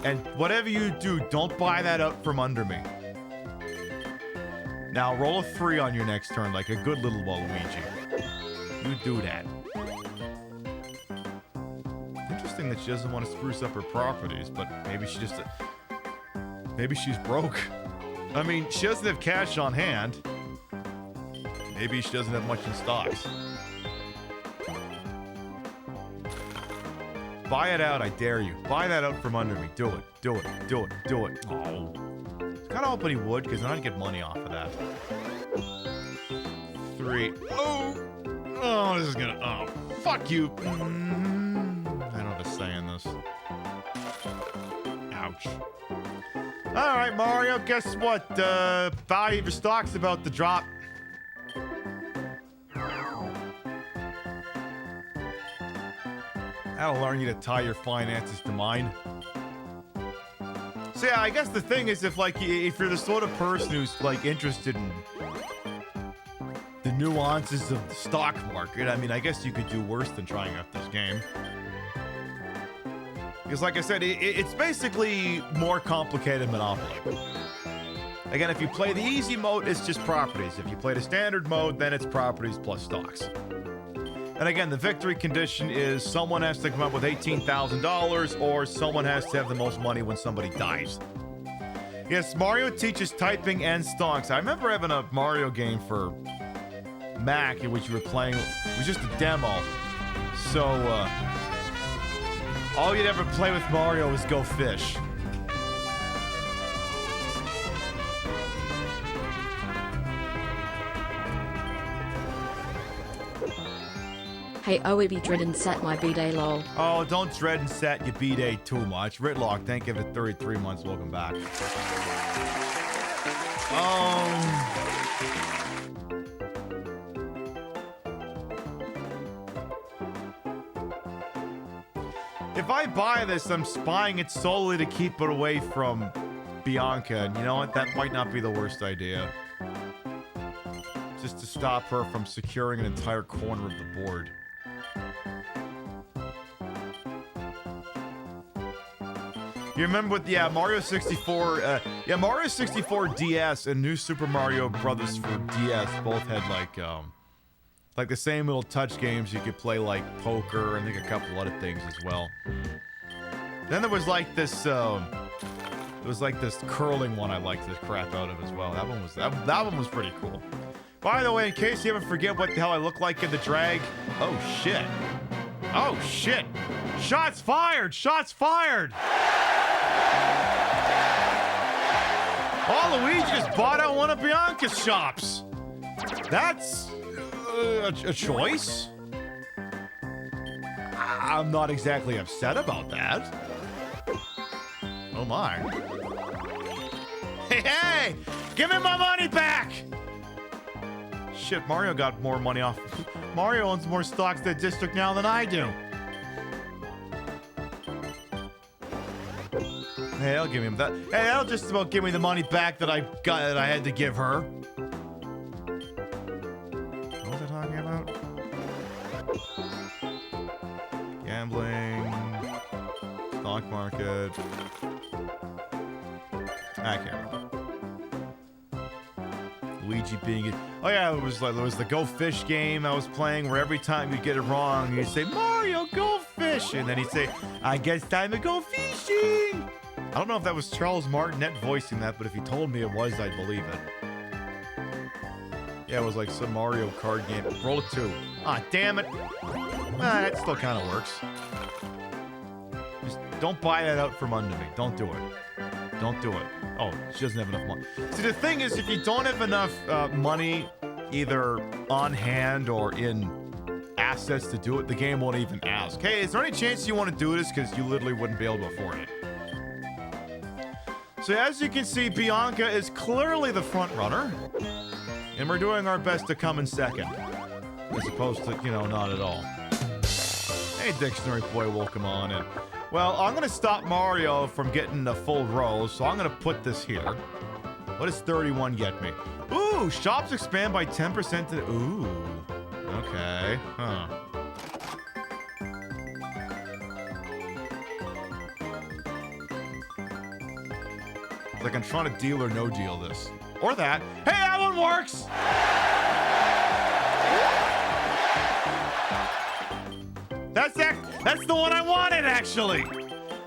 Speaker 9: And whatever you do, don't buy that up from under me. Now, roll a 3 on your next turn, like a good little Waluigi. You do that. Interesting that she doesn't want to spruce up her properties, but maybe she just... maybe she's broke. I mean, she doesn't have cash on hand. Maybe she doesn't have much in stocks. Buy it out, I dare you. Buy that out from under me. Do it. Do it. Do it. Do it. Oh. I was kind of hoping he would, because then I'd get money off of that. 3. Oh, this is gonna... oh, fuck you. I don't have a say in this. Ouch. All right, Mario, guess what? Value of your stock's about to drop. That'll learn you to tie your finances to mine. So yeah, I guess the thing is, if you're the sort of person who's like interested in the nuances of the stock market, I mean, I guess you could do worse than trying out this game. Because like I said, it's basically more complicated Monopoly. Again, if you play the easy mode, it's just properties. If you play the standard mode, then it's properties plus stocks. And again, the victory condition is someone has to come up with $18,000 or someone has to have the most money when somebody dies. Yes, Mario teaches typing and stonks. I remember having a Mario game for Mac in which you were playing. It was just a demo. So, all you'd ever play with Mario was go fish.
Speaker 10: Hey, I would be dreading sat my B-Day lol.
Speaker 9: Oh, don't dread and set your B-Day too much. Ritlock, thank you for 33 months. Welcome back. If I buy this, I'm buying it solely to keep it away from Bianca. And you know what? That might not be the worst idea. Just to stop her from securing an entire corner of the board. You remember with, Mario 64, Mario 64 DS and New Super Mario Brothers for DS both had like the same little touch games you could play, like poker and I think a couple other things as well. Then there was like this, curling one I liked the crap out of as well. That one was pretty cool. By the way, in case you ever forget what the hell I look like in the drag, oh shit. Oh shit. Shots fired! Shots fired! Oh, Luigi just bought out one of Bianca's shops. That's a choice. I'm not exactly upset about that. Oh my. Hey! Give me my money back! Shit, Mario got more money off. Mario owns more stocks in the district now than I do. Hey, I'll give him that. Hey, that'll just about give me the money back that I had to give her. What was I talking about? Gambling. Stock market. I can't remember. Luigi being it. Oh yeah, there was the Go Fish game I was playing where every time you get it wrong, you'd say, Mario, go fish! And then he'd say, I guess time to go fishing! I don't know if that was Charles Martinet voicing that, but if he told me it was, I'd believe it. Yeah, it was like some Mario Kart game. Roll a 2. Ah, damn it. That still kind of works. Just don't buy that out from under me. Don't do it. Don't do it. Oh, she doesn't have enough money. See, the thing is, if you don't have enough money, either on hand or in assets to do it, the game won't even ask. Hey, is there any chance you want to do this? Because you literally wouldn't be able to afford it. So as you can see, Bianca is clearly the front runner. And we're doing our best to come in second. As opposed to, you know, not at all. Hey, Dictionary Boy, welcome on in. Well, I'm going to stop Mario from getting a full row, so I'm going to put this here. What does 31 get me? Ooh, shops expand by 10% to... Ooh. Okay. Huh. It's like I'm trying to deal or no deal this. Or that. Hey, that one works! That's the one I wanted, actually.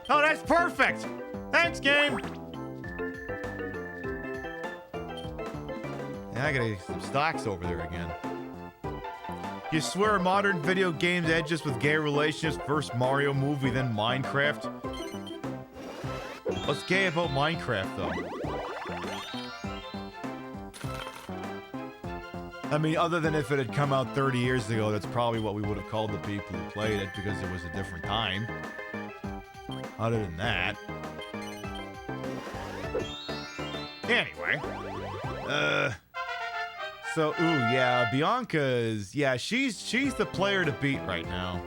Speaker 9: Oh, that's perfect. Thanks, game. Yeah, I gotta get some stocks over there again. You swear modern video games edges with gay relations, first Mario movie, then Minecraft? What's gay about Minecraft, though? I mean, other than if it had come out 30 years ago, that's probably what we would have called the people who played it because it was a different time. Other than that. Anyway. So, ooh, yeah, Bianca's... Yeah, she's the player to beat right now.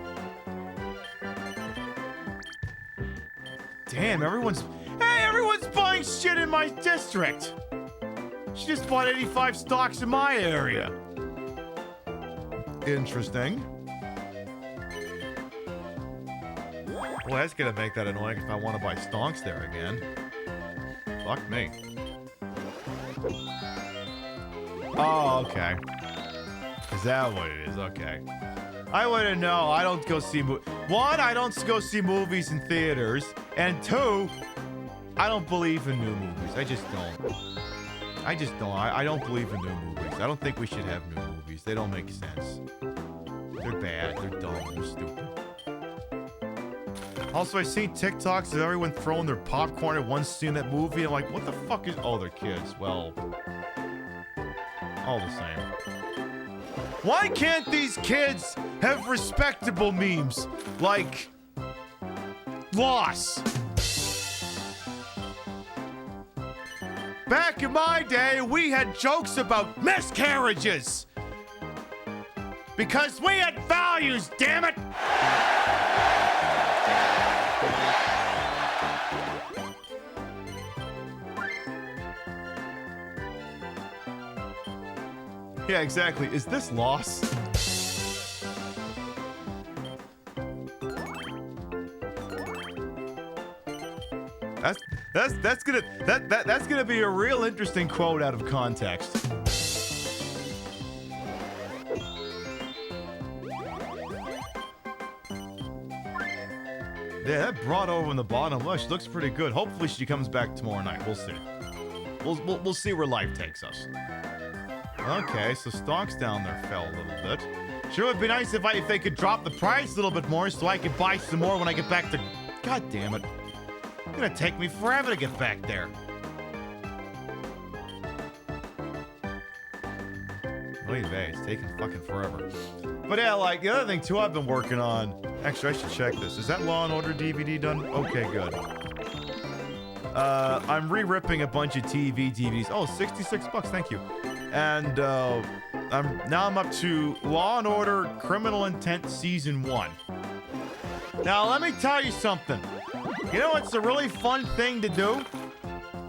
Speaker 9: Damn, everyone's buying shit in my district! She just bought 85 stocks in my area. Interesting. Well, that's gonna make that annoying if I want to buy stonks there again. Fuck me. Oh, okay. Is that what it is? Okay. I wouldn't know. I don't go see one, I don't go see movies in theaters. And two, I don't believe in new movies. I just don't. I don't believe in new movies. I don't think we should have new movies. They don't make sense. They're bad. They're dumb. They're stupid. Also, I see TikToks of everyone throwing their popcorn at one scene in that movie. I'm like, what the fuck is... Oh, they're kids. Well... all the same. Why can't these kids have respectable memes? Like... Loss. Back in my day, we had jokes about miscarriages. Because we had values, damn it! Yeah, exactly. Is this loss? That's gonna be a real interesting quote out of context. Yeah, that broad over in the bottom left looks pretty good. Hopefully she comes back tomorrow night. We'll see. We'll see where life takes us. Okay, so stocks down there fell a little bit. Sure would be nice if they could drop the price a little bit more so I could buy some more when I get back to... God damn it. It's gonna take me forever to get back there. Wait, it's taking fucking forever. But yeah, like, the other thing, too, I've been working on... Actually, I should check this. Is that Law & Order DVD done? Okay, good. I'm re-ripping a bunch of TV DVDs. Oh, 66 bucks, thank you. And, I'm up to Law & Order Criminal Intent Season 1. Now, let me tell you something. You know what's a really fun thing to do?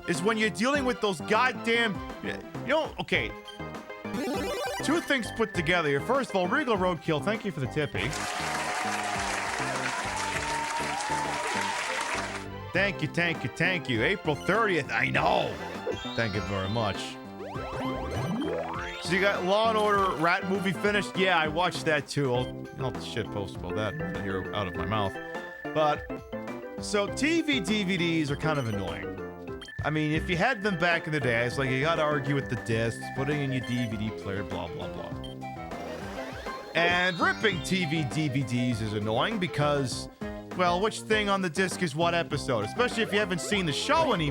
Speaker 9: Is when you're dealing with those goddamn... You know, okay. Two things put together here. First of all, Regal Roadkill, thank you for the tippy. Thank you. April 30th, I know. Thank you very much. So you got Law & Order Rat movie finished? Yeah, I watched that too. I'll shit post about that here out of my mouth. But, so TV DVDs are kind of annoying. I mean, if you had them back in the day, it's like you gotta argue with the discs, putting in your DVD player, blah, blah, blah. And ripping TV DVDs is annoying because well, which thing on the disc is what episode? Especially if you haven't seen the show any.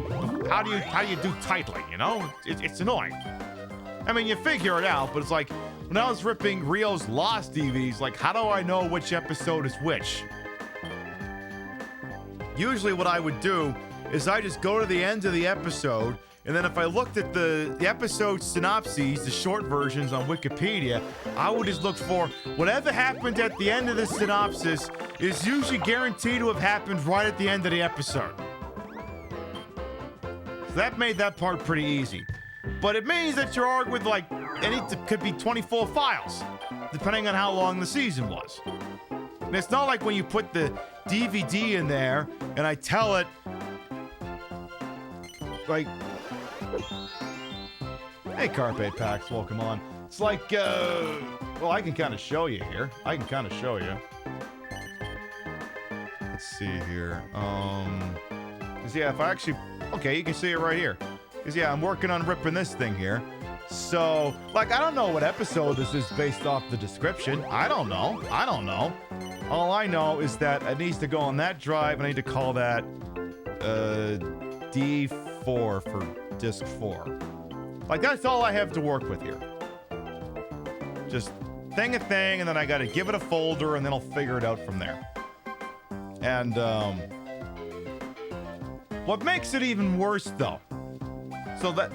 Speaker 9: How do you do titling? You know, it's annoying. I mean, you figure it out, but it's like when I was ripping Rio's Lost DVDs, like, how do I know which episode is which? Usually, what I would do is I just go to the end of the episode. And then if I looked at the episode synopses, the short versions on Wikipedia, I would just look for whatever happened at the end of the synopsis is usually guaranteed to have happened right at the end of the episode. So that made that part pretty easy. But it means that you're arguing with like, it could be 24 files, depending on how long the season was. And it's not like when you put the DVD in there and I tell it, like, hey, Carpe Pax, welcome on. It's like, well, I can kind of show you here. Let's see here. Cause yeah, if I actually, okay, you can see it right here. Cause yeah, I'm working on ripping this thing here. So, like, I don't know what episode this is based off the description. I don't know. All I know is that it needs to go on that drive, and I need to call that, D4 for disc 4. Like, that's all I have to work with here. Just thing a thing, and then I gotta give it a folder, and then I'll figure it out from there. And, what makes it even worse, though,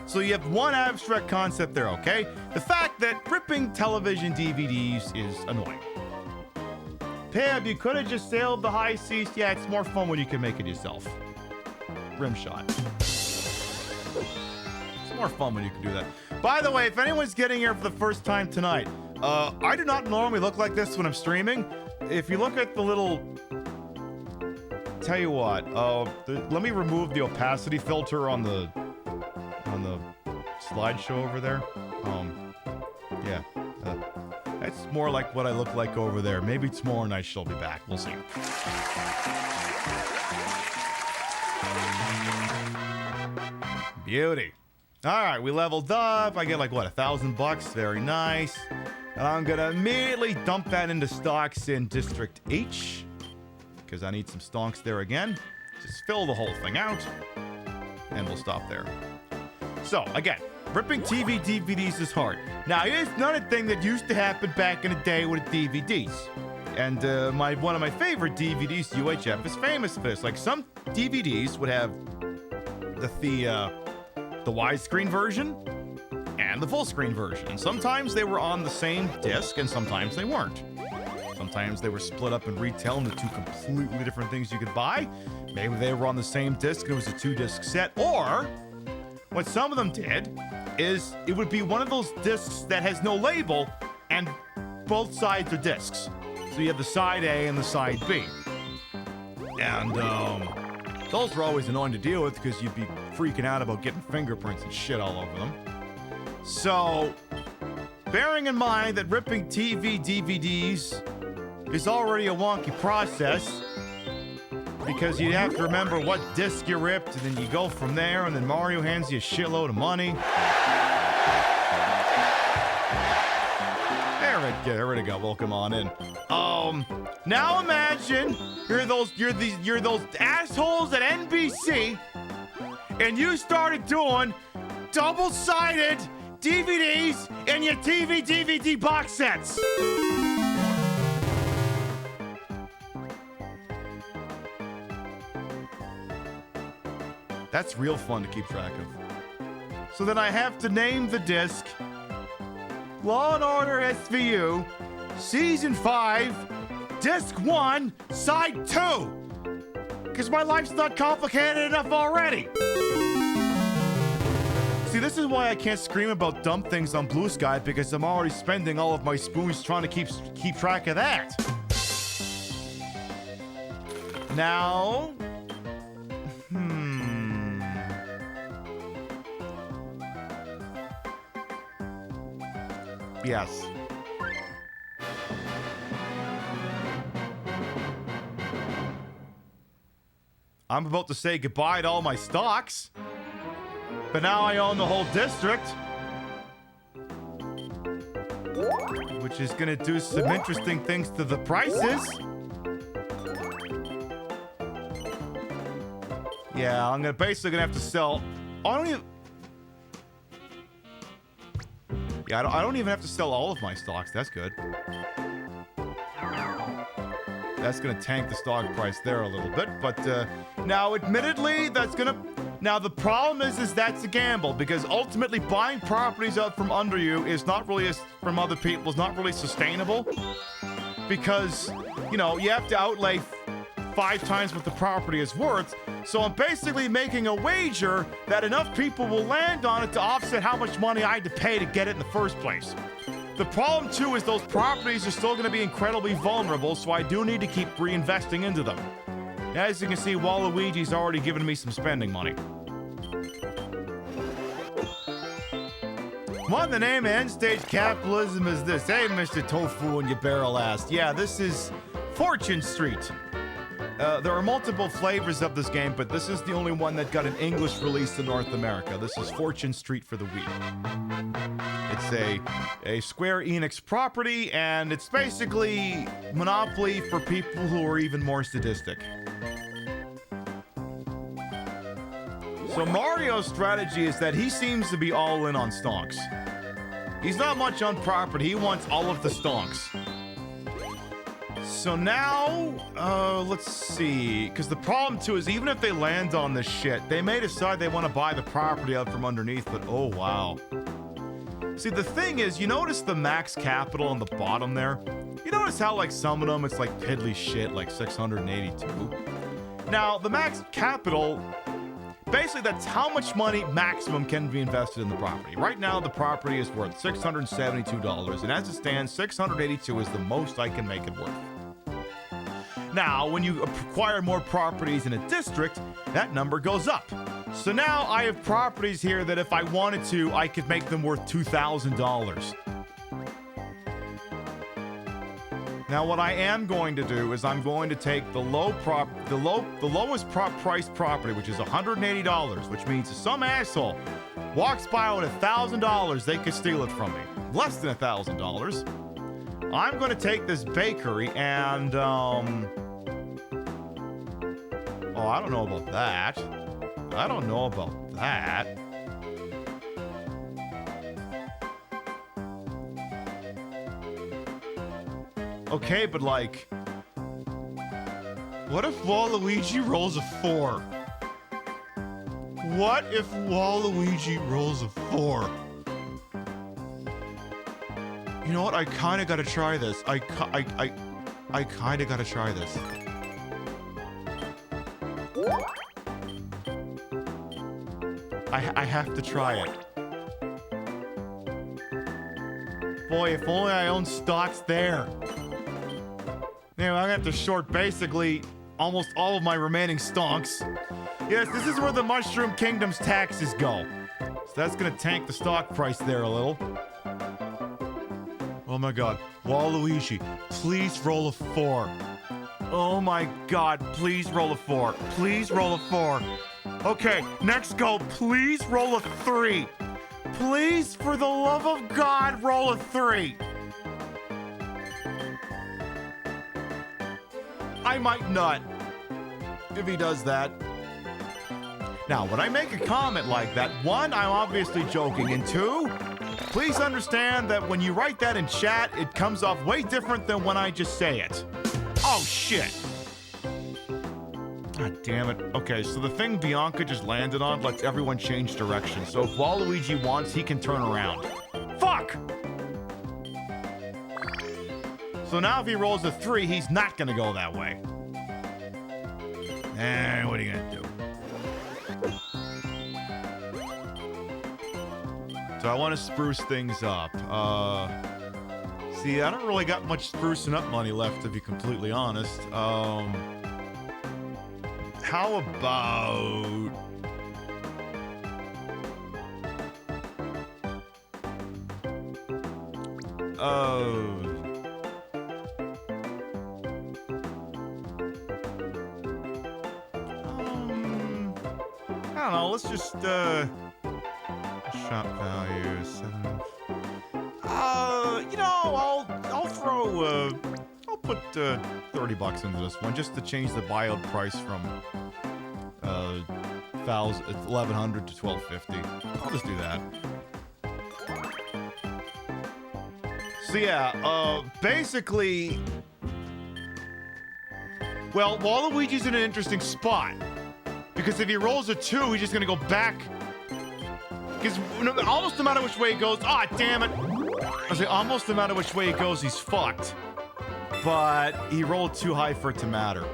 Speaker 9: so you have one abstract concept there, okay? The fact that ripping television DVDs is annoying. Pib, you could have just sailed the high seas. Yeah, it's more fun when you can make it yourself. Rim shot. More fun when you can do that. By the way, if anyone's getting here for the first time tonight, I do not normally look like this when I'm streaming. If you look at the little, tell you what, let me remove the opacity filter on the slideshow over there. Yeah, that's more like what I look like over there. Maybe tomorrow night she'll be back. We'll see. Beauty. All right, we leveled up. I get like, what, $1,000? Very nice. And I'm gonna immediately dump that into stocks in District H, because I need some stonks there again. Just fill the whole thing out, and we'll stop there. So, again, ripping TV DVDs is hard. Now, here's another thing that used to happen back in the day with DVDs. And one of my favorite DVDs, UHF, is famous for this. Like, some DVDs would have the widescreen version and the full screen version. And sometimes they were on the same disc and sometimes they weren't. Sometimes they were split up in retail into two completely different things you could buy. Maybe they were on the same disc and it was a 2-disc set. Or what some of them did is it would be one of those discs that has no label and both sides are discs. So you have the side A and the side B. And those were always annoying to deal with because you'd be freaking out about getting fingerprints and shit all over them. So, bearing in mind that ripping TV DVDs is already a wonky process, because you have to remember what disc you ripped, and then you go from there, and then Mario hands you a shitload of money. There we go. Welcome on in. Now imagine you're those assholes at NBC, and you started doing double-sided DVDs in your TV DVD box sets. That's real fun to keep track of. So then I have to name the disc Law & Order SVU, Season 5, Disc 1, Side 2. Because my life's not complicated enough already. See, this is why I can't scream about dumb things on Blue Sky, because I'm already spending all of my spoons trying to keep track of that. Now... Yes. I'm about to say goodbye to all my stocks, but now I own the whole district, which is gonna do some interesting things to the prices. Yeah, I'm basically gonna have to sell. I don't even. Yeah, I don't even have to sell all of my stocks. That's good. That's gonna tank the stock price there a little bit, but now, admittedly, that's gonna. Now the problem is that's a gamble because ultimately buying properties out from under you is not really from other people is not really sustainable because you know you have to outlay 5 times what the property is worth. So I'm basically making a wager that enough people will land on it to offset how much money I had to pay to get it in the first place. The problem too is those properties are still going to be incredibly vulnerable, so I do need to keep reinvesting into them. As you can see, Waluigi's already given me some spending money. What the name of end-stage capitalism is this? Hey, Mr. Tofu and your barrel ass. Yeah, this is Fortune Street. There are multiple flavors of this game, but this is the only one that got an English release in North America. This is Fortune Street for the Wii. It's a Square Enix property, and it's basically Monopoly for people who are even more sadistic. So Mario's strategy is that he seems to be all in on stonks. He's not much on property, he wants all of the stonks. So now, let's see, because the problem too is even if they land on this shit, they may decide they want to buy the property out from underneath, but oh wow. See, the thing is, you notice the max capital on the bottom there? You notice how like some of them, it's like piddly shit, like 682? Now, the max capital, basically that's how much money maximum can be invested in the property. Right now, the property is worth $672, and as it stands, 682 is the most I can make it worth. Now, when you acquire more properties in a district, that number goes up. So now I have properties here that if I wanted to, I could make them worth $2,000. Now, what I am going to do is I'm going to take the lowest priced property, which is $180, which means if some asshole walks by with $1,000, they could steal it from me. Less than $1,000. I'm going to take this bakery and, oh, I don't know about that. I don't know about that. Okay, but like, what if Waluigi rolls a 4? What if Waluigi rolls a 4? You know what? I kind of got to try this. I kind of got to try this. I have to try it. Boy, if only I own stocks there. Now, I'm gonna have to short basically almost all of my remaining stonks. Yes, this is where the Mushroom Kingdom's taxes go. So that's gonna tank the stock price there a little. Oh my god. Waluigi, please roll a 4. Oh my god, please roll a 4. Please roll a 4. Okay, next go. Please roll a 3. Please, for the love of God, roll a 3. I might not, if he does that. Now, when I make a comment like that, 1, I'm obviously joking, and 2, please understand that when you write that in chat, it comes off way different than when I just say it. Oh, shit. God damn it. Okay, so the thing Bianca just landed on lets everyone change direction. So if Waluigi wants, he can turn around. Fuck! So now if he rolls a 3, he's not gonna go that way. And what are you gonna do? So I want to spruce things up. See, I don't really got much sprucing up money left, to be completely honest. How about... I don't know, let's just, shop value, 7... you know, I'll throw, I'll put, 30 bucks into this one, just to change the buyout price from, 1100 to 1250. I'll just do that. So yeah, basically, well, Waluigi's in an interesting spot because if he rolls a 2, he's just gonna go back. Because almost no matter which way he goes, damn it! I say almost no matter which way he goes, he's fucked. But he rolled too high for it to matter.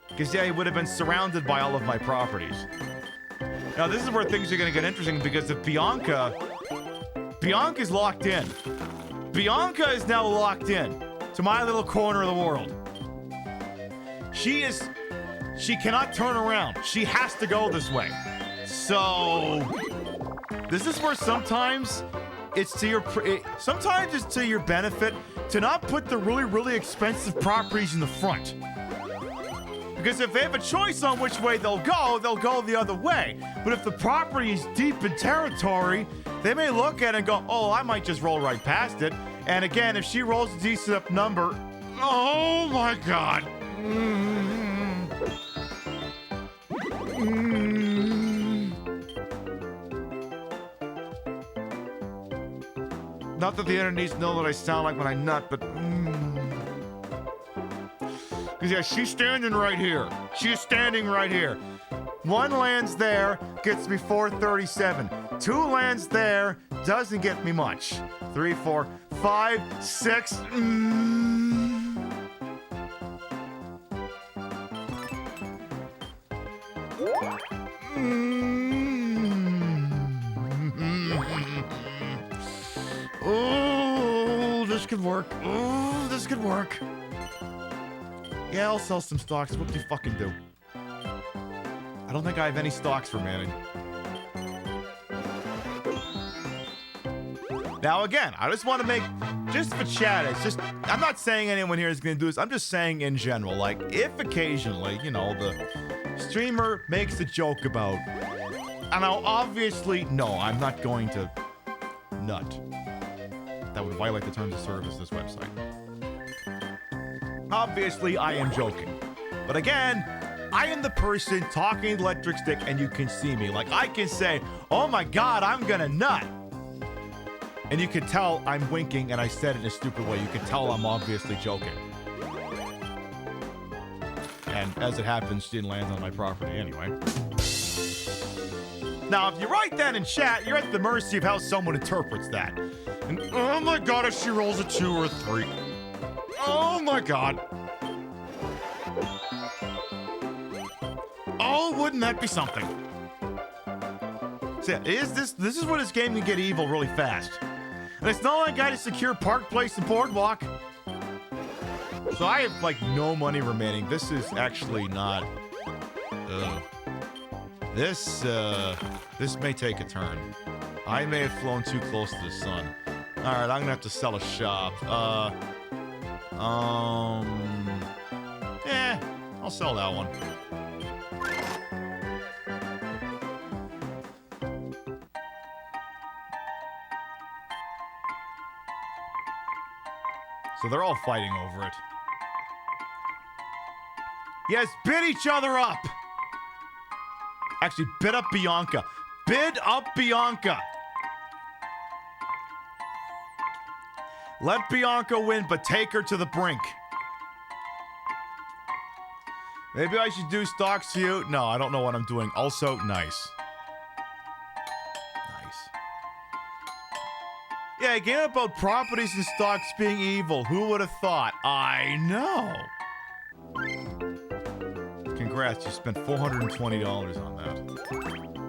Speaker 9: Because yeah, he would have been surrounded by all of my properties. Now this is where things are gonna get interesting because if Bianca's locked in. Bianca is now locked in to my little corner of the world. She cannot turn around. She has to go this way. So this is where sometimes it's to your benefit to not put the really, really expensive properties in the front. Because if they have a choice on which way they'll go the other way. But if the property is deep in territory, they may look at it and go, oh, I might just roll right past it. And again, if she rolls a decent enough number, oh my God. Not that the internet needs to know what I sound like when I nut, but because yeah, she's standing right here. She's standing right here. 1 lands there, gets me 437. 2 lands there, doesn't get me much. 3, 4, 5, 6. Oh, this could work. Oh, this could work. Yeah, I'll sell some stocks. What do you fucking do? I don't think I have any stocks for manning. Now again, I just want to make, just for chat, it's just, I'm not saying anyone here is going to do this, I'm just saying in general, like, if occasionally, you know, the streamer makes a joke about, and I'll obviously, no, I'm not going to nut. That would violate the terms of service of this website. Obviously, I am joking. But again, I am the person talking electric stick and you can see me. Like, I can say, oh my God, I'm gonna nut. And you can tell I'm winking and I said it in a stupid way. You can tell I'm obviously joking. And as it happens, she didn't land on my property anyway. Now, if you write that in chat, you're at the mercy of how someone interprets that. And oh my God, if she rolls a 2 or a 3. Oh my God. Oh, wouldn't that be something? So, this is where this game can get evil really fast. And it's not like I got a secure Park Place and Boardwalk. So I have like no money remaining. This is actually not. This may take a turn. I may have flown too close to the sun. All right, I'm gonna have to sell a shop. I'll sell that one. So they're all fighting over it. Yes, bid each other up. Actually, bid up Bianca. Bid up Bianca. Let Bianca win, but take her to the brink. Maybe I should do stocks for you. No, I don't know what I'm doing. Also, nice. Nice. Yeah, a game about properties and stocks being evil. Who would have thought? I know. Congrats, you spent $420 on that.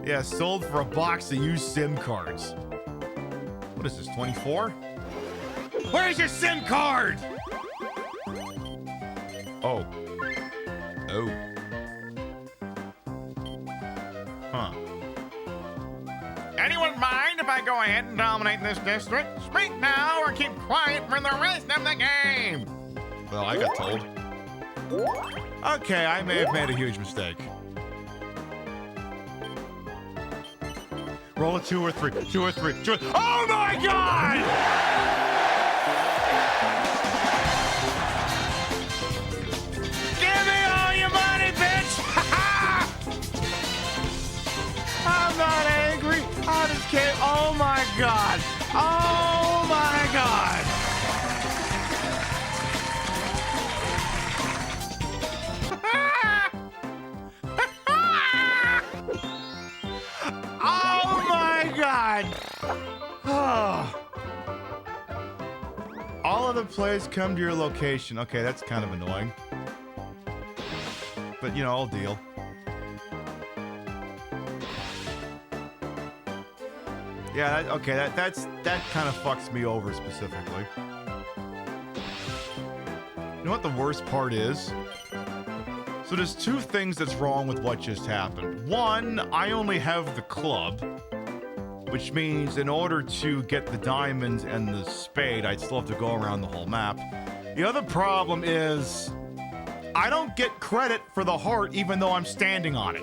Speaker 9: Yeah, sold for a box of used SIM cards. What is this, 24? Where's your SIM card? Oh. Oh. Huh.
Speaker 11: Anyone mind if I go ahead and dominate this district? Speak now or keep quiet for the rest of the game.
Speaker 9: Well, I got told. Okay, I may have made a huge mistake. Roll a 2 or 3. 2 or 3. 2 or 3. Oh my God! All other players come to your location. Okay, that's kind of annoying. But, you know, I'll deal. Yeah, okay, that kind of fucks me over specifically. You know what the worst part is? So there's two things that's wrong with what just happened. One, I only have the club, which means in order to get the diamond and the spade, I'd still have to go around the whole map. The other problem is I don't get credit for the heart even though I'm standing on it.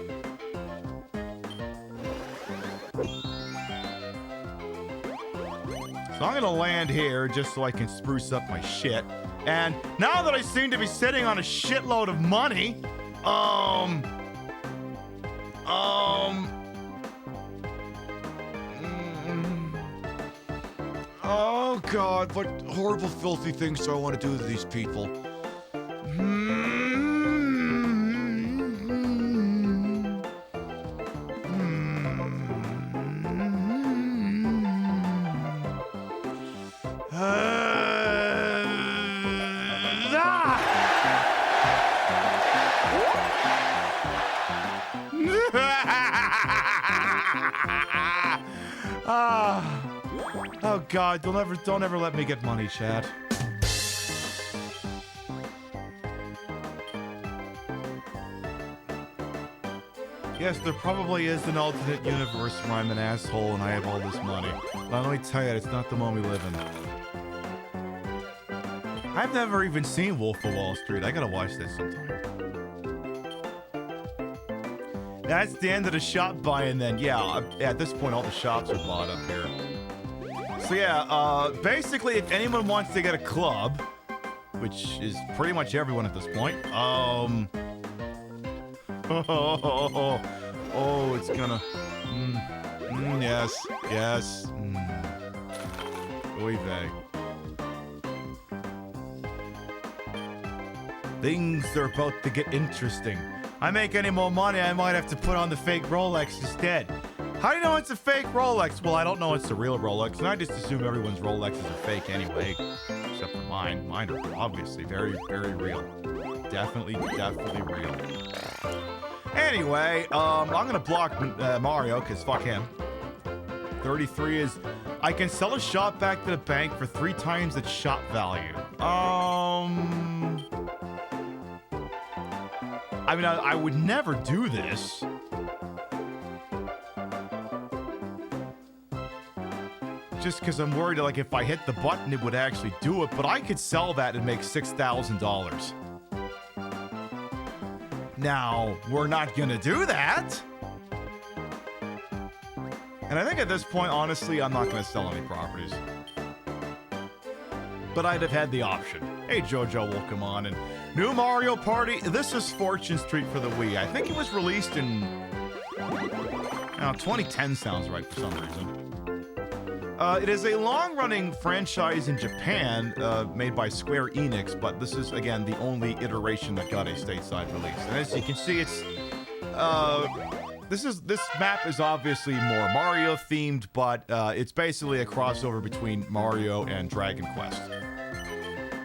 Speaker 9: So I'm gonna land here just so I can spruce up my shit. And now that I seem to be sitting on a shitload of money, oh God, what horrible, filthy things do I want to do to these people? Oh God, don't ever let me get money, Chad. Yes, there probably is an alternate universe where I'm an asshole and I have all this money. But let me tell you, it's not the one we live in. I've never even seen Wolf of Wall Street. I gotta watch this sometime. That's the end of the shop buying then. Yeah, at this point, all the shops are bought up here. So yeah, basically, if anyone wants to get a club, which is pretty much everyone at this point, oh, it's gonna, yes, oy vey. Things are about to get interesting. I make any more money, I might have to put on the fake Rolex instead. How do you know it's a fake Rolex? Well, I don't know it's a real Rolex, and I just assume everyone's Rolexes are fake anyway. Except for mine. Mine are obviously very, very real. Definitely real. Anyway, I'm gonna block Mario, because fuck him. 33 is... I can sell a shop back to the bank for 3 times its shop value. I mean, I would never do this. Just because I'm worried, like, if I hit the button, it would actually do it. But I could sell that and make $6,000. Now, we're not gonna do that. And I think at this point, honestly, I'm not gonna sell any properties. But I'd have had the option. Hey, Jojo, welcome on. And new Mario Party. This is Fortune Street for the Wii. I think it was released in... 2010 sounds right for some reason. It is a long-running franchise in Japan, made by Square Enix, but this is, again, the only iteration that got a stateside release. And as you can see, it's... This map is obviously more Mario-themed, but it's basically a crossover between Mario and Dragon Quest.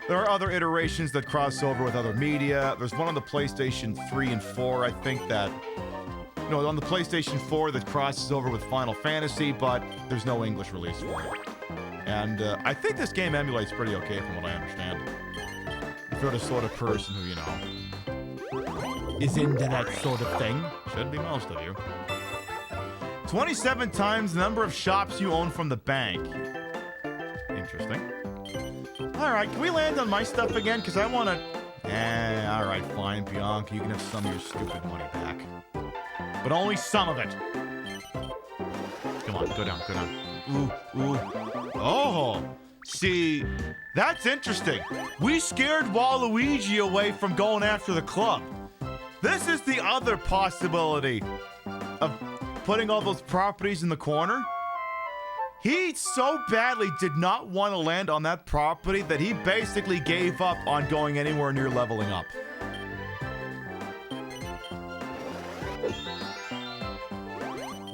Speaker 9: There are other iterations that cross over with other media. There's one on the PlayStation 3 and 4, I think, that... No, on the PlayStation 4 that crosses over with Final Fantasy, but there's no English release for it. And I think this game emulates pretty okay from what I understand. If you're the sort of person who, you know, is into that sort of thing. Should be most of you. 27 times the number of shops you own from the bank. Interesting. Alright, can we land on my stuff again? Because I want to... alright, fine, Bianca. You can have some of your stupid money back. But only some of it. Come on, go down. Ooh. Oh, see, that's interesting. We scared Waluigi away from going after the club. This is the other possibility of putting all those properties in the corner. He so badly did not want to land on that property that he basically gave up on going anywhere near leveling up.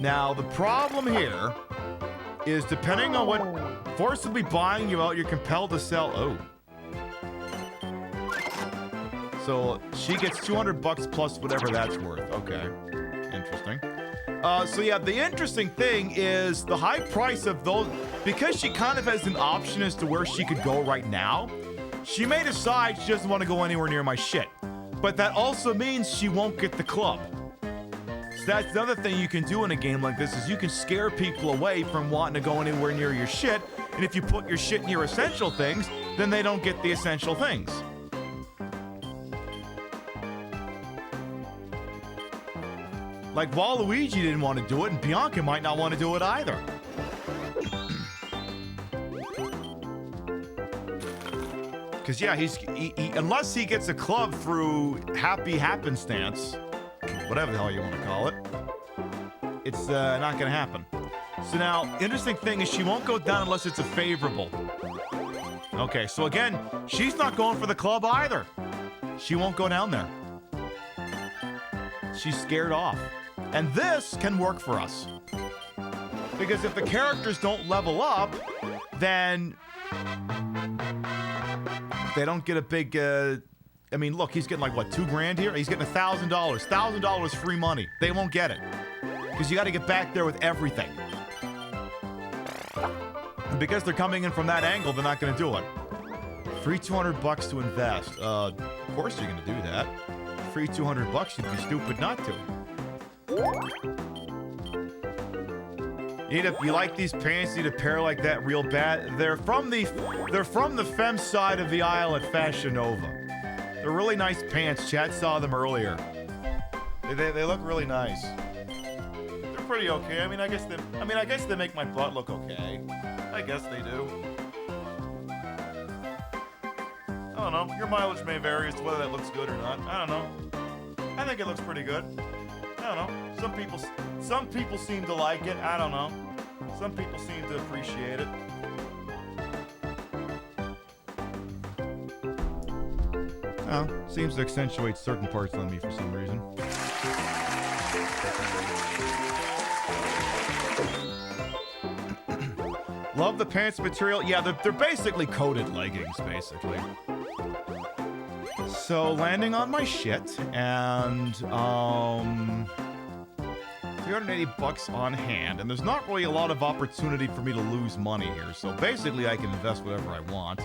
Speaker 9: Now, the problem here is depending on what... Forcibly buying you out, you're compelled to sell. Oh. So she gets $200 plus whatever that's worth. Okay. Interesting. So yeah, the interesting thing is the high price of those, because she kind of has an option as to where she could go right now. She may decide she doesn't want to go anywhere near my shit. But that also means she won't get the club. So that's another thing you can do in a game like this is you can scare people away from wanting to go anywhere near your shit. And if you put your shit near essential things, then they don't get the essential things. Like Waluigi didn't want to do it, and Bianca might not want to do it either. Because yeah, unless he gets a club through happy happenstance, whatever the hell you want to call it, it's not going to happen. So now, interesting thing is she won't go down unless it's a favorable. Okay, so again, she's not going for the club either. She won't go down there. She's scared off. And this can work for us. Because if the characters don't level up, then they don't get a big, I mean, look, he's getting like, what, $2,000 here? He's getting $1,000. $1,000 free money. They won't get it. Because you got to get back there with everything. And because they're coming in from that angle, they're not going to do it. Free $200 to invest. Of course you're going to do that. Free $200, you'd be stupid not to. You like these pants? You need a pair like that real bad. They're from the femme side of the aisle at Fashion Nova. They're really nice pants. Chad saw them earlier. They look really nice. They're pretty okay. I mean, I guess they make my butt look okay. I guess they do. I don't know. Your mileage may vary as to whether that looks good or not. I don't know. I think it looks pretty good. I don't know. Some people seem to like it. I don't know. Some people seem to appreciate it. Oh, seems to accentuate certain parts on me for some reason. Love the pants material. Yeah, they're basically coated leggings, basically. So, landing on my shit, and, $380 on hand, and there's not really a lot of opportunity for me to lose money here, so basically I can invest whatever I want.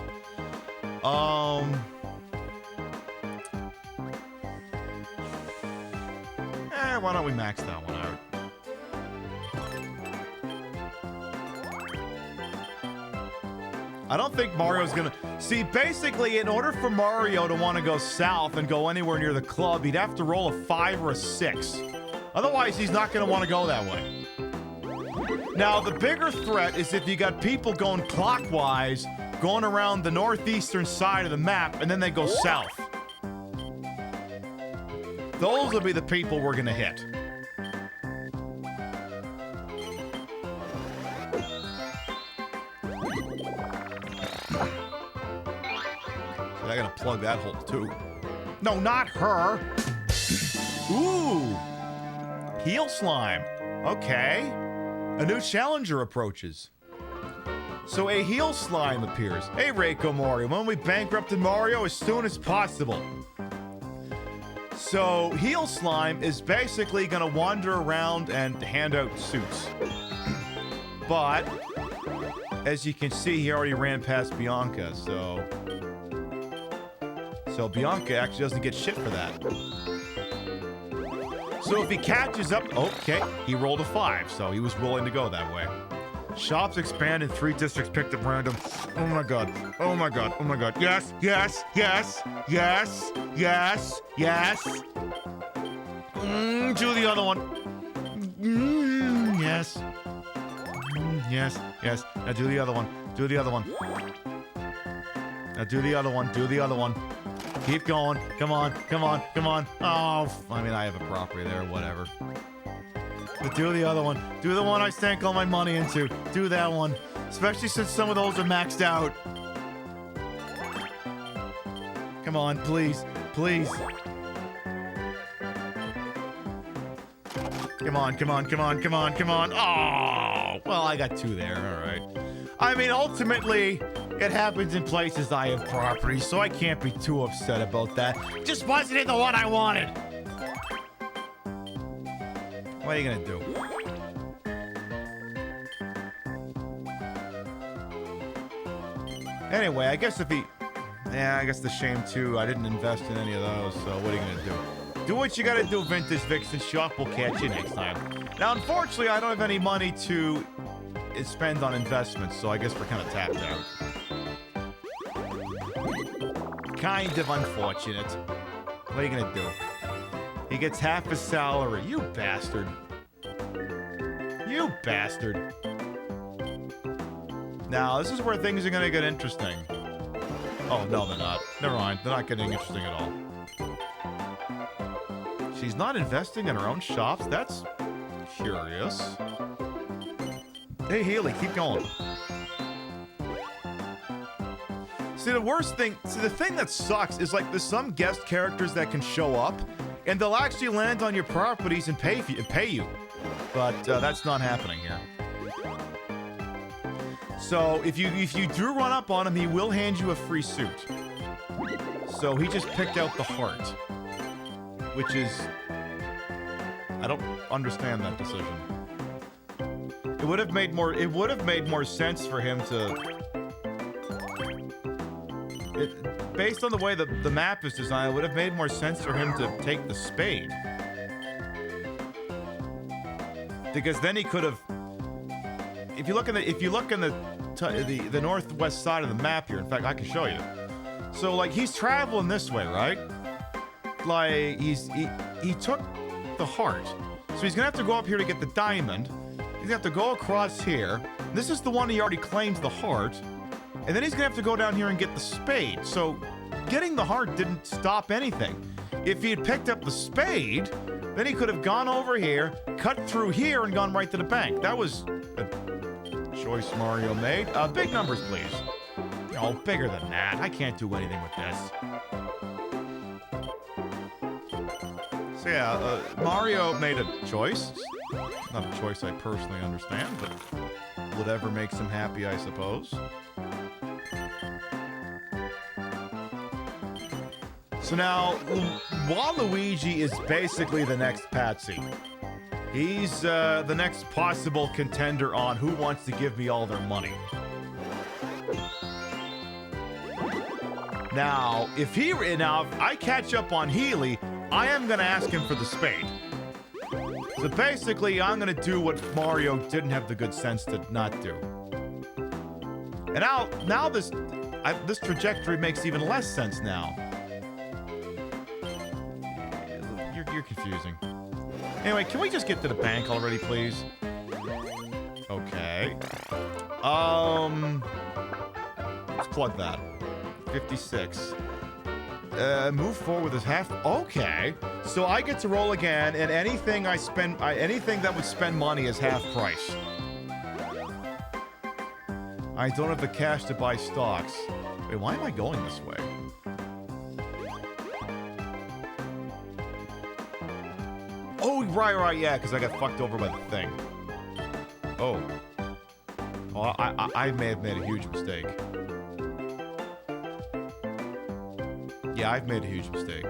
Speaker 9: Why don't we max that one out? I don't think Mario's gonna... See, basically, in order for Mario to want to go south and go anywhere near the club, he'd have to roll a 5 or a 6. Otherwise, he's not gonna want to go that way. Now, the bigger threat is if you got people going clockwise, going around the northeastern side of the map, and then they go south. Those will be the people we're gonna hit. I gotta plug that hole too. No, not her. Ooh. Heel slime. Okay. A new challenger approaches. So a heel slime appears. Hey, Reiko Mario, when we bankrupted Mario as soon as possible. So heel slime is basically gonna wander around and hand out suits. But as you can see, he already ran past Bianca, so Bianca actually doesn't get shit for that. So if he catches up, okay, he rolled a 5, so he was willing to go that way. Shops expand in 3 districts picked at random. Oh my god. Oh my god. Oh my god. Yes, yes, yes, yes, yes, yes. Do the other one. Yes. Yes, yes. Now do the other one. Do the other one. Now do the other one. Do the other one. Keep going. Come on. Come on. Come on. Oh, I mean, I have a property there. Whatever. But do the other one. Do the one I sank all my money into. Do that one. Especially since some of those are maxed out. Come on, please. Please. Come on, come on, come on, come on, come on. Oh, well, I got 2 there. All right. I mean, ultimately, it happens in places I have property, so I can't be too upset about that. Just wasn't in the one I wanted. What are you gonna do? Anyway, I guess if he... Yeah, I guess the shame too. I didn't invest in any of those, so what are you gonna do? Do what you gotta do, Vintage Vixen Shop. We'll catch you next time. Now, unfortunately, I don't have any money to spend on investments, so I guess we're kind of tapped out. Kind of unfortunate. What are you gonna do? He gets half his salary. You bastard. You bastard. Now, this is where things are gonna get interesting. Oh, no, they're not. Never mind. They're not getting interesting at all. She's not investing in her own shops? That's curious. Hey, Healy, keep going. See, the worst thing... See, the thing that sucks is, like, there's some guest characters that can show up, and they'll actually land on your properties and pay you. But that's not happening here. So, if you do run up on him, he will hand you a free suit. So, he just picked out the heart. Which is... I don't understand that decision. It would have made more sense for him to... based on the way the map is designed, it would have made more sense for him to take the spade. Because then he could have... If you look in the northwest side of the map here, in fact, I can show you. So, like, he's traveling this way, right? Like, he took the heart. So he's gonna have to go up here to get the diamond. He's gonna have to go across here. This is the one he already claims the heart. And then he's gonna have to go down here and get the spade. So, getting the heart didn't stop anything. If he had picked up the spade, then he could have gone over here, cut through here, and gone right to the bank. That was a choice Mario made. Big numbers, please. No, bigger than that. I can't do anything with this. So yeah, Mario made a choice. Not a choice I personally understand, but whatever makes him happy, I suppose. So now, Waluigi is basically the next Patsy. He's the next possible contender on Who Wants to Give Me All Their Money. Now, if I catch up on Healy, I am going to ask him for the spade. So basically, I'm going to do what Mario didn't have the good sense to not do. And now this trajectory makes even less sense now. You're confusing. Anyway, can we just get to the bank already, please? Okay. Let's plug that. 56. Move forward with half. Okay. So I get to roll again, and anything I spend, anything that would spend money is half price. I don't have the cash to buy stocks. Wait, why am I going this way? Oh, right, yeah, because I got fucked over by the thing. Oh. Well, I may have made a huge mistake. Yeah, I've made a huge mistake.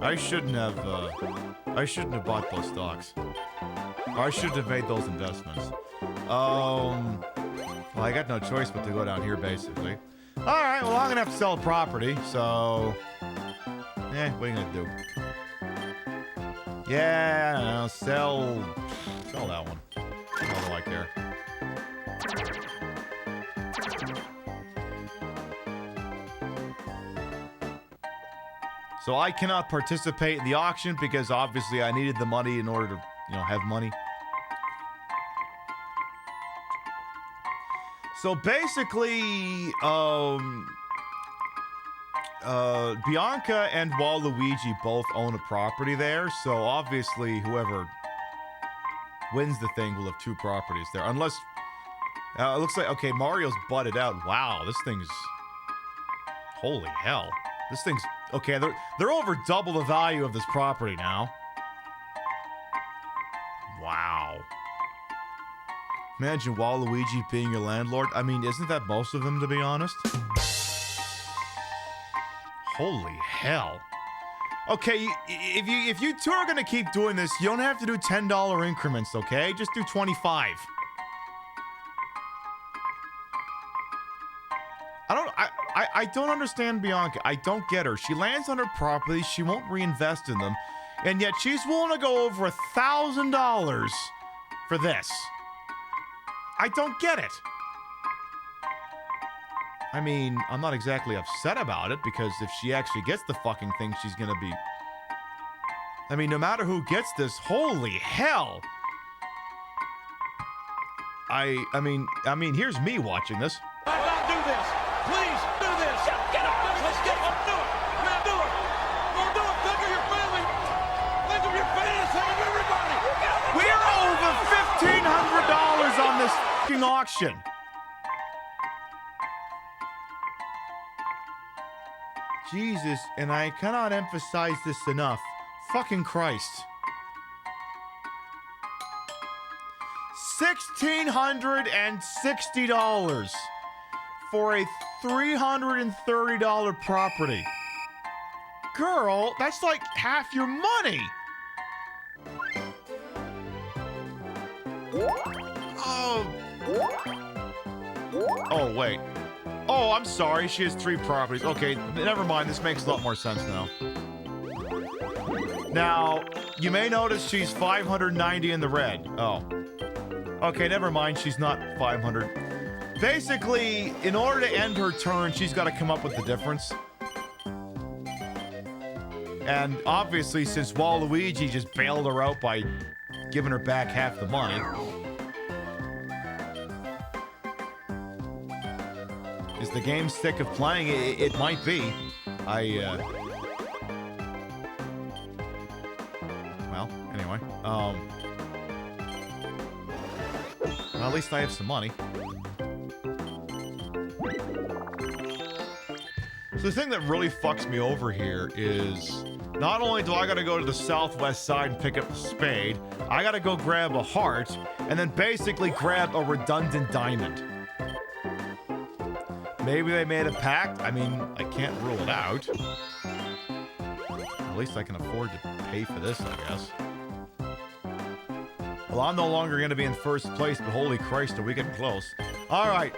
Speaker 9: I shouldn't have bought those stocks. Or I shouldn't have made those investments. Well, I got no choice but to go down here, basically. Alright, well, I'm gonna have to sell a property, so... what are you gonna do? Yeah, I don't know, sell that one. How do I care? So I cannot participate in the auction because obviously I needed the money in order to, have money. So basically, Bianca and Waluigi both own a property there, so obviously whoever wins the thing will have two properties there. Unless, it looks like, okay, Mario's butted out. Wow, this thing's, holy hell. This thing's, okay, they're over double the value of this property now. Wow. Imagine Waluigi being your landlord. I mean, isn't that most of them, to be honest? Holy hell. Okay, if you two are gonna keep doing this, you don't have to do $10 increments, okay? Just do 25. I don't understand Bianca. I don't get her. She lands on her properties, she won't reinvest in them, and yet she's willing to go over $1,000 for this. I don't get it. I mean, I'm not exactly upset about it, because if she actually gets the fucking thing, she's gonna be... I mean, no matter who gets this, holy hell! I mean, here's me watching this.
Speaker 1: Do this. Please do this. Get up. Let's get up. Do it. Man, do it. Go do it. Think of your family. Think of your fans. Think of everybody.
Speaker 9: We're over $1,500 on this fucking auction. Jesus, and I cannot emphasize this enough. Fucking Christ. $1,660 for a $330 property. Girl, that's like half your money. Oh, wait. Oh, I'm sorry. She has 3 properties. Okay, never mind. This makes a lot more sense now. Now, you may notice she's 590 in the red. Oh. Okay, never mind. She's not 500. Basically, in order to end her turn, she's got to come up with the difference. And obviously, since Waluigi just bailed her out by giving her back half the money... Is the game sick of playing? It might be. Well, anyway. Well, at least I have some money. So the thing that really fucks me over here is... Not only do I gotta go to the southwest side and pick up the spade, I gotta go grab a heart, and then basically grab a redundant diamond. Maybe they made a pact. I mean, I can't rule it out. At least I can afford to pay for this, I guess. Well, I'm no longer going to be in first place, but holy Christ, are we getting close. All right,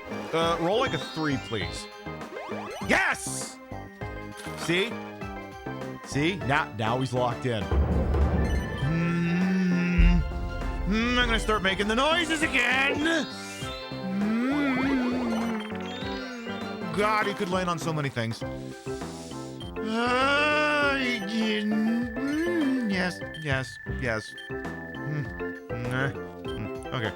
Speaker 9: roll like a 3, please. Yes! See? See? Now he's locked in. I'm going to start making the noises again. God, he could land on so many things. Yes. Okay.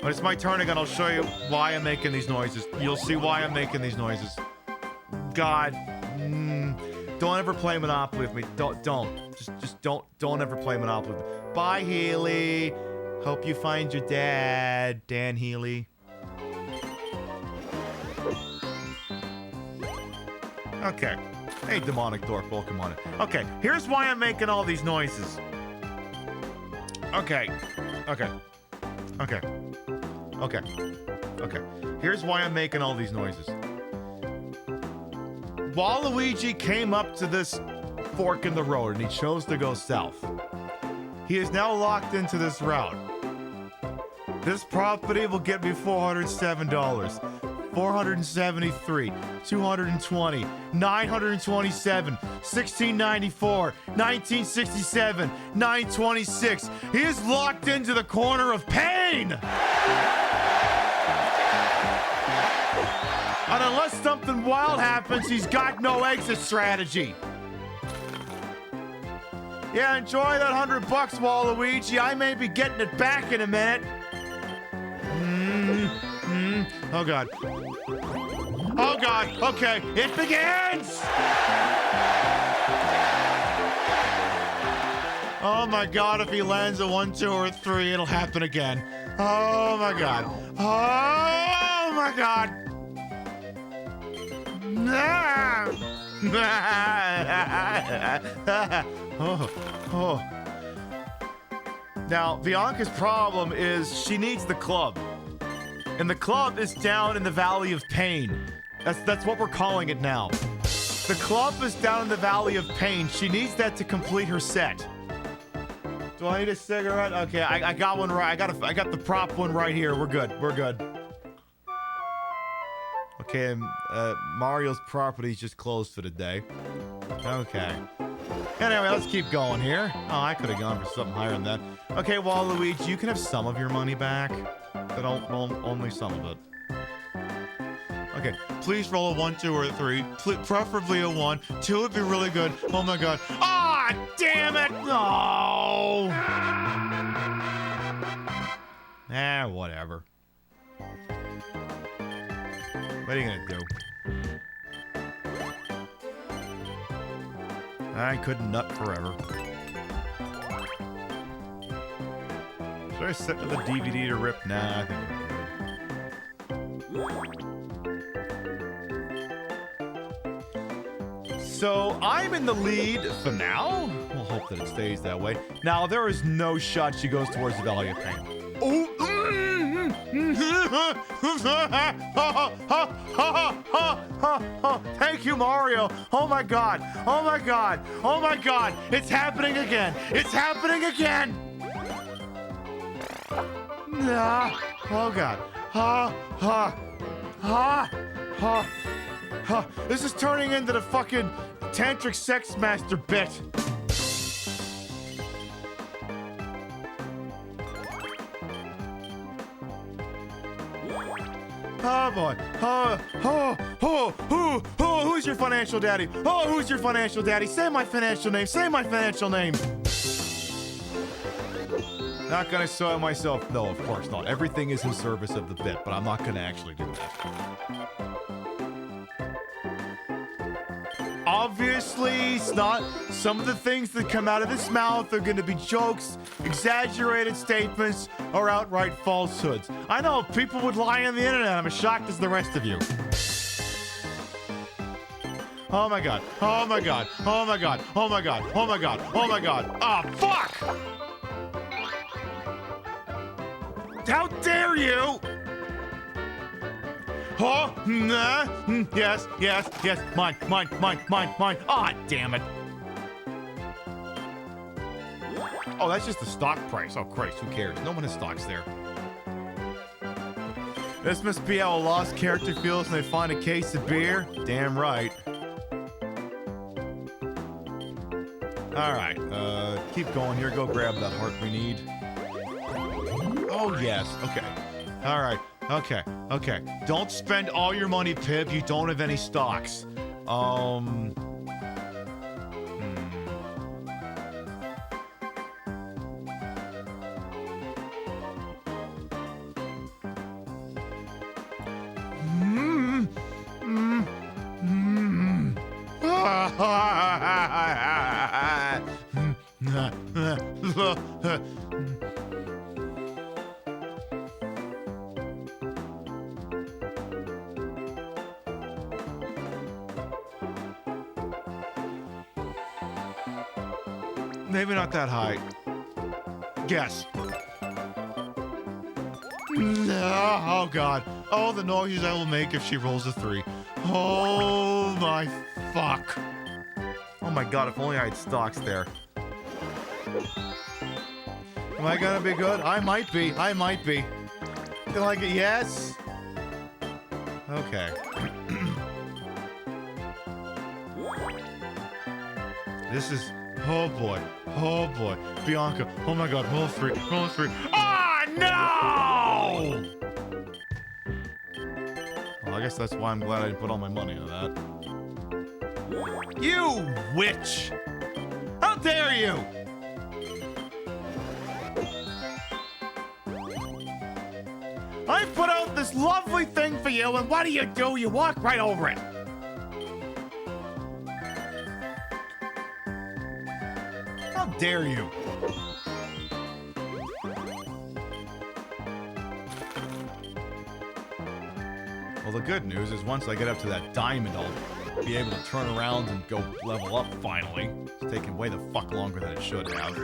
Speaker 9: When it's my turn again, I'll show you why I'm making these noises. You'll see why I'm making these noises. God. Don't ever play Monopoly with me. Don't. Just don't ever play Monopoly with me. Bye, Healy. Hope you find your dad, Dan Healy. Okay. Hey, demonic dork, welcome on it. Okay, here's why I'm making all these noises. Okay. Here's why I'm making all these noises. Waluigi came up to this fork in the road and he chose to go south. He is now locked into this route. This property will get me $407. 473, 220, 927, 1694, 1967, 926. He is locked into the corner of pain! And unless something wild happens, he's got no exit strategy. Yeah, enjoy that $100, Waluigi. I may be getting it back in a minute. Oh, God. Oh, God. Okay, it begins! Oh, my God, if he lands a 1, 2, or 3, it'll happen again. Oh, my God. Oh, my God. Now, Bianca's problem is she needs the club. And the club is down in the Valley of Pain. That's what we're calling it now. The club is down in the Valley of Pain. She needs that to complete her set. Do I need a cigarette? Okay, I got one right. I got the prop one right here. We're good. We're good. Okay, Mario's property's just closed for the day. Okay. Anyway, let's keep going here. Oh, I could have gone for something higher than that. Okay, Waluigi, you can have some of your money back, but only some of it. Okay, please roll a 1, 2, or 3. Preferably a 1. 2 would be really good. Oh my god. Ah, damn it! No! Whatever. What are you gonna do? I couldn't nut forever. Should I sit with the DVD to rip? Nah, I think I'm good. So, I'm in the lead for now. We'll hope that it stays that way. Now, there is no shot she goes towards the Valley of Pain. Oh! Thank you, Mario. Oh my god. Oh my god. Oh my god. It's happening again. It's happening again. Oh god. This is turning into the fucking tantric sex master bit. Oh boy. Who's your financial daddy? Oh, who's your financial daddy? Say my financial name. Say my financial name. Not gonna soil myself. No, of course not. Everything is in service of the bit, but I'm not gonna actually do that. Obviously, it's not. Some of the things that come out of his mouth are going to be jokes, exaggerated statements, or outright falsehoods. I know people would lie on the internet. I'm as shocked as the rest of you. Oh my god. Oh my god. Oh my god. Oh my god. Oh my god. Oh my god. Ah, fuck! How dare you! Oh, nah. Yes. Mine. Ah, damn it. Oh, that's just the stock price. Oh, Christ, who cares? No one has stocks there. This must be how a lost character feels when they find a case of beer. Damn right. Alright, keep going here. Go grab that heart we need. Oh, yes. Okay. Alright. Okay. Don't spend all your money, Pib. You don't have any stocks. Maybe not that high. Guess. Oh, God. Oh, the noises I will make if she rolls a 3. Oh, my fuck. Oh, my God. If only I had stocks there. Am I gonna be good? I might be. Like it? Yes? Okay. This is... Oh boy. Bianca. Oh my god. Roll 3. Ah, no! Well, I guess that's why I'm glad I didn't put all my money into that. You witch! How dare you! I put out this lovely thing for you, and what do? You walk right over it. How dare you? Well, the good news is once I get up to that diamond, I'll be able to turn around and go level up finally. It's taking way the fuck longer than it should have.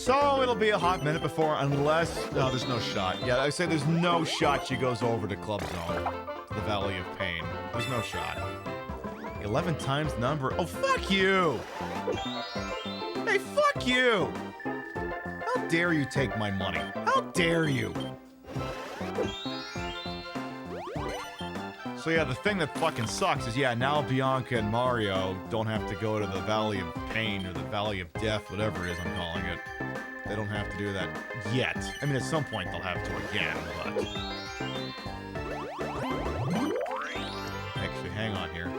Speaker 9: So it'll be a hot minute before, unless... No, there's no shot. Yeah, I say there's no shot she goes over to Club Zone, to the Valley of Pain. There's no shot. 11 times the number. Oh, fuck you! Hey, fuck you! How dare you take my money? How dare you? So yeah, the thing that fucking sucks is, yeah, now Bianca and Mario don't have to go to the Valley of Pain or the Valley of Death, whatever it is I'm calling it. They don't have to do that yet. I mean, at some point they'll have to again, but... Actually, hang on here.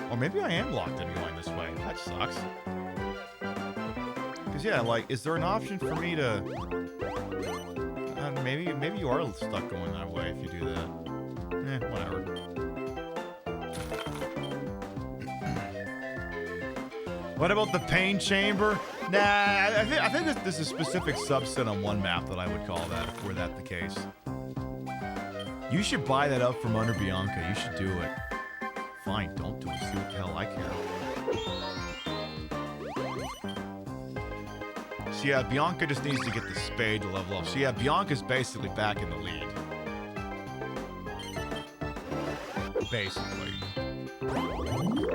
Speaker 9: Or maybe I am locked in going this way. That sucks. Because, yeah, like, is there an option for me to... maybe you are stuck going that way if you do that. Whatever. What about the pain chamber? Nah, I think there's a specific subset on one map that I would call that, if were that the case. You should buy that up from under Bianca. You should do it. Fine, don't do it. See what the hell I care. So yeah, Bianca just needs to get the spade to level up. So yeah, Bianca's basically back in the lead. Basically.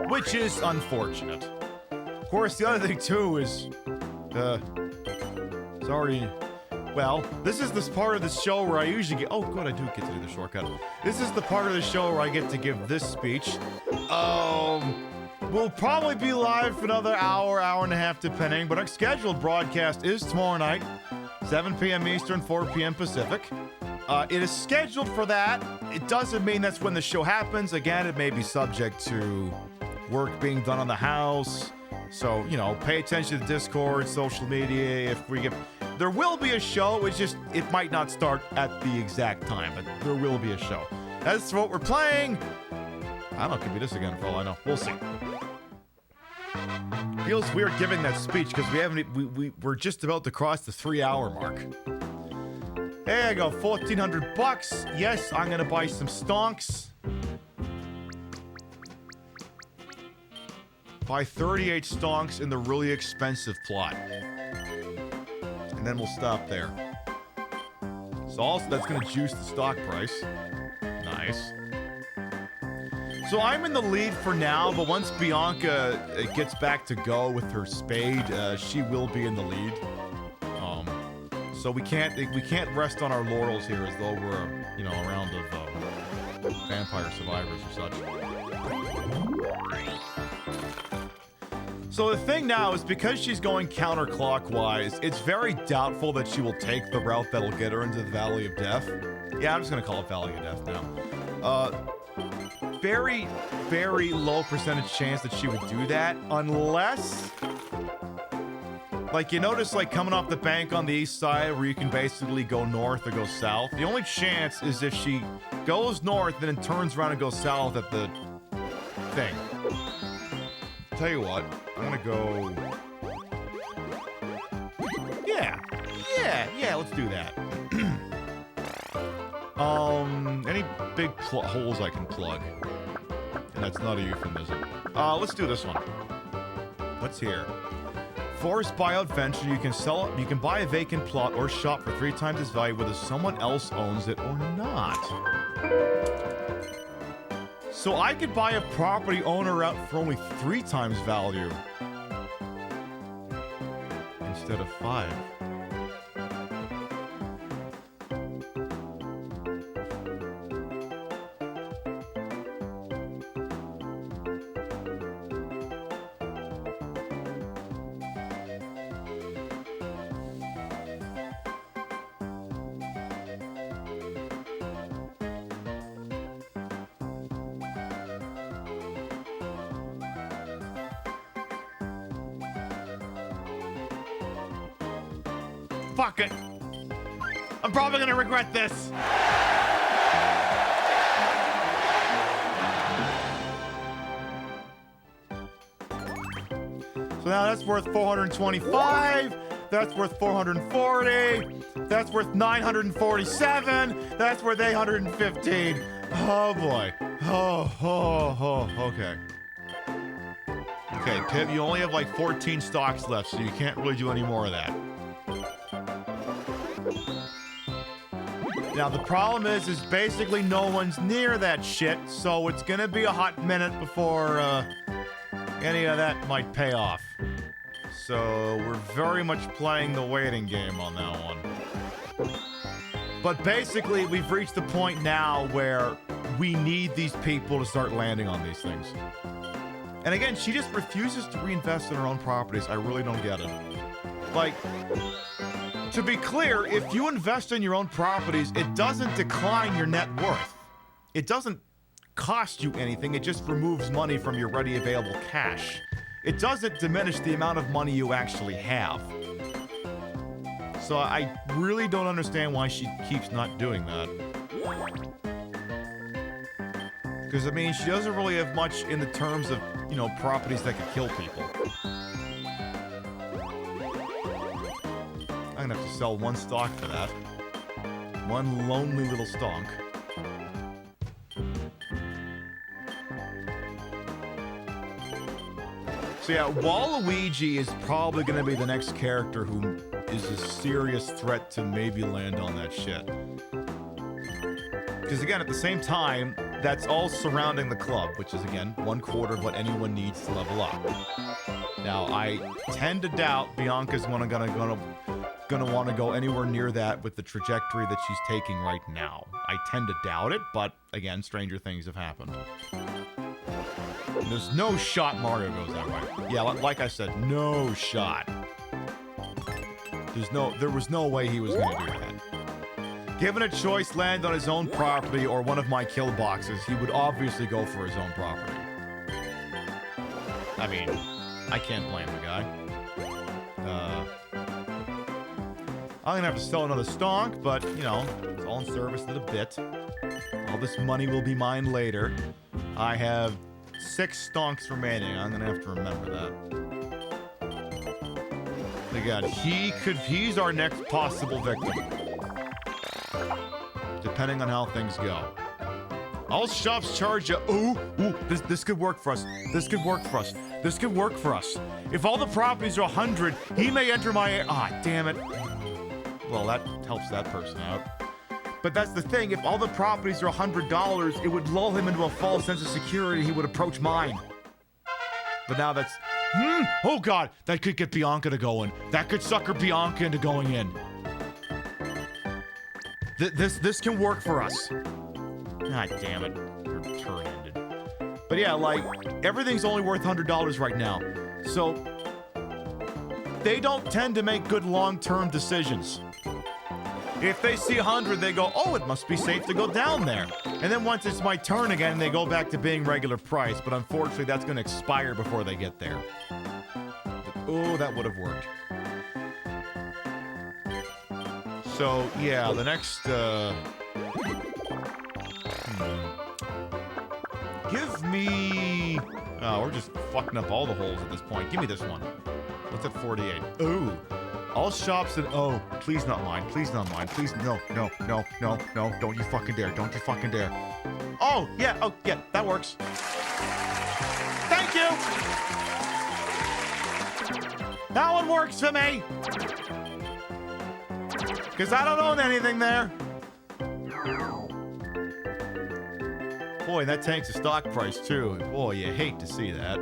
Speaker 9: Which is unfortunate. Of course, the other thing too is, sorry. Well, this is this part of the show where I usually get, oh good, I do get to do the shortcut. This is the part of the show where I get to give this speech. We'll probably be live for another hour, hour and a half depending, but our scheduled broadcast is tomorrow night, 7 p.m. Eastern, 4 p.m. Pacific. It is scheduled for that. It doesn't mean that's when the show happens. Again, it may be subject to work being done on the house. So, you know, pay attention to Discord, social media. If we get... There will be a show. It's just, it might not start at the exact time, but there will be a show. That's what we're playing. I don't know, it could be this again for all I know. We'll see. Feels weird giving that speech because we're just about to cross the 3-hour mark. There you go, $1,400. Yes, I'm gonna buy some stonks. Buy 38 stonks in the really expensive plot. And then we'll stop there. So also that's gonna juice the stock price. Nice. So I'm in the lead for now, but once Bianca gets back to go with her spade, she will be in the lead. So we can't rest on our laurels here as though we're, you know, a round of vampire survivors or such. So the thing now is because she's going counterclockwise, it's very doubtful that she will take the route that'll get her into the Valley of Death. Yeah, I'm just gonna call it Valley of Death now. Very, very low percentage chance that she would do that, unless... Like, you notice, like, coming off the bank on the east side where you can basically go north or go south. The only chance is if she goes north and then turns around and goes south at the thing. Tell you what, I'm gonna go... Yeah, let's do that. Any big holes I can plug. And that's not a euphemism. Let's do this one. What's here? Forest buyout venture, you can buy a vacant plot or shop for 3 times its value whether someone else owns it or not. So I could buy a property owner out for only 3 times value. Instead of 5. Fuck it. I'm probably gonna regret this. So now that's worth 425. That's worth 440. That's worth 947. That's worth 815. Oh boy. Oh, okay. Okay, Pib, you only have like 14 stocks left, so you can't really do any more of that. Now, the problem is basically no one's near that shit, so it's gonna be a hot minute before any of that might pay off. So we're very much playing the waiting game on that one. But basically, we've reached the point now where we need these people to start landing on these things. And again, she just refuses to reinvest in her own properties. I really don't get it. Like, to be clear, if you invest in your own properties, it doesn't decline your net worth. It doesn't cost you anything. It just removes money from your ready available cash. It doesn't diminish the amount of money you actually have. So I really don't understand why she keeps not doing that. Because, I mean, she doesn't really have much in the terms of, you know, properties that could kill people. I'm gonna have to sell one stock for that. One lonely little stonk. So yeah, Waluigi is probably gonna be the next character who is a serious threat to maybe land on that shit. Because again, at the same time, that's all surrounding the club, which is again 1/4 of what anyone needs to level up. Now, I tend to doubt Bianca's gonna want to go anywhere near that with the trajectory that she's taking right now. I tend to doubt it, but again, stranger things have happened. There's no shot Mario goes that way. Yeah, like I said, no shot. There was no way he was gonna do that. Given a choice, land on his own property or one of my kill boxes, he would obviously go for his own property. I mean, I can't blame the guy. I'm gonna have to sell another stonk, but, you know, it's all in service to the bit. All this money will be mine later. I have 6 stonks remaining. I'm gonna have to remember that. Again, he's our next possible victim. Depending on how things go. All shops charge you. Ooh, this could work for us. This could work for us. This could work for us. If all the properties are 100, he may enter my... Ah, damn it. Well, that helps that person out. But that's the thing. If all the properties are $100, it would lull him into a false sense of security. He would approach mine. But now that's... Oh, God. That could get Bianca to go in. That could sucker Bianca into going in. This can work for us. God damn it. Her turn ended. But yeah, like, everything's only worth $100 right now. So, they don't tend to make good long-term decisions. If they see 100, they go, oh, it must be safe to go down there. And then once it's my turn again, they go back to being regular price. But unfortunately, that's going to expire before they get there. But, oh, that would have worked. So, yeah, the next, Give me... Oh, we're just fucking up all the holes at this point. Give me this one. What's at 48? Ooh. All shops and... Oh, please not mine. Please not mine. Please, no. Don't you fucking dare. Don't you fucking dare. Oh, yeah. Oh, yeah. That works. Thank you. That one works for me. Because I don't own anything there. Boy, that tanks the stock price, too. Boy, you hate to see that.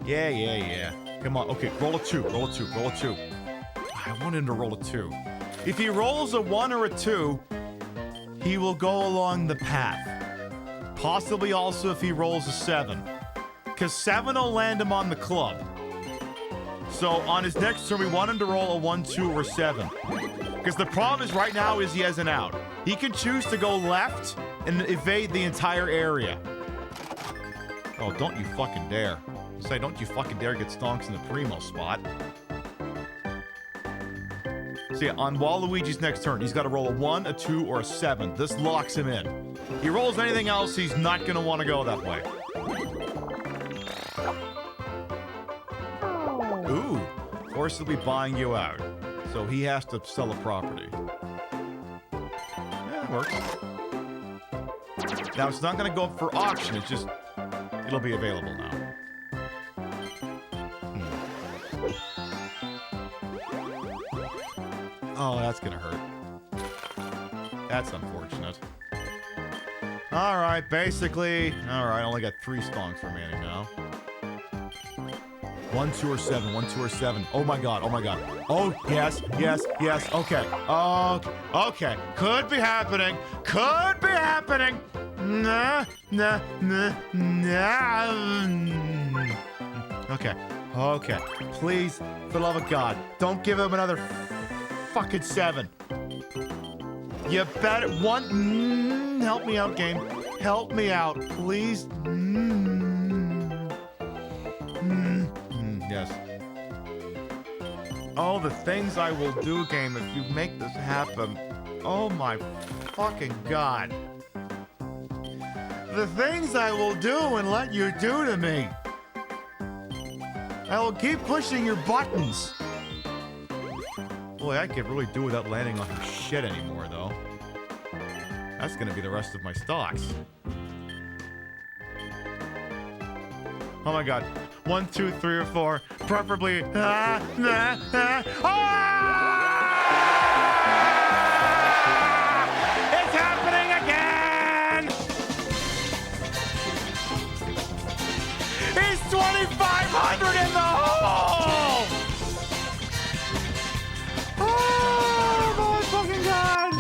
Speaker 9: Yeah. Come on. Okay, roll a 2. Roll a 2. I want him to roll a 2. If he rolls a 1 or a 2, he will go along the path. Possibly also if he rolls a 7. Because 7 will land him on the club. So on his next turn, we want him to roll a 1, 2, or 7. Because the problem is right now is he has an out. He can choose to go left and evade the entire area. Oh, don't you fucking dare. Say, don't you fucking dare get stonks in the primo spot. So yeah, on Waluigi's next turn, he's got to roll a 1, a 2, or a 7. This locks him in. He rolls anything else, he's not going to want to go that way. Ooh, forcibly buying you out. So he has to sell a property. Yeah, it works. Now, it's not going to go up for auction. It's just It'll be available now. Oh, that's gonna hurt. That's unfortunate. Alright, basically... Alright, I only got 3 stonks remaining now. 1, 2, or 7. 1, 2, or 7. Oh my god, oh my god. Oh, yes, yes, yes. Okay. Okay. Could be happening. Could be happening. Nah. Okay. Okay. Please, for the love of God, don't give him another fucking 7. You better... One... help me out, game. Help me out, please. Yes. Oh, the things I will do, game, if you make this happen. Oh my fucking god. The things I will do and let you do to me. I will keep pushing your buttons. Boy, I could really do without landing on her shit anymore, though. That's gonna be the rest of my stocks. Oh my god. 1, 2, 3, or 4. Preferably. It's happening again! He's 2,500 in the hole! Oh my fucking god!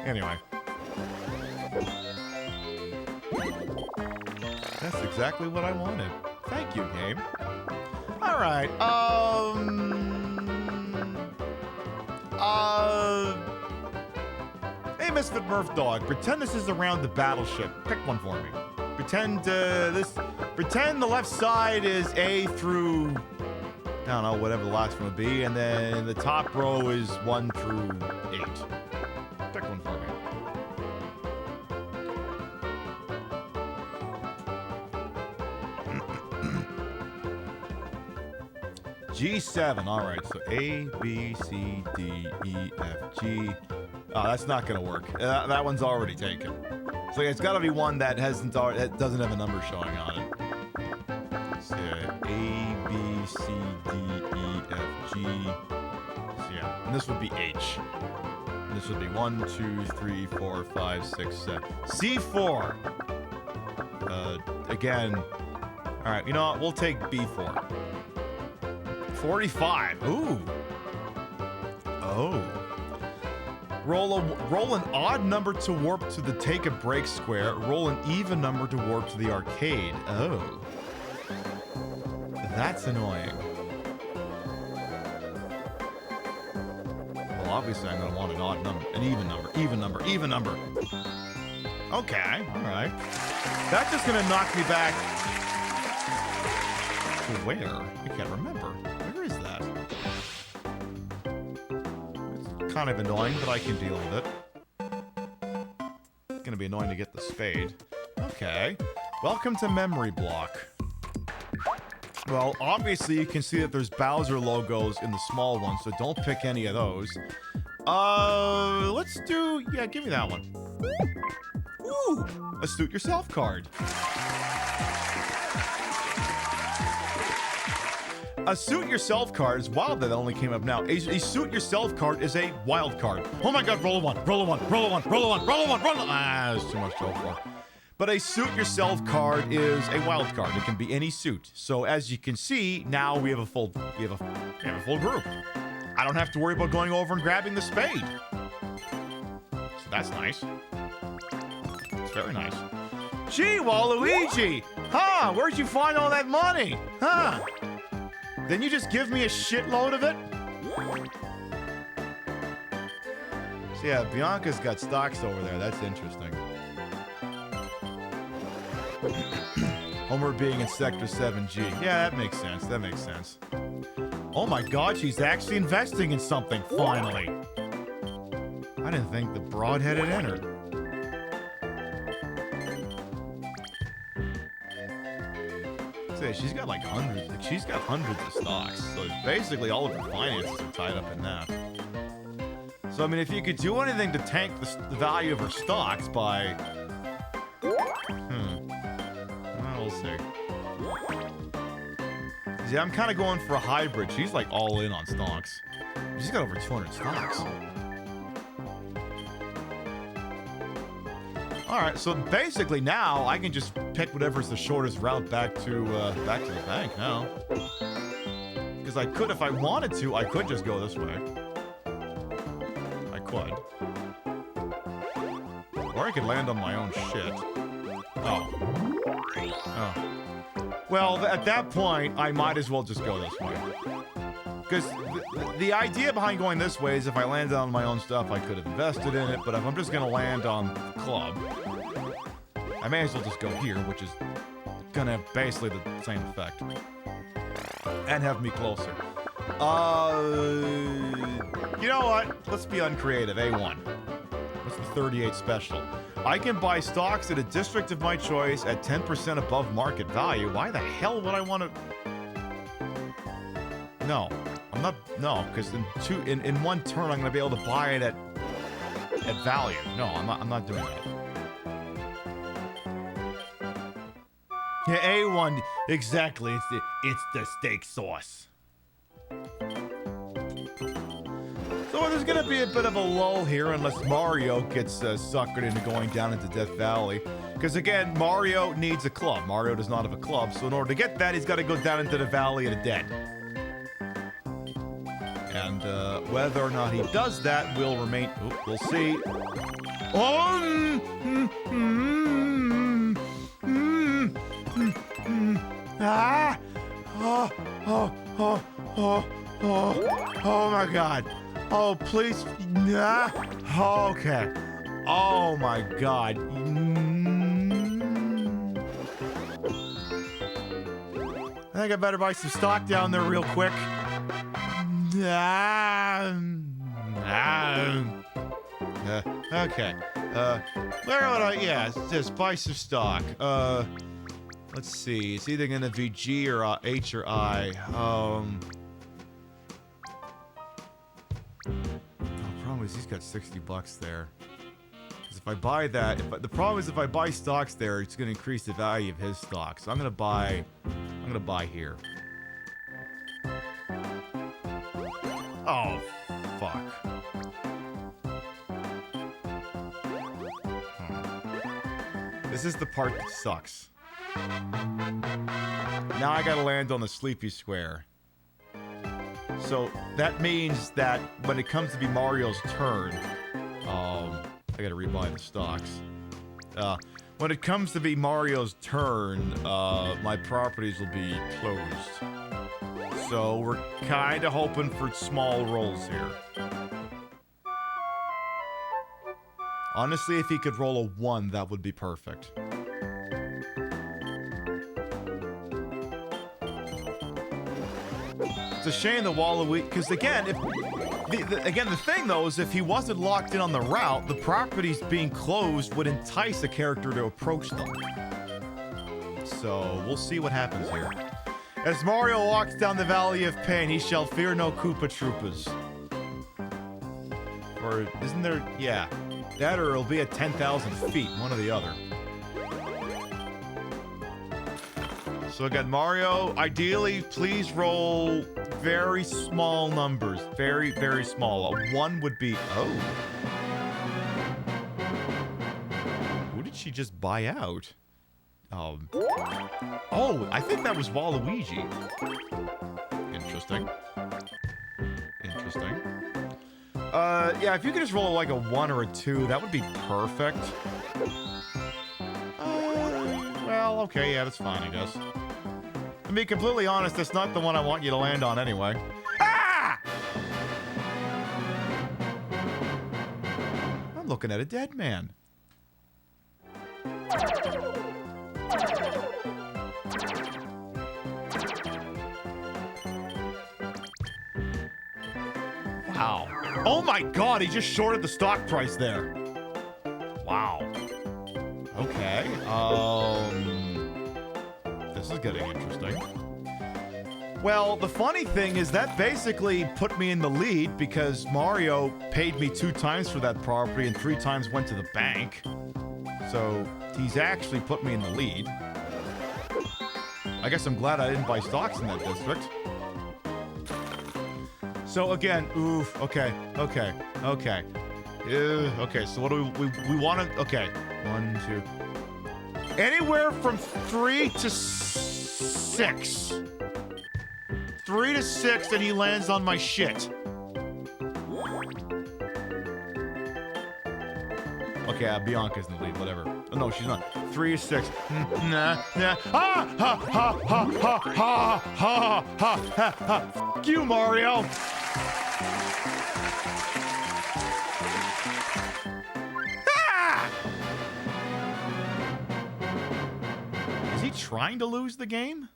Speaker 9: Anyway. That's exactly what I wanted. Thank you, game. Alright, hey, Misfit Murph Dog, pretend this is around the battleship. Pick one for me. Pretend the left side is A through, I don't know, whatever the last one would be, and then the top row is 1 through 8. Pick one for me. G7, alright, so A, B, C, D, E, F, G. Oh, that's not gonna work. That one's already taken. So it's gotta be one that that doesn't have a number showing on it. So A, B, C, D, E, F, G. So yeah, and this would be H. And this would be 1, 2, 3, 4, 5, 6, 7. C4. Again. Alright, you know what? We'll take B4. 45. Ooh. Oh. Roll an odd number to warp to the take a break square. Roll an even number to warp to the arcade. Oh. That's annoying. Well, obviously I'm gonna want an odd number. An even number. Even number. Even number. Okay. Alright. That's just gonna knock me back. To where? I can't remember. Where is that? It's kind of annoying, but I can deal with it. It's gonna be annoying to get the spade. Okay. Welcome to Memory Block. Well, obviously you can see that there's Bowser logos in the small one, so don't pick any of those. Let's do... Yeah, give me that one. Ooh! A Suit Yourself card. A Suit Yourself card is wild that only came up now. A Suit Yourself card is a wild card. Oh my god, roll a 1, roll a 1, roll a 1, roll a 1, roll a 1, roll a... Ah, there's too much to go for. But a Suit Yourself card is a wild card. It can be any suit. So as you can see, now we have a full group. I don't have to worry about going over and grabbing the spade. So that's nice. It's very nice. Gee, Waluigi! Huh, where'd you find all that money? Huh? Then you just give me a shitload of it? So yeah, Bianca's got stocks over there. That's interesting. Homer being in Sector 7G. Yeah, that makes sense. That makes sense. Oh my god, she's actually investing in something, finally. I didn't think the broadhead had entered. Say, she's got like hundreds. Like, she's got hundreds of stocks. So basically all of her finances are tied up in that. So I mean, if you could do anything to tank the value of her stocks by... Well, we'll see. See, I'm kind of going for a hybrid. She's like all in on stocks. She's got over 200 stocks. All right, so basically now I can just pick whatever's the shortest route back to the bank now. Because I could, if I wanted to, I could just go this way. I could. Or I could land on my own shit. Oh. Well, at that point, I might as well just go this way. Because the idea behind going this way is if I landed on my own stuff, I could have invested in it. But if I'm just going to land on the club, I may as well just go here, which is going to have basically the same effect. And have me closer. You know what? Let's be uncreative. A1. What's the 38 special? I can buy stocks at a district of my choice at 10% above market value. Why the hell would I want to... No. I'm not... No, because in one turn I'm going to be able to buy it at value. No, I'm not doing that. Yeah, A1, exactly. It's the steak sauce. So there's gonna be a bit of a lull here unless Mario gets suckered into going down into Death Valley. Because again, Mario needs a club. Mario does not have a club, so in order to get that, he's got to go down into the Valley of the Dead. And whether or not he does that will remain... we'll see. Oh my god. Oh, please. Nah. Okay. Oh my god. I think I better buy some stock down there real quick. Okay. Where would I... Yeah, just buy some stock. Let's see. It's either gonna be G or H or I. The problem is he's got 60 bucks there. Because if I buy that, the problem is if I buy stocks there, it's gonna increase the value of his stock. So I'm gonna buy here. Oh, fuck. This is the part that sucks. Now I gotta land on the Sleepy Square. So that means that when it comes to be Mario's turn, I gotta rebuy the stocks. When it comes to be Mario's turn, my properties will be closed. So we're kinda hoping for small rolls here. Honestly, if he could roll a 1, that would be perfect. It's a shame that Waluigi, because again, the thing though is if he wasn't locked in on the route, the properties being closed would entice a character to approach them. So we'll see what happens here. As Mario walks down the Valley of Pain, he shall fear no Koopa Troopas. Or isn't there? Yeah, that or it'll be at 10,000 feet, one or the other. So again, Mario, ideally, please roll very small numbers. Very, very small. A 1 would be... Oh. Who did she just buy out? Oh, I think that was Waluigi. Interesting. Interesting. Yeah, if you could just roll like a 1 or a 2, that would be perfect. okay, yeah, that's fine, I guess. To be completely honest, that's not the one I want you to land on anyway. Ah! I'm looking at a dead man. Wow. Oh my god, he just shorted the stock price there. Wow. Okay. This is getting interesting. Well, the funny thing is that basically put me in the lead because Mario paid me 2 times for that property and 3 times went to the bank. So he's actually put me in the lead. I guess I'm glad I didn't buy stocks in that district. So again, oof, okay. Okay, so what do we want to, okay. 1, 2. Anywhere from 3 to 6. 3 to 6 and he lands on my shit. Okay, Bianca's in the lead, whatever. Oh, no, she's not. 3 to 6. Nah. Ha, ha, ha, ha, ha, ha, ha, ha, ha. F*** you, Mario. Is he trying to lose the game?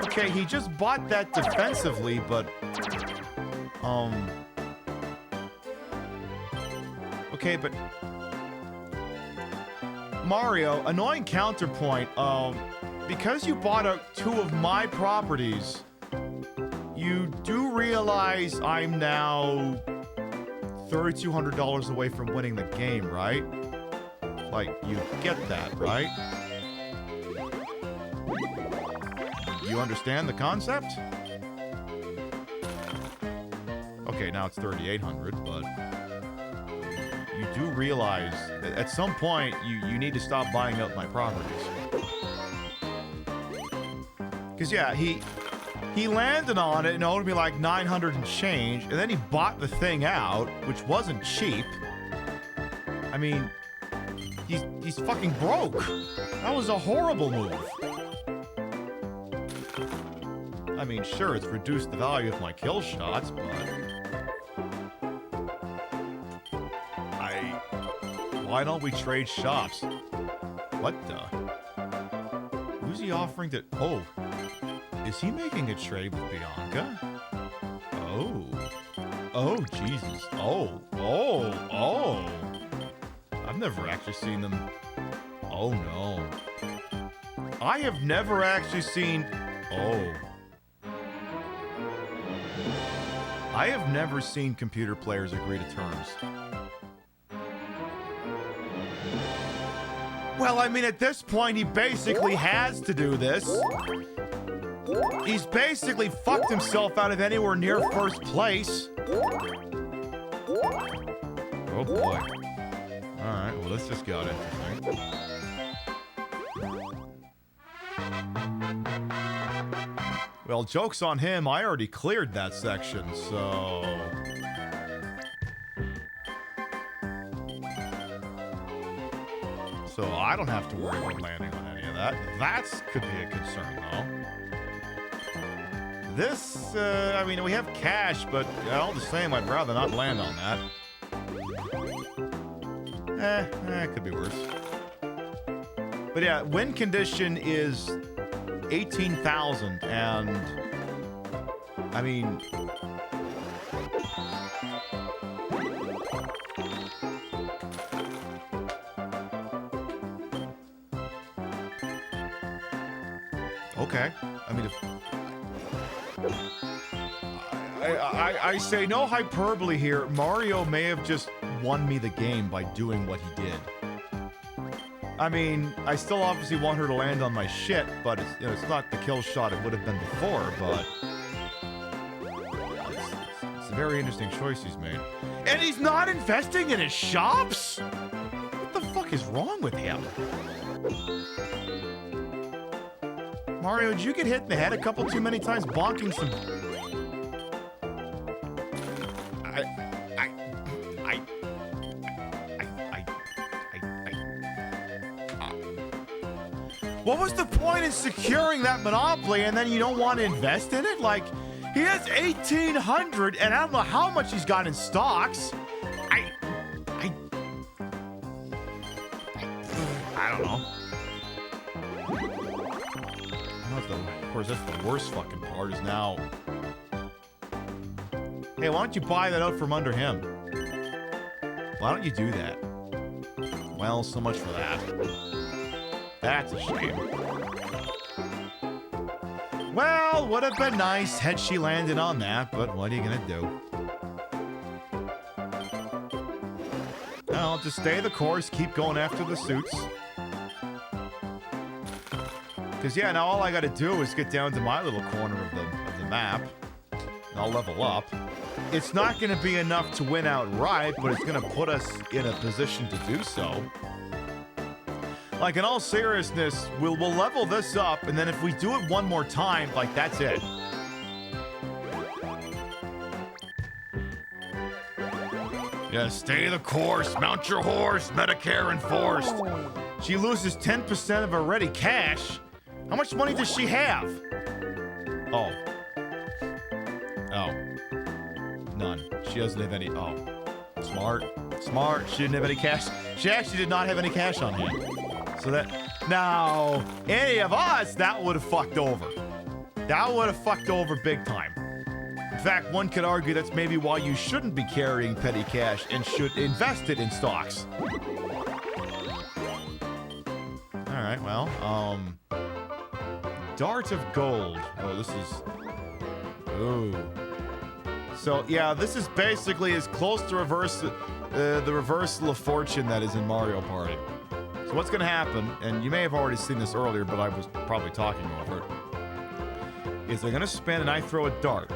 Speaker 9: Okay, he just bought that defensively, but... Okay, but... Mario, annoying counterpoint, because you bought out 2 of my properties, you do realize I'm now $3,200 away from winning the game, right? Like, you get that, right? You understand the concept? Okay, now it's 3,800, but you do realize that at some point you need to stop buying out my properties. Because yeah, he landed on it and owed me like 900 and change, and then he bought the thing out, which wasn't cheap. I mean, he's fucking broke. That was a horrible move. I mean, sure, it's reduced the value of my kill shots, but... Why don't we trade shops? What the? Who's he offering to... Oh. Is he making a trade with Bianca? Oh. Oh, Jesus. Oh. I've never actually seen them... Oh, no. I have never actually seen... Oh. I have never seen computer players agree to terms. Well, I mean, at this point, he basically has to do this. He's basically fucked himself out of anywhere near first place. Oh, boy. Alright, well, this just got interesting. Well, joke's on him. I already cleared that section, so... So I don't have to worry about landing on any of that. That could be a concern, though. This, I mean, we have cash, but all the same, I'd rather not land on that. It could be worse. But yeah, win condition is 18,000, and I mean... Okay. I mean, I say no hyperbole here. Mario may have just won me the game by doing what he did. I mean, I still obviously want her to land on my shit, but it's, you know, it's not the kill shot it would have been before, but... It's a very interesting choice he's made. And he's not investing in his shops?! What the fuck is wrong with him? Mario, did you get hit in the head a couple too many times bonking some... What was the point in securing that monopoly and then you don't want to invest in it? Like, he has 1,800 and I don't know how much he's got in stocks. I don't know. Of course, that's the worst fucking part is now. Hey, why don't you buy that out from under him? Why don't you do that? Well, so much for that. That's a shame. Well, would have been nice had she landed on that, but what are you gonna do? Well, just stay the course, keep going after the suits. Because, yeah, now all I gotta do is get down to my little corner of the map. And I'll level up. It's not gonna be enough to win outright, but it's gonna put us in a position to do so. Like, in all seriousness, we'll level this up, and then if we do it one more time, like, that's it. Yeah, stay the course, mount your horse, Medicare enforced. She loses 10% of her ready cash. How much money does she have? Oh. None. She doesn't have any. Oh. Smart. She didn't have any cash. She actually did not have any cash on hand. So that. Now, any of us, that would have fucked over. That would have fucked over big time. In fact, one could argue that's maybe why you shouldn't be carrying petty cash and should invest it in stocks. Alright, well, Dart of Gold. Oh, this is... Ooh. So, yeah, this is basically as close to the reversal of fortune that is in Mario Party. So what's going to happen, and you may have already seen this earlier, but I was probably talking over it, is they're going to spin and I throw a dart.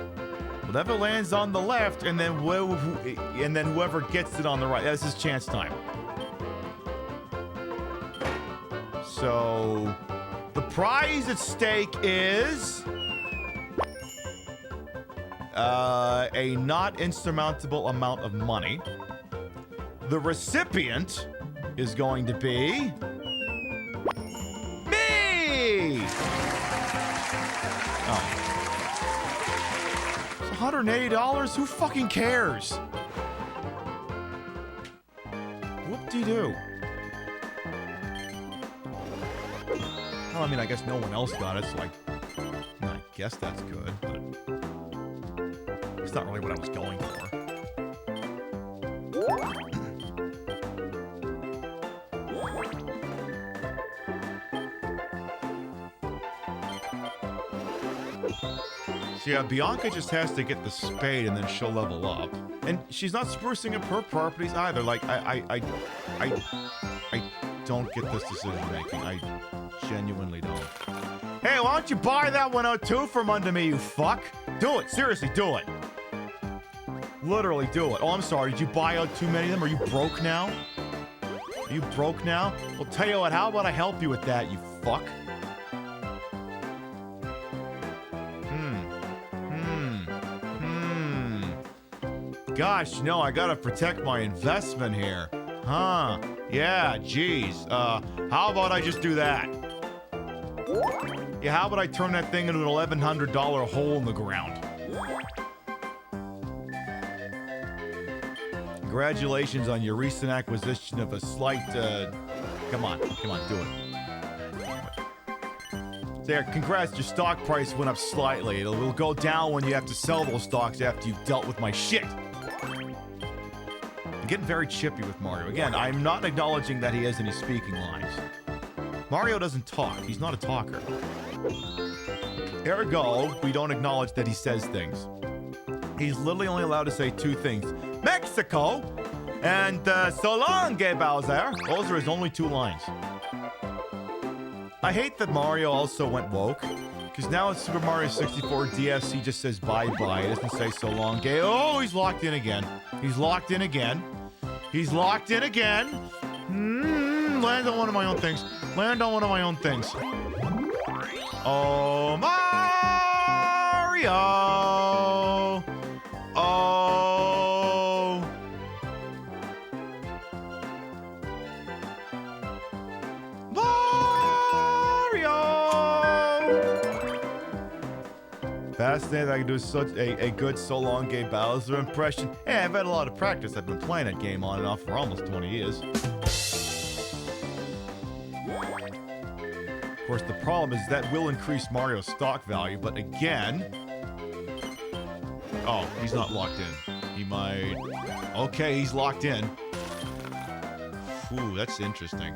Speaker 9: Whatever lands on the left, and then whoever gets it on the right. This is chance time. So... the prize at stake is a not insurmountable amount of money. The recipient is going to be me. Oh, it's $180. Who fucking cares? Whoop-de-doo. Well, I mean, I guess no one else got it, so I guess that's good, but it's not really what I was going for. So yeah, Bianca just has to get the spade and then she'll level up. And she's not sprucing up her properties either. Like, I don't get this decision making. I genuinely don't. Hey, why don't you buy that 102 from under me, you fuck? Do it. Seriously, do it. Literally do it. Oh, I'm sorry. Did you buy out too many of them? Are you broke now? Are you broke now? Well, tell you what, how about I help you with that, you fuck? Gosh, no, I gotta protect my investment here. Huh. Yeah, geez. How about I just do that? Yeah, how about I turn that thing into an $1,100 hole in the ground? Congratulations on your recent acquisition of a slight, come on, do it. There, congrats, your stock price went up slightly. It'll go down when you have to sell those stocks after you've dealt with my shit. I'm getting very chippy with Mario. Again, I'm not acknowledging that he has any speaking lines. Mario doesn't talk. He's not a talker. Ergo, we don't acknowledge that he says things. He's literally only allowed to say two things. Mexico and so long, gay Bowser. Those are his only two lines. I hate that Mario also went woke. Because now in Super Mario 64 DS, he just says bye-bye. It doesn't say so long, gay. Oh, he's locked in again. He's locked in again. He's locked in again. Land on one of my own things. Land on one of my own things. Oh, Mario. Oh. Mario. fascinated that I can do such a good So Long Gay Bowser impression. Hey, I've had a lot of practice. I've been playing that game on and off for almost 20 years. Of course, the problem is that will increase Mario's stock value, but again... Oh, he's not locked in. He might... Okay, he's locked in. Ooh, that's interesting.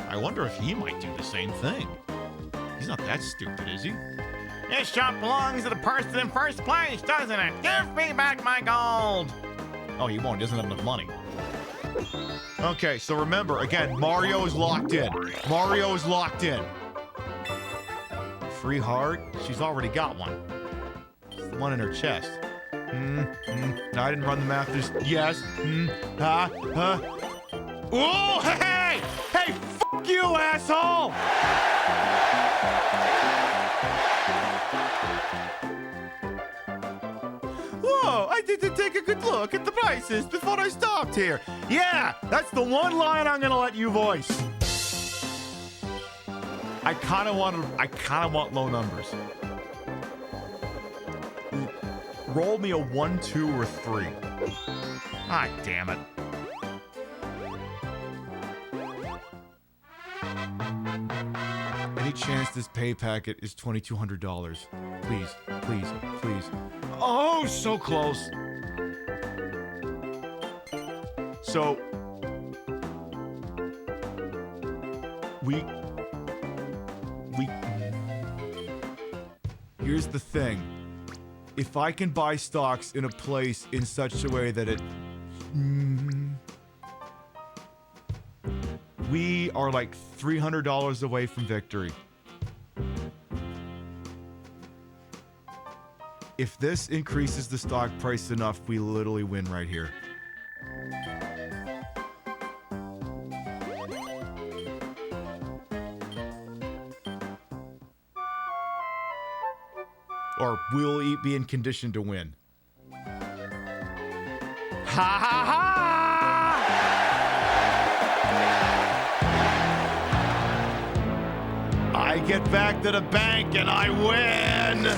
Speaker 9: I wonder if he might do the same thing. He's not that stupid, is he?
Speaker 11: This shop belongs to the person in first place, doesn't it? Give me back my gold!
Speaker 9: Oh, he won't. He doesn't have enough money. Okay, so remember, again, Mario is locked in. Mario is locked in. Free heart? She's already got one. It's the one in her chest. No, I didn't run the math. Just yes. Oh, hey! Hey, fuck you, asshole! Whoa, I didn't take a good look at the prices before I stopped here. Yeah, that's the one line I'm gonna let you voice. I kind of want low numbers. Roll me a 1, 2, or 3. Ah, damn it. Any chance this pay packet is $2,200? Please, please, please. Oh, so close. So, here's the thing. If I can buy stocks in a place in such a way that it... we are like $300 away from victory. If this increases the stock price enough, we literally win right here. Or we'll be in condition to win. Ha ha ha! I get back to the bank and I win!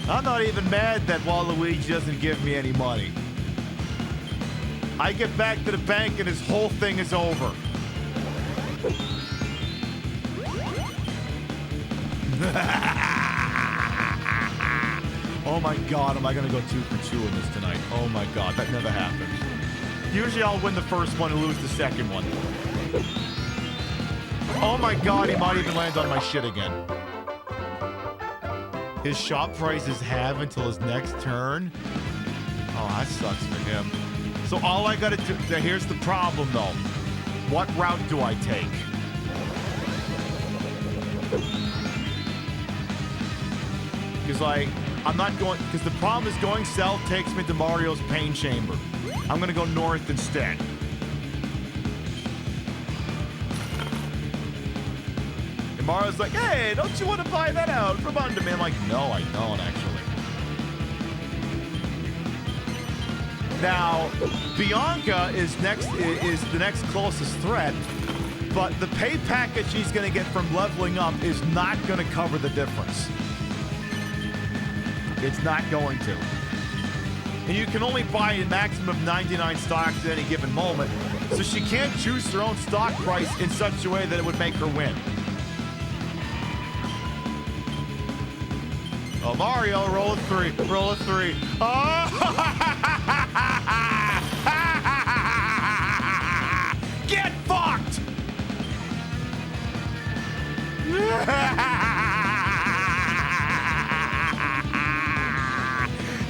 Speaker 9: I'm not even mad that Waluigi doesn't give me any money. I get back to the bank and his whole thing is over. Oh my god, am I gonna go 2 for 2 in this tonight? Oh my god, that never happens. Usually I'll win the first one and lose the second one. Oh my god, he might even land on my shit again. His shop price is half until his next turn. Oh, that sucks for him. So all I gotta do, here's the problem though. What route do I take? Because like, I'm not going, because the problem is going south takes me to Mario's pain chamber. I'm gonna go north instead. And Mario's like, hey, don't you want to buy that out from under me? I'm like, no, I don't actually. Now, Bianca is the next closest threat, but the pay package she's gonna get from leveling up is not gonna cover the difference. It's not going to. And you can only buy a maximum of 99 stocks at any given moment, so she can't choose her own stock price in such a way that it would make her win. Oh, Mario, roll a 3. Roll a 3. Oh! Get fucked!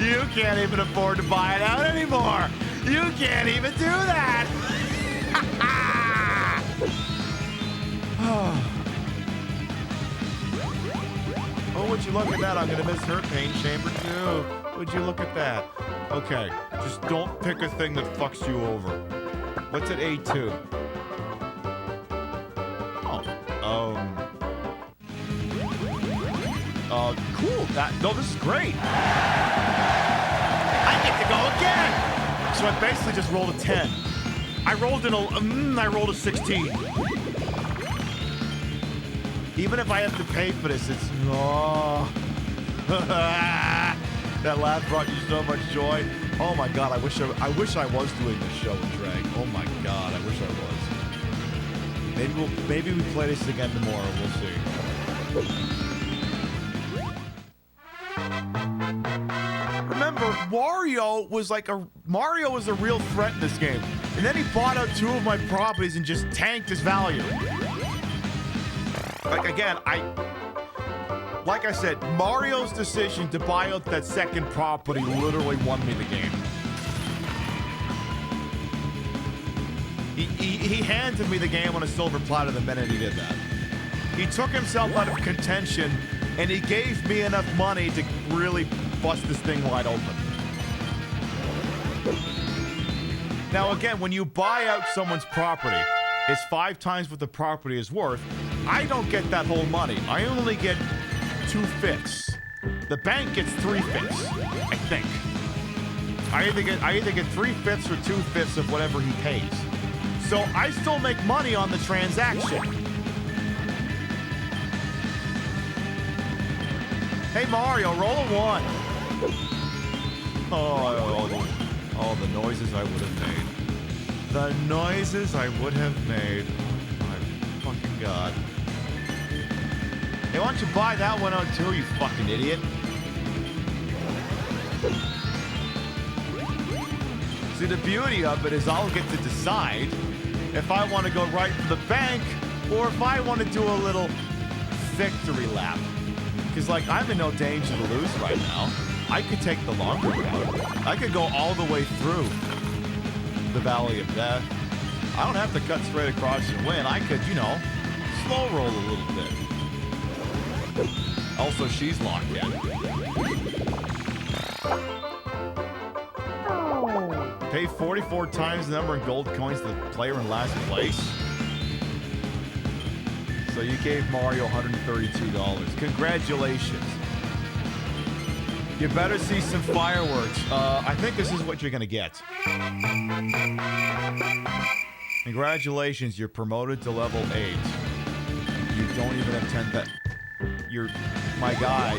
Speaker 9: You can't even afford to buy it out anymore. You can't even do that. Oh, would you look at that? I'm gonna miss her pain chamber too. Would you look at that? Okay, just don't pick a thing that fucks you over. What's at A2? Cool. No, this is great. I get to go again. So I basically just rolled a 10. I rolled a 16. Even if I have to pay for this, it's that laugh brought you so much joy. Oh my God, I wish I was doing this show with Drag. Oh my God, I wish I was. Maybe we play this again tomorrow. We'll see. Remember, Mario was a real threat in this game. And then he bought out 2 of my properties and just tanked his value. Like again, like I said, Mario's decision to buy out that second property literally won me the game. He handed me the game on a silver platter the minute he did that. He took himself out of contention, and he gave me enough money to really bust this thing wide open. Now again, when you buy out someone's property, it's 5 times what the property is worth. I don't get that whole money. I only get 2/5. The bank gets 3/5, I think. I either get 3/5 or 2/5 of whatever he pays. So I still make money on the transaction. Hey Mario, roll a 1. Oh, the noises I would have made. The noises I would have made. Oh my fucking God. Hey, why don't you buy that one out too, you fucking idiot? See, the beauty of it is I'll get to decide if I want to go right for the bank or if I want to do a little victory lap. Because, like, I'm in no danger to lose right now. I could take the longer route. I could go all the way through the Valley of Death. I don't have to cut straight across and win. I could, slow roll a little bit. Also, she's locked in. Pay 44 times the number of gold coins to the player in last place. So you gave Mario $132. Congratulations. You better see some fireworks. I think this is what you're gonna get. Congratulations, you're promoted to level 8. You don't even have 10. You're my guy.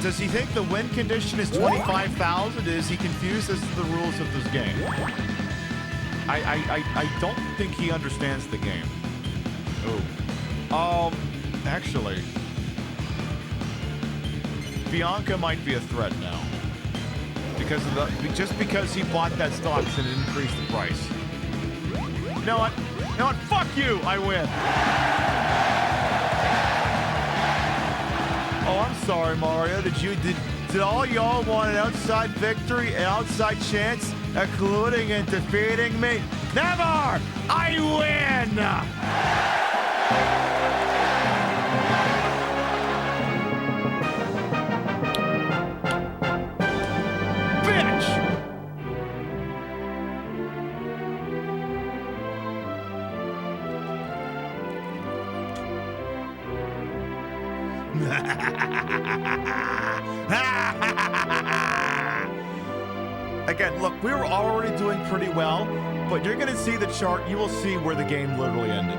Speaker 9: Does he think the win condition is 25,000? Is he confused as to the rules of this game? I don't think he understands the game. Oh. Actually, Bianca might be a threat now. Just because he bought that stocks and it increased the price. You know what? Fuck you! I win. Oh, I'm sorry, Mario. Did all y'all want an outside victory, an outside chance, including in defeating me? Never! I win! Bitch! Again, look, we were already doing pretty well, but you're going to see the chart. You will see where the game literally ended.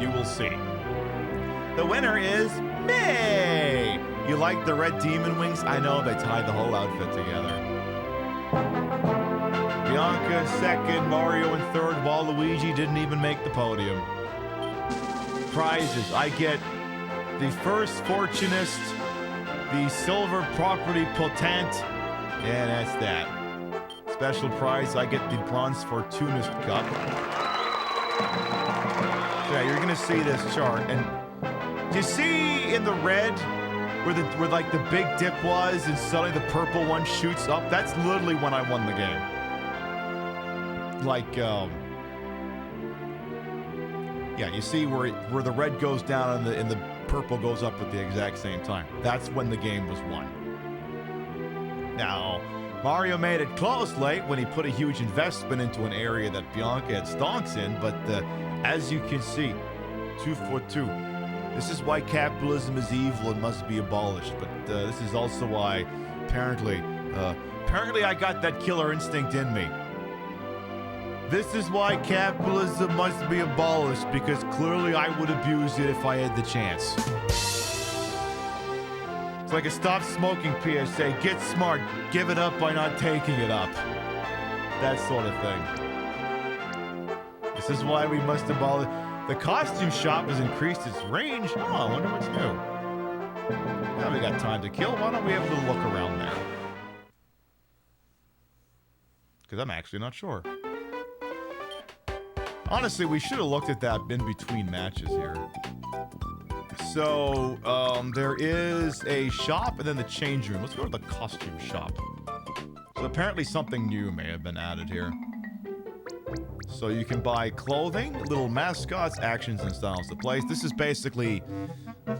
Speaker 9: You will see. The winner is me! You like the red demon wings? I know, they tied the whole outfit together. Bianca second, Mario in third, Waluigi didn't even make the podium. Prizes, I get the first Fortunist, the silver property potent, and that's that. Special prize, I get the bronze Fortunist cup. Yeah, you're gonna see this chart, and do you see in the red where like the big dip was, and suddenly the purple one shoots up? That's literally when I won the game. Like, yeah, you see where the red goes down and the purple goes up at the exact same time. That's when the game was won. Now, Mario made it close late when he put a huge investment into an area that Bianca had stonks in, but as you can see, 2 for 2. This is why capitalism is evil and must be abolished. But this is also why, apparently I got that killer instinct in me. This is why capitalism must be abolished, because clearly I would abuse it if I had the chance. It's like a stop smoking PSA. Get smart. Give it up by not taking it up. That sort of thing. This is why we must abolish. The costume shop has increased its range. Oh, I wonder what's new. Now we got time to kill. Why don't we have a little look around there? Because I'm actually not sure. Honestly, we should have looked at that in between matches here. So, there is a shop and then the change room. Let's go to the costume shop. So apparently something new may have been added here. So you can buy clothing, little mascots, actions, and styles to place. This is basically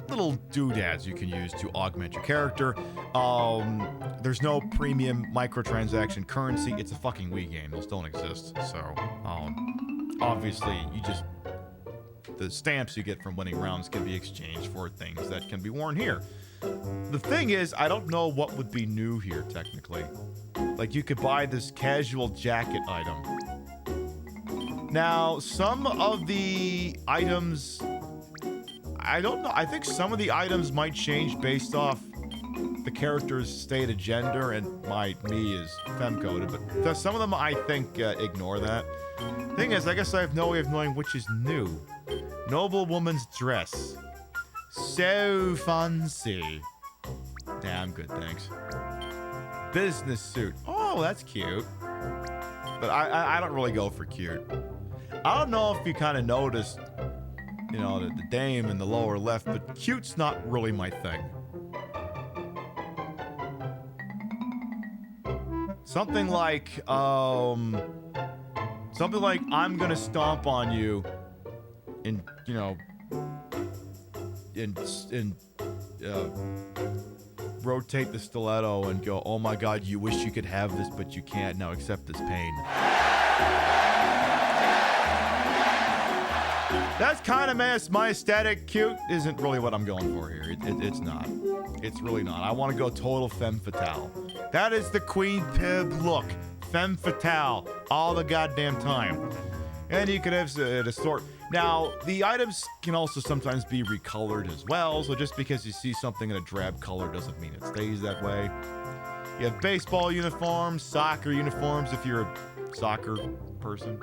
Speaker 9: little doodads you can use to augment your character. There's no premium microtransaction currency. It's a fucking Wii game. Those don't exist. So, obviously, the stamps you get from winning rounds can be exchanged for things that can be worn here. The thing is, I don't know what would be new here, technically. Like, you could buy this casual jacket item. Now, some of the items, I don't know. I think some of the items might change based off the character's stated gender, and me is femme-coded, but some of them I think ignore that. Thing is, I guess I have no way of knowing which is new. Noble woman's dress. So fancy. Damn good, thanks. Business suit. Oh, that's cute. But I don't really go for cute. I don't know if you kind of noticed, you know, the dame in the lower left, but cute's not really my thing. Something like, I'm gonna stomp on you and, you know, rotate the stiletto and go, oh my god, you wish you could have this, but you can't. Now accept this pain. That's kind of my aesthetic. Cute isn't really what I'm going for here. It's not. It's really not. I want to go total femme fatale. That is the Queen PiB look. Femme fatale. All the goddamn time. And you can have a sort. Now, the items can also sometimes be recolored as well, so just because you see something in a drab color doesn't mean it stays that way. You have baseball uniforms, soccer uniforms if you're a soccer person.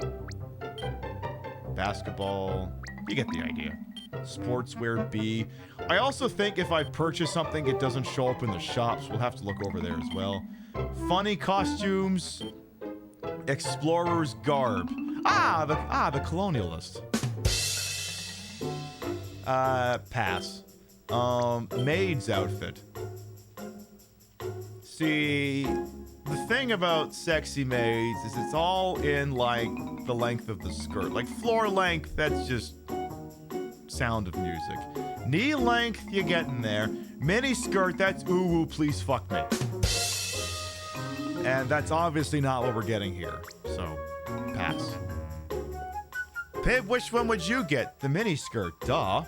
Speaker 9: Basketball. You get the idea. Sportswear B. I also think if I purchase something, it doesn't show up in the shops. We'll have to look over there as well. Funny costumes. Explorer's garb. The colonialist. Pass. Maid's outfit. See, the thing about sexy maids is it's all in, like, the length of the skirt. Like, floor length, that's just Sound of Music. Knee length, you get in there. Mini skirt, that's ooh, please fuck me. And that's obviously not what we're getting here. So, pass. PiB, which one would you get? The mini skirt, duh.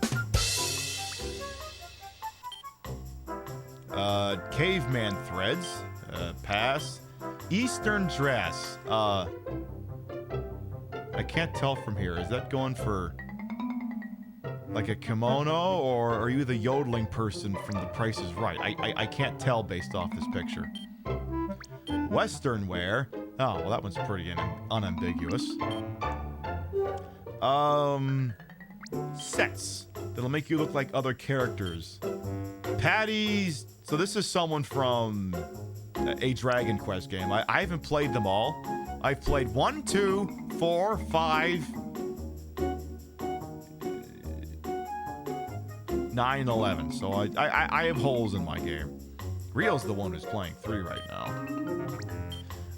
Speaker 9: Caveman threads, pass. Eastern dress, I can't tell from here. Is that going for like a kimono, or are you the yodeling person from The Price is Right? I can't tell based off this picture. Western wear. Oh, well, that one's pretty unambiguous. Sets that'll make you look like other characters. Patties. So this is someone from a Dragon Quest game. I haven't played them all. I've played 1, 2, 4, 5, 9, and 11. So I have holes in my game. Rio's the one who's playing 3 right now.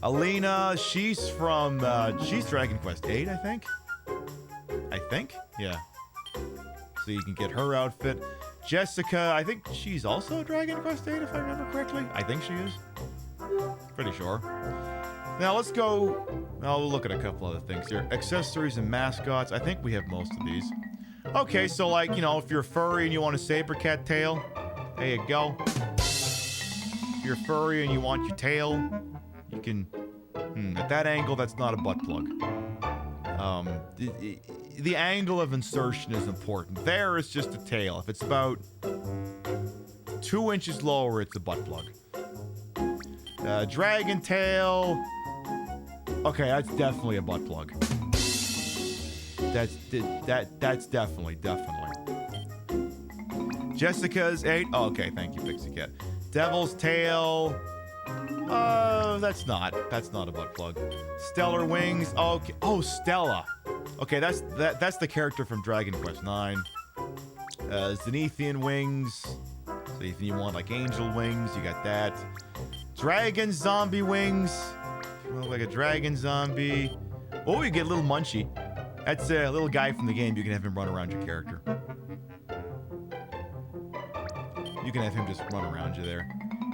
Speaker 9: Alina, she's from, she's Dragon Quest 8, I think? Yeah. So you can get her outfit. Jessica, I think she's also Dragon Quest 8, if I remember correctly. I think she is. Pretty sure. Now let's go. I'll look at a couple other things here. Accessories and mascots. I think we have most of these. Okay, so like, you know, if you're furry and you want a saber cat tail, there you go. If you're furry and you want your tail, you can... at that angle, that's not a butt plug. The angle of insertion is important. There is just a tail. If it's about 2 inches lower, it's a butt plug. Dragon tail. Okay, that's definitely a butt plug. That's definitely. Jessica's 8. Oh, okay, thank you, Pixie Cat. Devil's tail. That's not a butt plug. Stellar wings. Okay. Oh, Stella. Okay, that's the character from Dragon Quest IX. Zenithian wings. So if you want like angel wings, you got that. Dragon zombie wings. If you look like a dragon zombie. Oh, you get a little Munchie. That's a little guy from the game. You can have him run around your character. You can have him just run around you there.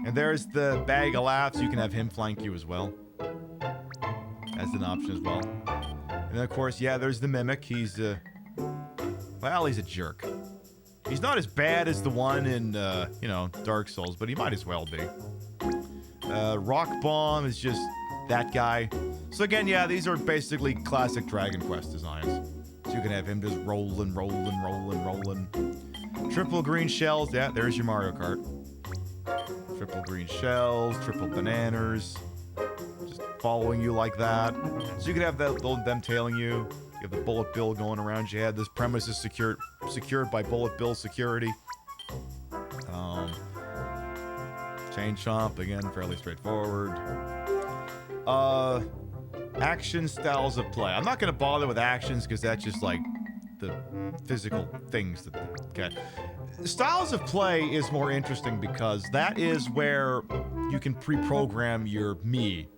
Speaker 9: And there's the bag of laughs. You can have him flank you as well. That's an option as well. And then, of course, yeah, there's the Mimic. He's well, he's a jerk. He's not as bad as the one in, you know, Dark Souls, but he might as well be. Rock Bomb is just that guy. So again, yeah, these are basically classic Dragon Quest designs. So you can have him just rolling. Triple green shells. Yeah, there's your Mario Kart. Triple green shells, triple bananas. Just following you like that. So you can have them tailing you. You have the Bullet Bill going around your head. This premise is secured by Bullet Bill security. Chain Chomp, again, fairly straightforward. Action styles of play. I'm not going to bother with actions because that's just like the physical things that... Okay. Styles of play is more interesting because that is where you can pre-program your me.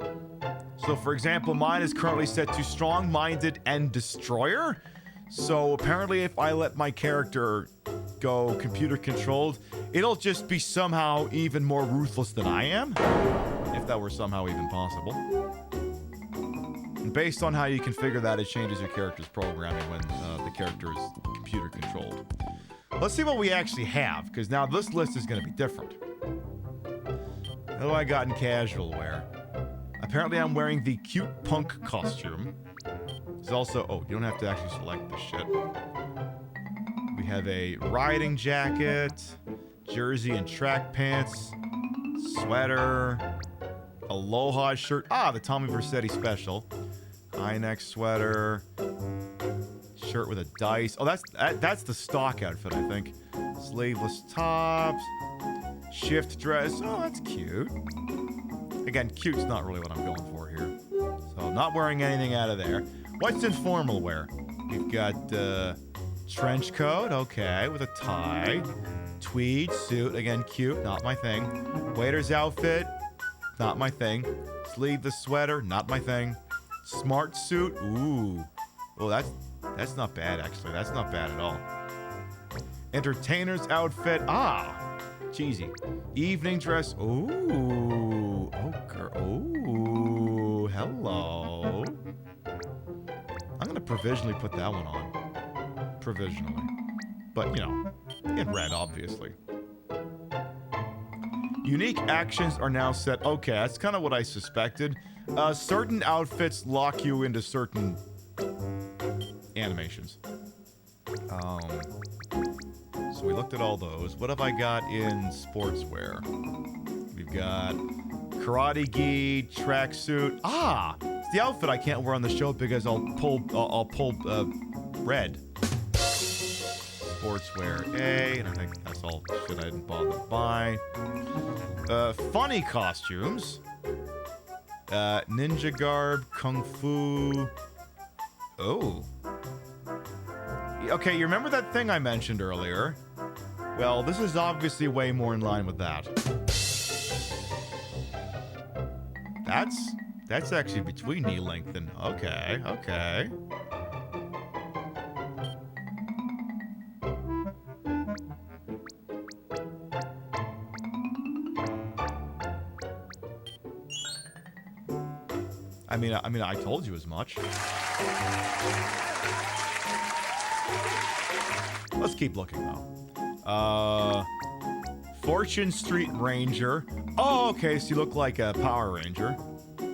Speaker 9: So, for example, mine is currently set to strong-minded and destroyer. So, apparently, if I let my character go computer-controlled, it'll just be somehow even more ruthless than I am. If that were somehow even possible. And based on how you configure that, it changes your character's programming when the character is computer-controlled. Let's see what we actually have, because now this list is going to be different. What do I got in casual wear? Apparently I'm wearing the cute punk costume. There's also... Oh, you don't have to actually select this shit. We have a riding jacket, jersey and track pants, sweater, aloha shirt. Ah, the Tommy Vercetti special. High neck sweater. Shirt with a dice. Oh, that's the stock outfit, I think. Sleeveless tops. Shift dress. Oh, that's cute. Again, cute's not really what I'm going for here. So, not wearing anything out of there. What's informal wear? We've got trench coat, okay, with a tie. Tweed suit, again, cute, not my thing. Waiter's outfit, not my thing. Sleeveless sweater, not my thing. Smart suit, ooh. Oh, that's not bad, actually. That's not bad at all. Entertainer's outfit. Ah, cheesy. Evening dress. Ooh. Oh, girl. Ooh. Hello. I'm going to provisionally put that one on. Provisionally. But, you know, in red, obviously. Unique actions are now set. Okay, that's kind of what I suspected. Certain outfits lock you into certain animations. So we looked at all those. What have I got in sportswear? We've got karate gi, tracksuit. Ah, it's the outfit I can't wear on the show because I'll pull red. Sportswear A, and I think that's all shit I didn't bother to buy. Funny costumes. Ninja garb, kung fu. Oh. Okay, you remember that thing I mentioned earlier? Well, this is obviously way more in line with that. That's actually between knee length and... Okay, okay. I mean, I told you as much. Let's keep looking, though. Fortune Street Ranger. Oh, okay, so you look like a Power Ranger.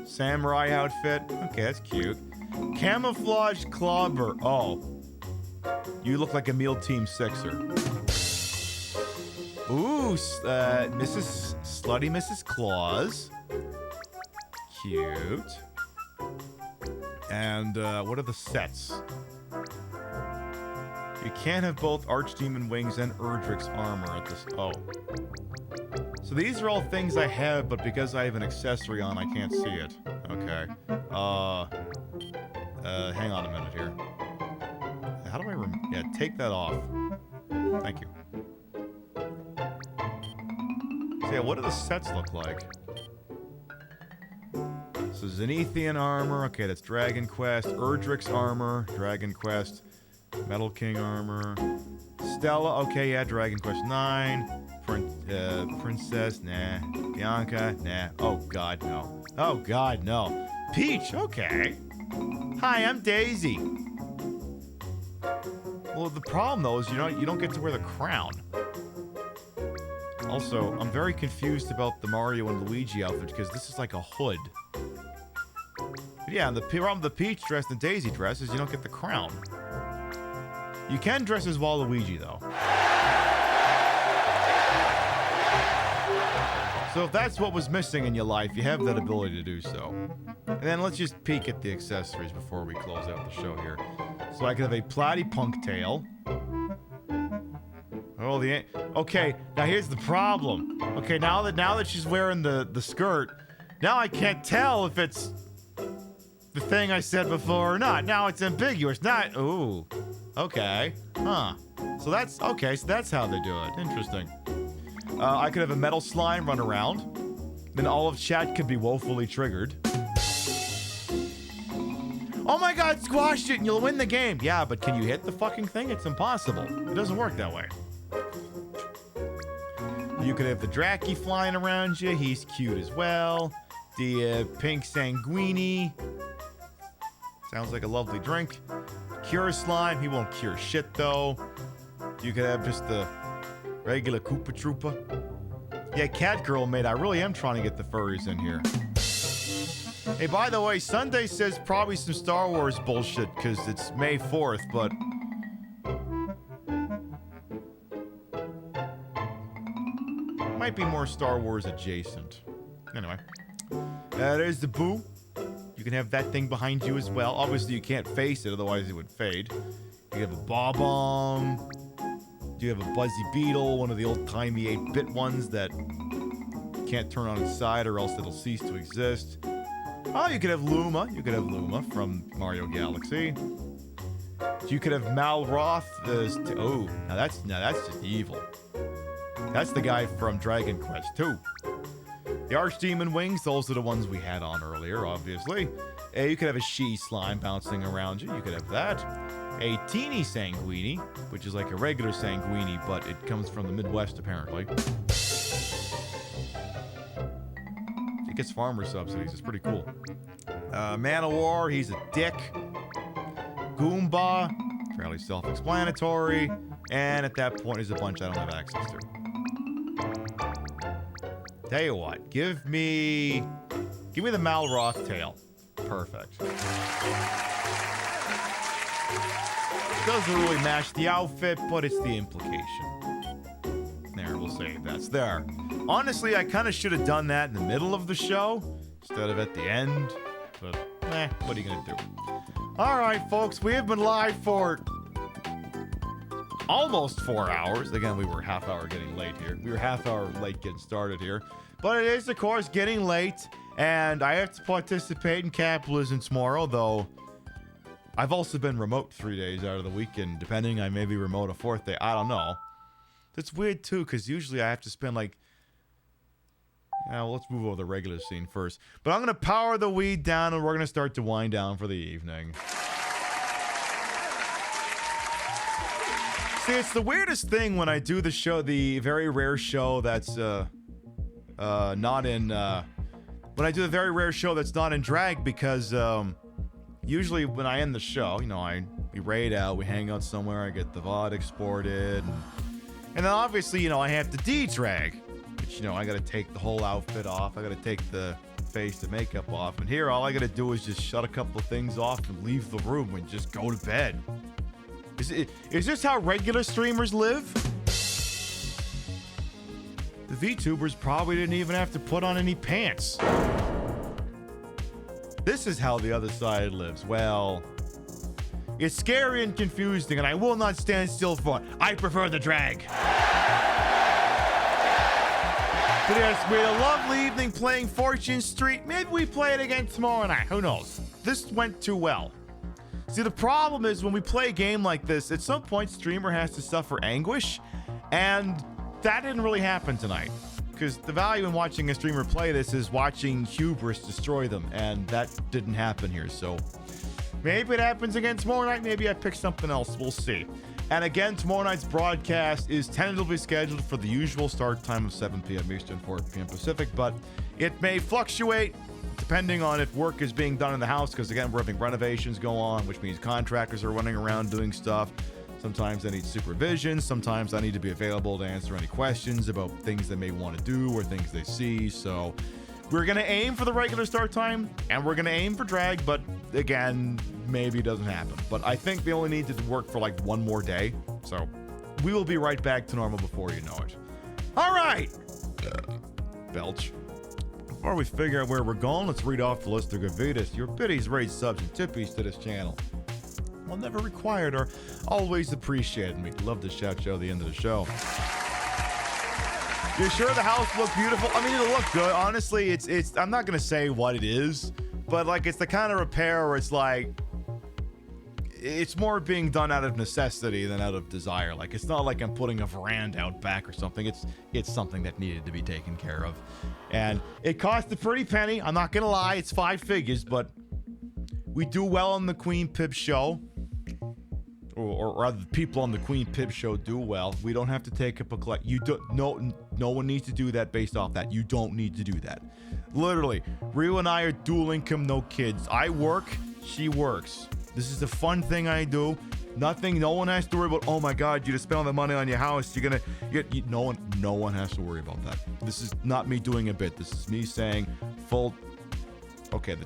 Speaker 9: Samurai outfit. Okay, that's cute. Camouflage Clobber. Oh. You look like a Meal Team Sixer. Ooh, Slutty Mrs. Claus. Cute. And, what are the sets? You can't have both Archdemon Wings and Erdrick's armor at this... Oh. So these are all things I have, but because I have an accessory on, I can't see it. Okay. Hang on a minute here. How do I yeah, take that off. Thank you. So yeah, what do the sets look like? So Zenithian armor. Okay, that's Dragon Quest. Erdrick's armor. Dragon Quest. Metal King armor. Stella. Okay, yeah, Dragon Quest 9. Princess. Nah. Bianca. Nah. Oh, God, no. Oh, God, no. Peach. Okay. Hi, I'm Daisy. Well, the problem, though, is you don't get to wear the crown. Also, I'm very confused about the Mario and Luigi outfit because this is like a hood. But yeah, and the problem with the Peach dress and Daisy dress is you don't get the crown. You can dress as Waluigi, though. So if that's what was missing in your life, you have that ability to do so. And then let's just peek at the accessories before we close out the show here. So I could have a Platypunk tail. Oh, okay, now here's the problem. Okay, now that she's wearing the skirt, now I can't tell if it's the thing I said before or not. Now it's ambiguous. Not, ooh, okay, huh. So that's, okay, so that's how they do it. Interesting. I could have a metal slime run around. Then all of chat could be woefully triggered. Oh my God, squash it and you'll win the game. Yeah, but can you hit the fucking thing? It's impossible. It doesn't work that way. You could have the Dracky flying around you. He's cute as well. The pink Sanguini. Sounds like a lovely drink. Cure slime. He won't cure shit, though. You could have just the regular Koopa Troopa. Yeah, Cat Girl, mate. I really am trying to get the furries in here. Hey, by the way, Sunday says probably some Star Wars bullshit because it's May 4th, but... might be more Star Wars adjacent. Anyway. There's the Boo. You can have that thing behind you as well. Obviously, you can't face it, otherwise it would fade. You have a Bob-omb. You have a Buzzy Beetle, one of the old-timey 8-bit ones that can't turn on its side or else it'll cease to exist. Oh, you could have Luma. You could have Luma from Mario Galaxy. You could have Malroth. Oh, now that's just evil. That's the guy from Dragon Quest 2. The Archdemon Wings, those are the ones we had on earlier, obviously. You could have a She Slime bouncing around you. You could have that. A teeny Sanguini, which is like a regular Sanguini, but it comes from the Midwest, apparently. It gets farmer subsidies. It's pretty cool. Man of War, he's a dick. Goomba, fairly self-explanatory. And at that point, there's a bunch I don't have access to. Tell you what, give me the Malroth tail. Perfect. Doesn't really match the outfit, but it's the implication. There, we'll say that's there. Honestly, I kind of should have done that in the middle of the show instead of at the end. But, what are you going to do? All right, folks, we have been live for almost 4 hours. Again, we were half hour getting late here. We were half hour late getting started here. But it is, of course, getting late, and I have to participate in capitalism tomorrow, though I've also been remote 3 days out of the week, and depending, I may be remote a fourth day. I don't know. That's weird, too, because usually I have to spend, like... Yeah, well, let's move over the regular scene first. But I'm going to power the weed down, and we're going to start to wind down for the evening. See, it's the weirdest thing when I do the show, the very rare show that's, not in, when I do the very rare show that's not in drag, because, usually when I end the show, you know, I We raid out, we hang out somewhere, I get the VOD exported. And then obviously, I have to de-drag. Which, I gotta take the whole outfit off. I gotta take the face and makeup off. And here, all I gotta do is just shut a couple of things off and leave the room and just go to bed. Is this how regular streamers live? The VTubers probably didn't even have to put on any pants. This is how the other side lives. Well, it's scary and confusing, and I will not stand still for it. I prefer the drag. But yes, we had a lovely evening playing Fortune Street. Maybe we play it again tomorrow night. Who knows? This went too well. See, the problem is when we play a game like this, at some point, streamer has to suffer anguish, and that didn't really happen tonight. Because the value in watching a streamer play this is watching hubris destroy them, and that didn't happen here. So maybe it happens again tomorrow night. Maybe I pick something else. We'll see. And again, tomorrow night's broadcast is tentatively scheduled for the usual start time of 7 p.m. Eastern, 4 p.m. Pacific, but it may fluctuate depending on if work is being done in the house, because again, we're having renovations go on, which means contractors are running around doing stuff. Sometimes I need supervision. Sometimes I need to be available to answer any questions about things they may want to do or things they see. So we're going to aim for the regular start time, and we're going to aim for drag, but again, maybe it doesn't happen. But I think they only need to work for like one more day. So we will be right back to normal before you know it. All right. Belch. Before we figure out where we're going, let's read off the list of Gavitas, your biddies, rates, subs, and tippies to this channel. Well, never required or always appreciated. And we'd love to shout you at the end of the show. You're sure the house looked beautiful? I mean, it'll look good. Honestly, it's I'm not going to say what it is, but like it's the kind of repair where it's like, it's more being done out of necessity than out of desire. Like, it's not like I'm putting a veranda out back or something. It's something that needed to be taken care of. And it cost a pretty penny. I'm not going to lie. It's 5 figures, but we do well on the Queen PiB show. Or rather, the people on the Queen PiB show do well. We don't have to take up a collect. No one needs to do that based off that. You don't need to do that. Literally, Rio and I are dual income, no kids. I work, she works. This is a fun thing I do. No one has to worry about, oh my God, you just spent all the money on your house. No one has to worry about that. This is not me doing a bit. This is me saying full, okay,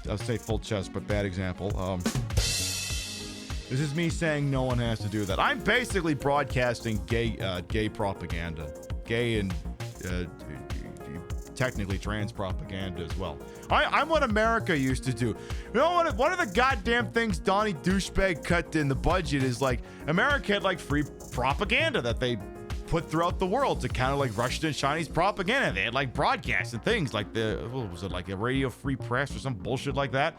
Speaker 9: I'll say full chest, but bad example. This is me saying no one has to do that. I'm basically broadcasting gay propaganda. Gay and technically trans propaganda as well. I'm what America used to do. You know what? One of the goddamn things Donnie Douchebag cut in the budget is like America had like free propaganda that they put throughout the world to counter like Russian and Chinese propaganda. They had like broadcasts and things like what was it, like a Radio Free Press or some bullshit like that?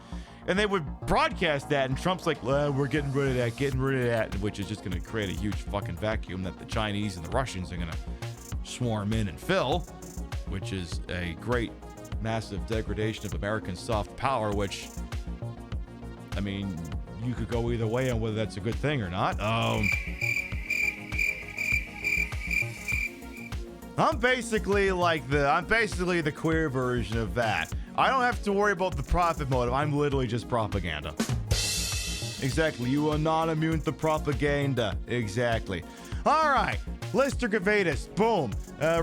Speaker 9: And they would broadcast that, and Trump's like, well, we're getting rid of that, which is just going to create a huge fucking vacuum that the Chinese and the Russians are going to swarm in and fill, which is a great, massive degradation of American soft power, which, I mean, you could go either way on whether that's a good thing or not. I'm basically the queer version of that. I don't have to worry about the profit motive. I'm literally just propaganda. Exactly. You are not immune to propaganda. Exactly. All right. Lister Gavetus. Boom.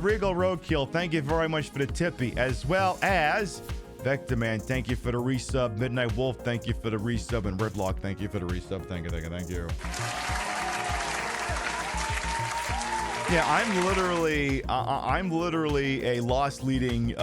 Speaker 9: Regal Roadkill. Thank you very much for the tippy. As well as Vector Man. Thank you for the resub. Midnight Wolf. Thank you for the resub. And Redlock. Thank you for the resub. Thank you. Yeah, I'm literally a lost leading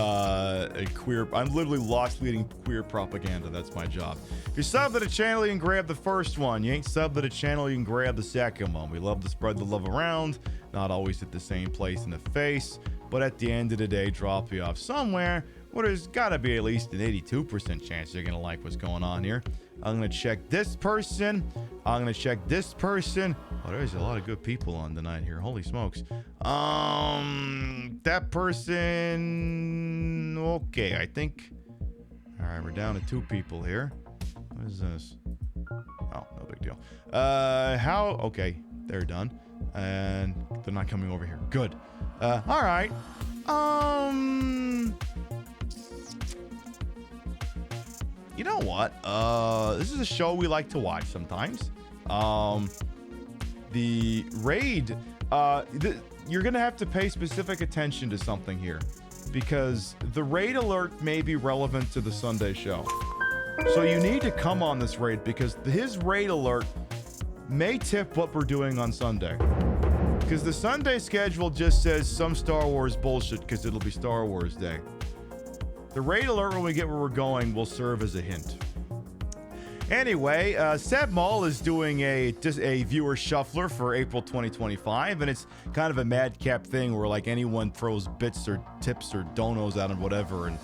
Speaker 9: queer. I'm literally lost leading queer propaganda. That's my job. If you sub to the channel, you can grab the first one. You ain't sub to the channel, you can grab the second one. We love to spread the love around. Not always at the same place in the face, but at the end of the day, drop you off somewhere where there's got to be at least an 82% chance you're gonna like what's going on here. I'm gonna check this person. I'm gonna check this person. Oh, there's a lot of good people on tonight here. Holy smokes. That person. Okay, I think. All right, we're down to 2 people here. What is this? Oh, no big deal. How? Okay, they're done, and they're not coming over here. Good. All right. You know what? This is a show we like to watch sometimes. The raid, you're going to have to pay specific attention to something here, because the raid alert may be relevant to the Sunday show. So you need to come on this raid, because his raid alert may tip what we're doing on Sunday. Because the Sunday schedule just says some Star Wars bullshit because it'll be Star Wars Day. The raid alert, when we get where we're going, will serve as a hint. Anyway, Seb Mall is doing a viewer shuffler for April 2025, and it's kind of a madcap thing where like anyone throws bits or tips or donos at him, whatever, and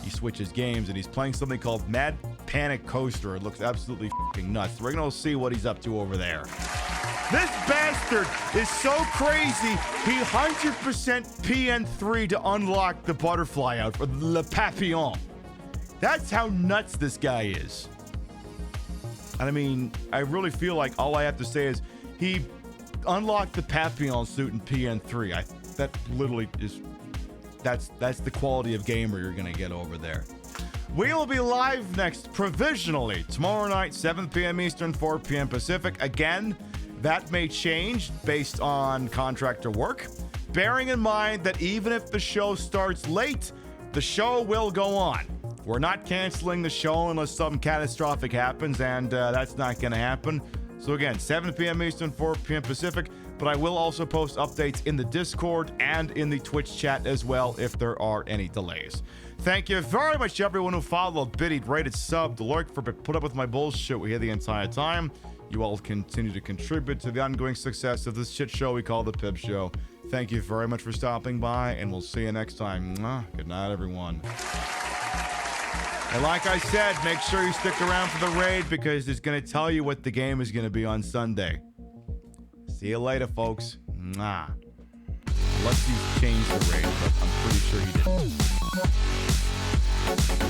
Speaker 9: he switches games, and he's playing something called Mad Panic Coaster. It looks absolutely fucking nuts. We're gonna see what he's up to over there. This bastard is so crazy, he 100% PN3 to unlock the butterfly out, or Le Papillon. That's how nuts this guy is. And I mean, I really feel like all I have to say is he unlocked the Papillon suit in PN3. That literally is, that's the quality of gamer you're gonna get over there. We will be live next, provisionally, tomorrow night, 7 p.m. Eastern, 4 p.m. Pacific. Again, that may change based on contractor work, bearing in mind that even if the show starts late, the show will go on. We're not canceling the show unless something catastrophic happens, and that's not going to happen. So again, 7 p.m. Eastern, 4 p.m. Pacific, but I will also post updates in the Discord and in the Twitch chat as well if there are any delays. Thank you very much to everyone who followed, biddied, rated, subbed, lurked, for put up with my bullshit we had the entire time. You all continue to contribute to the ongoing success of this shit show we call the PiB Show. Thank you very much for stopping by, and we'll see you next time. Good night, everyone. And like I said, make sure you stick around for the raid, because it's going to tell you what the game is going to be on Sunday. See you later, folks. Unless you change the raid, but I'm pretty sure you didn't.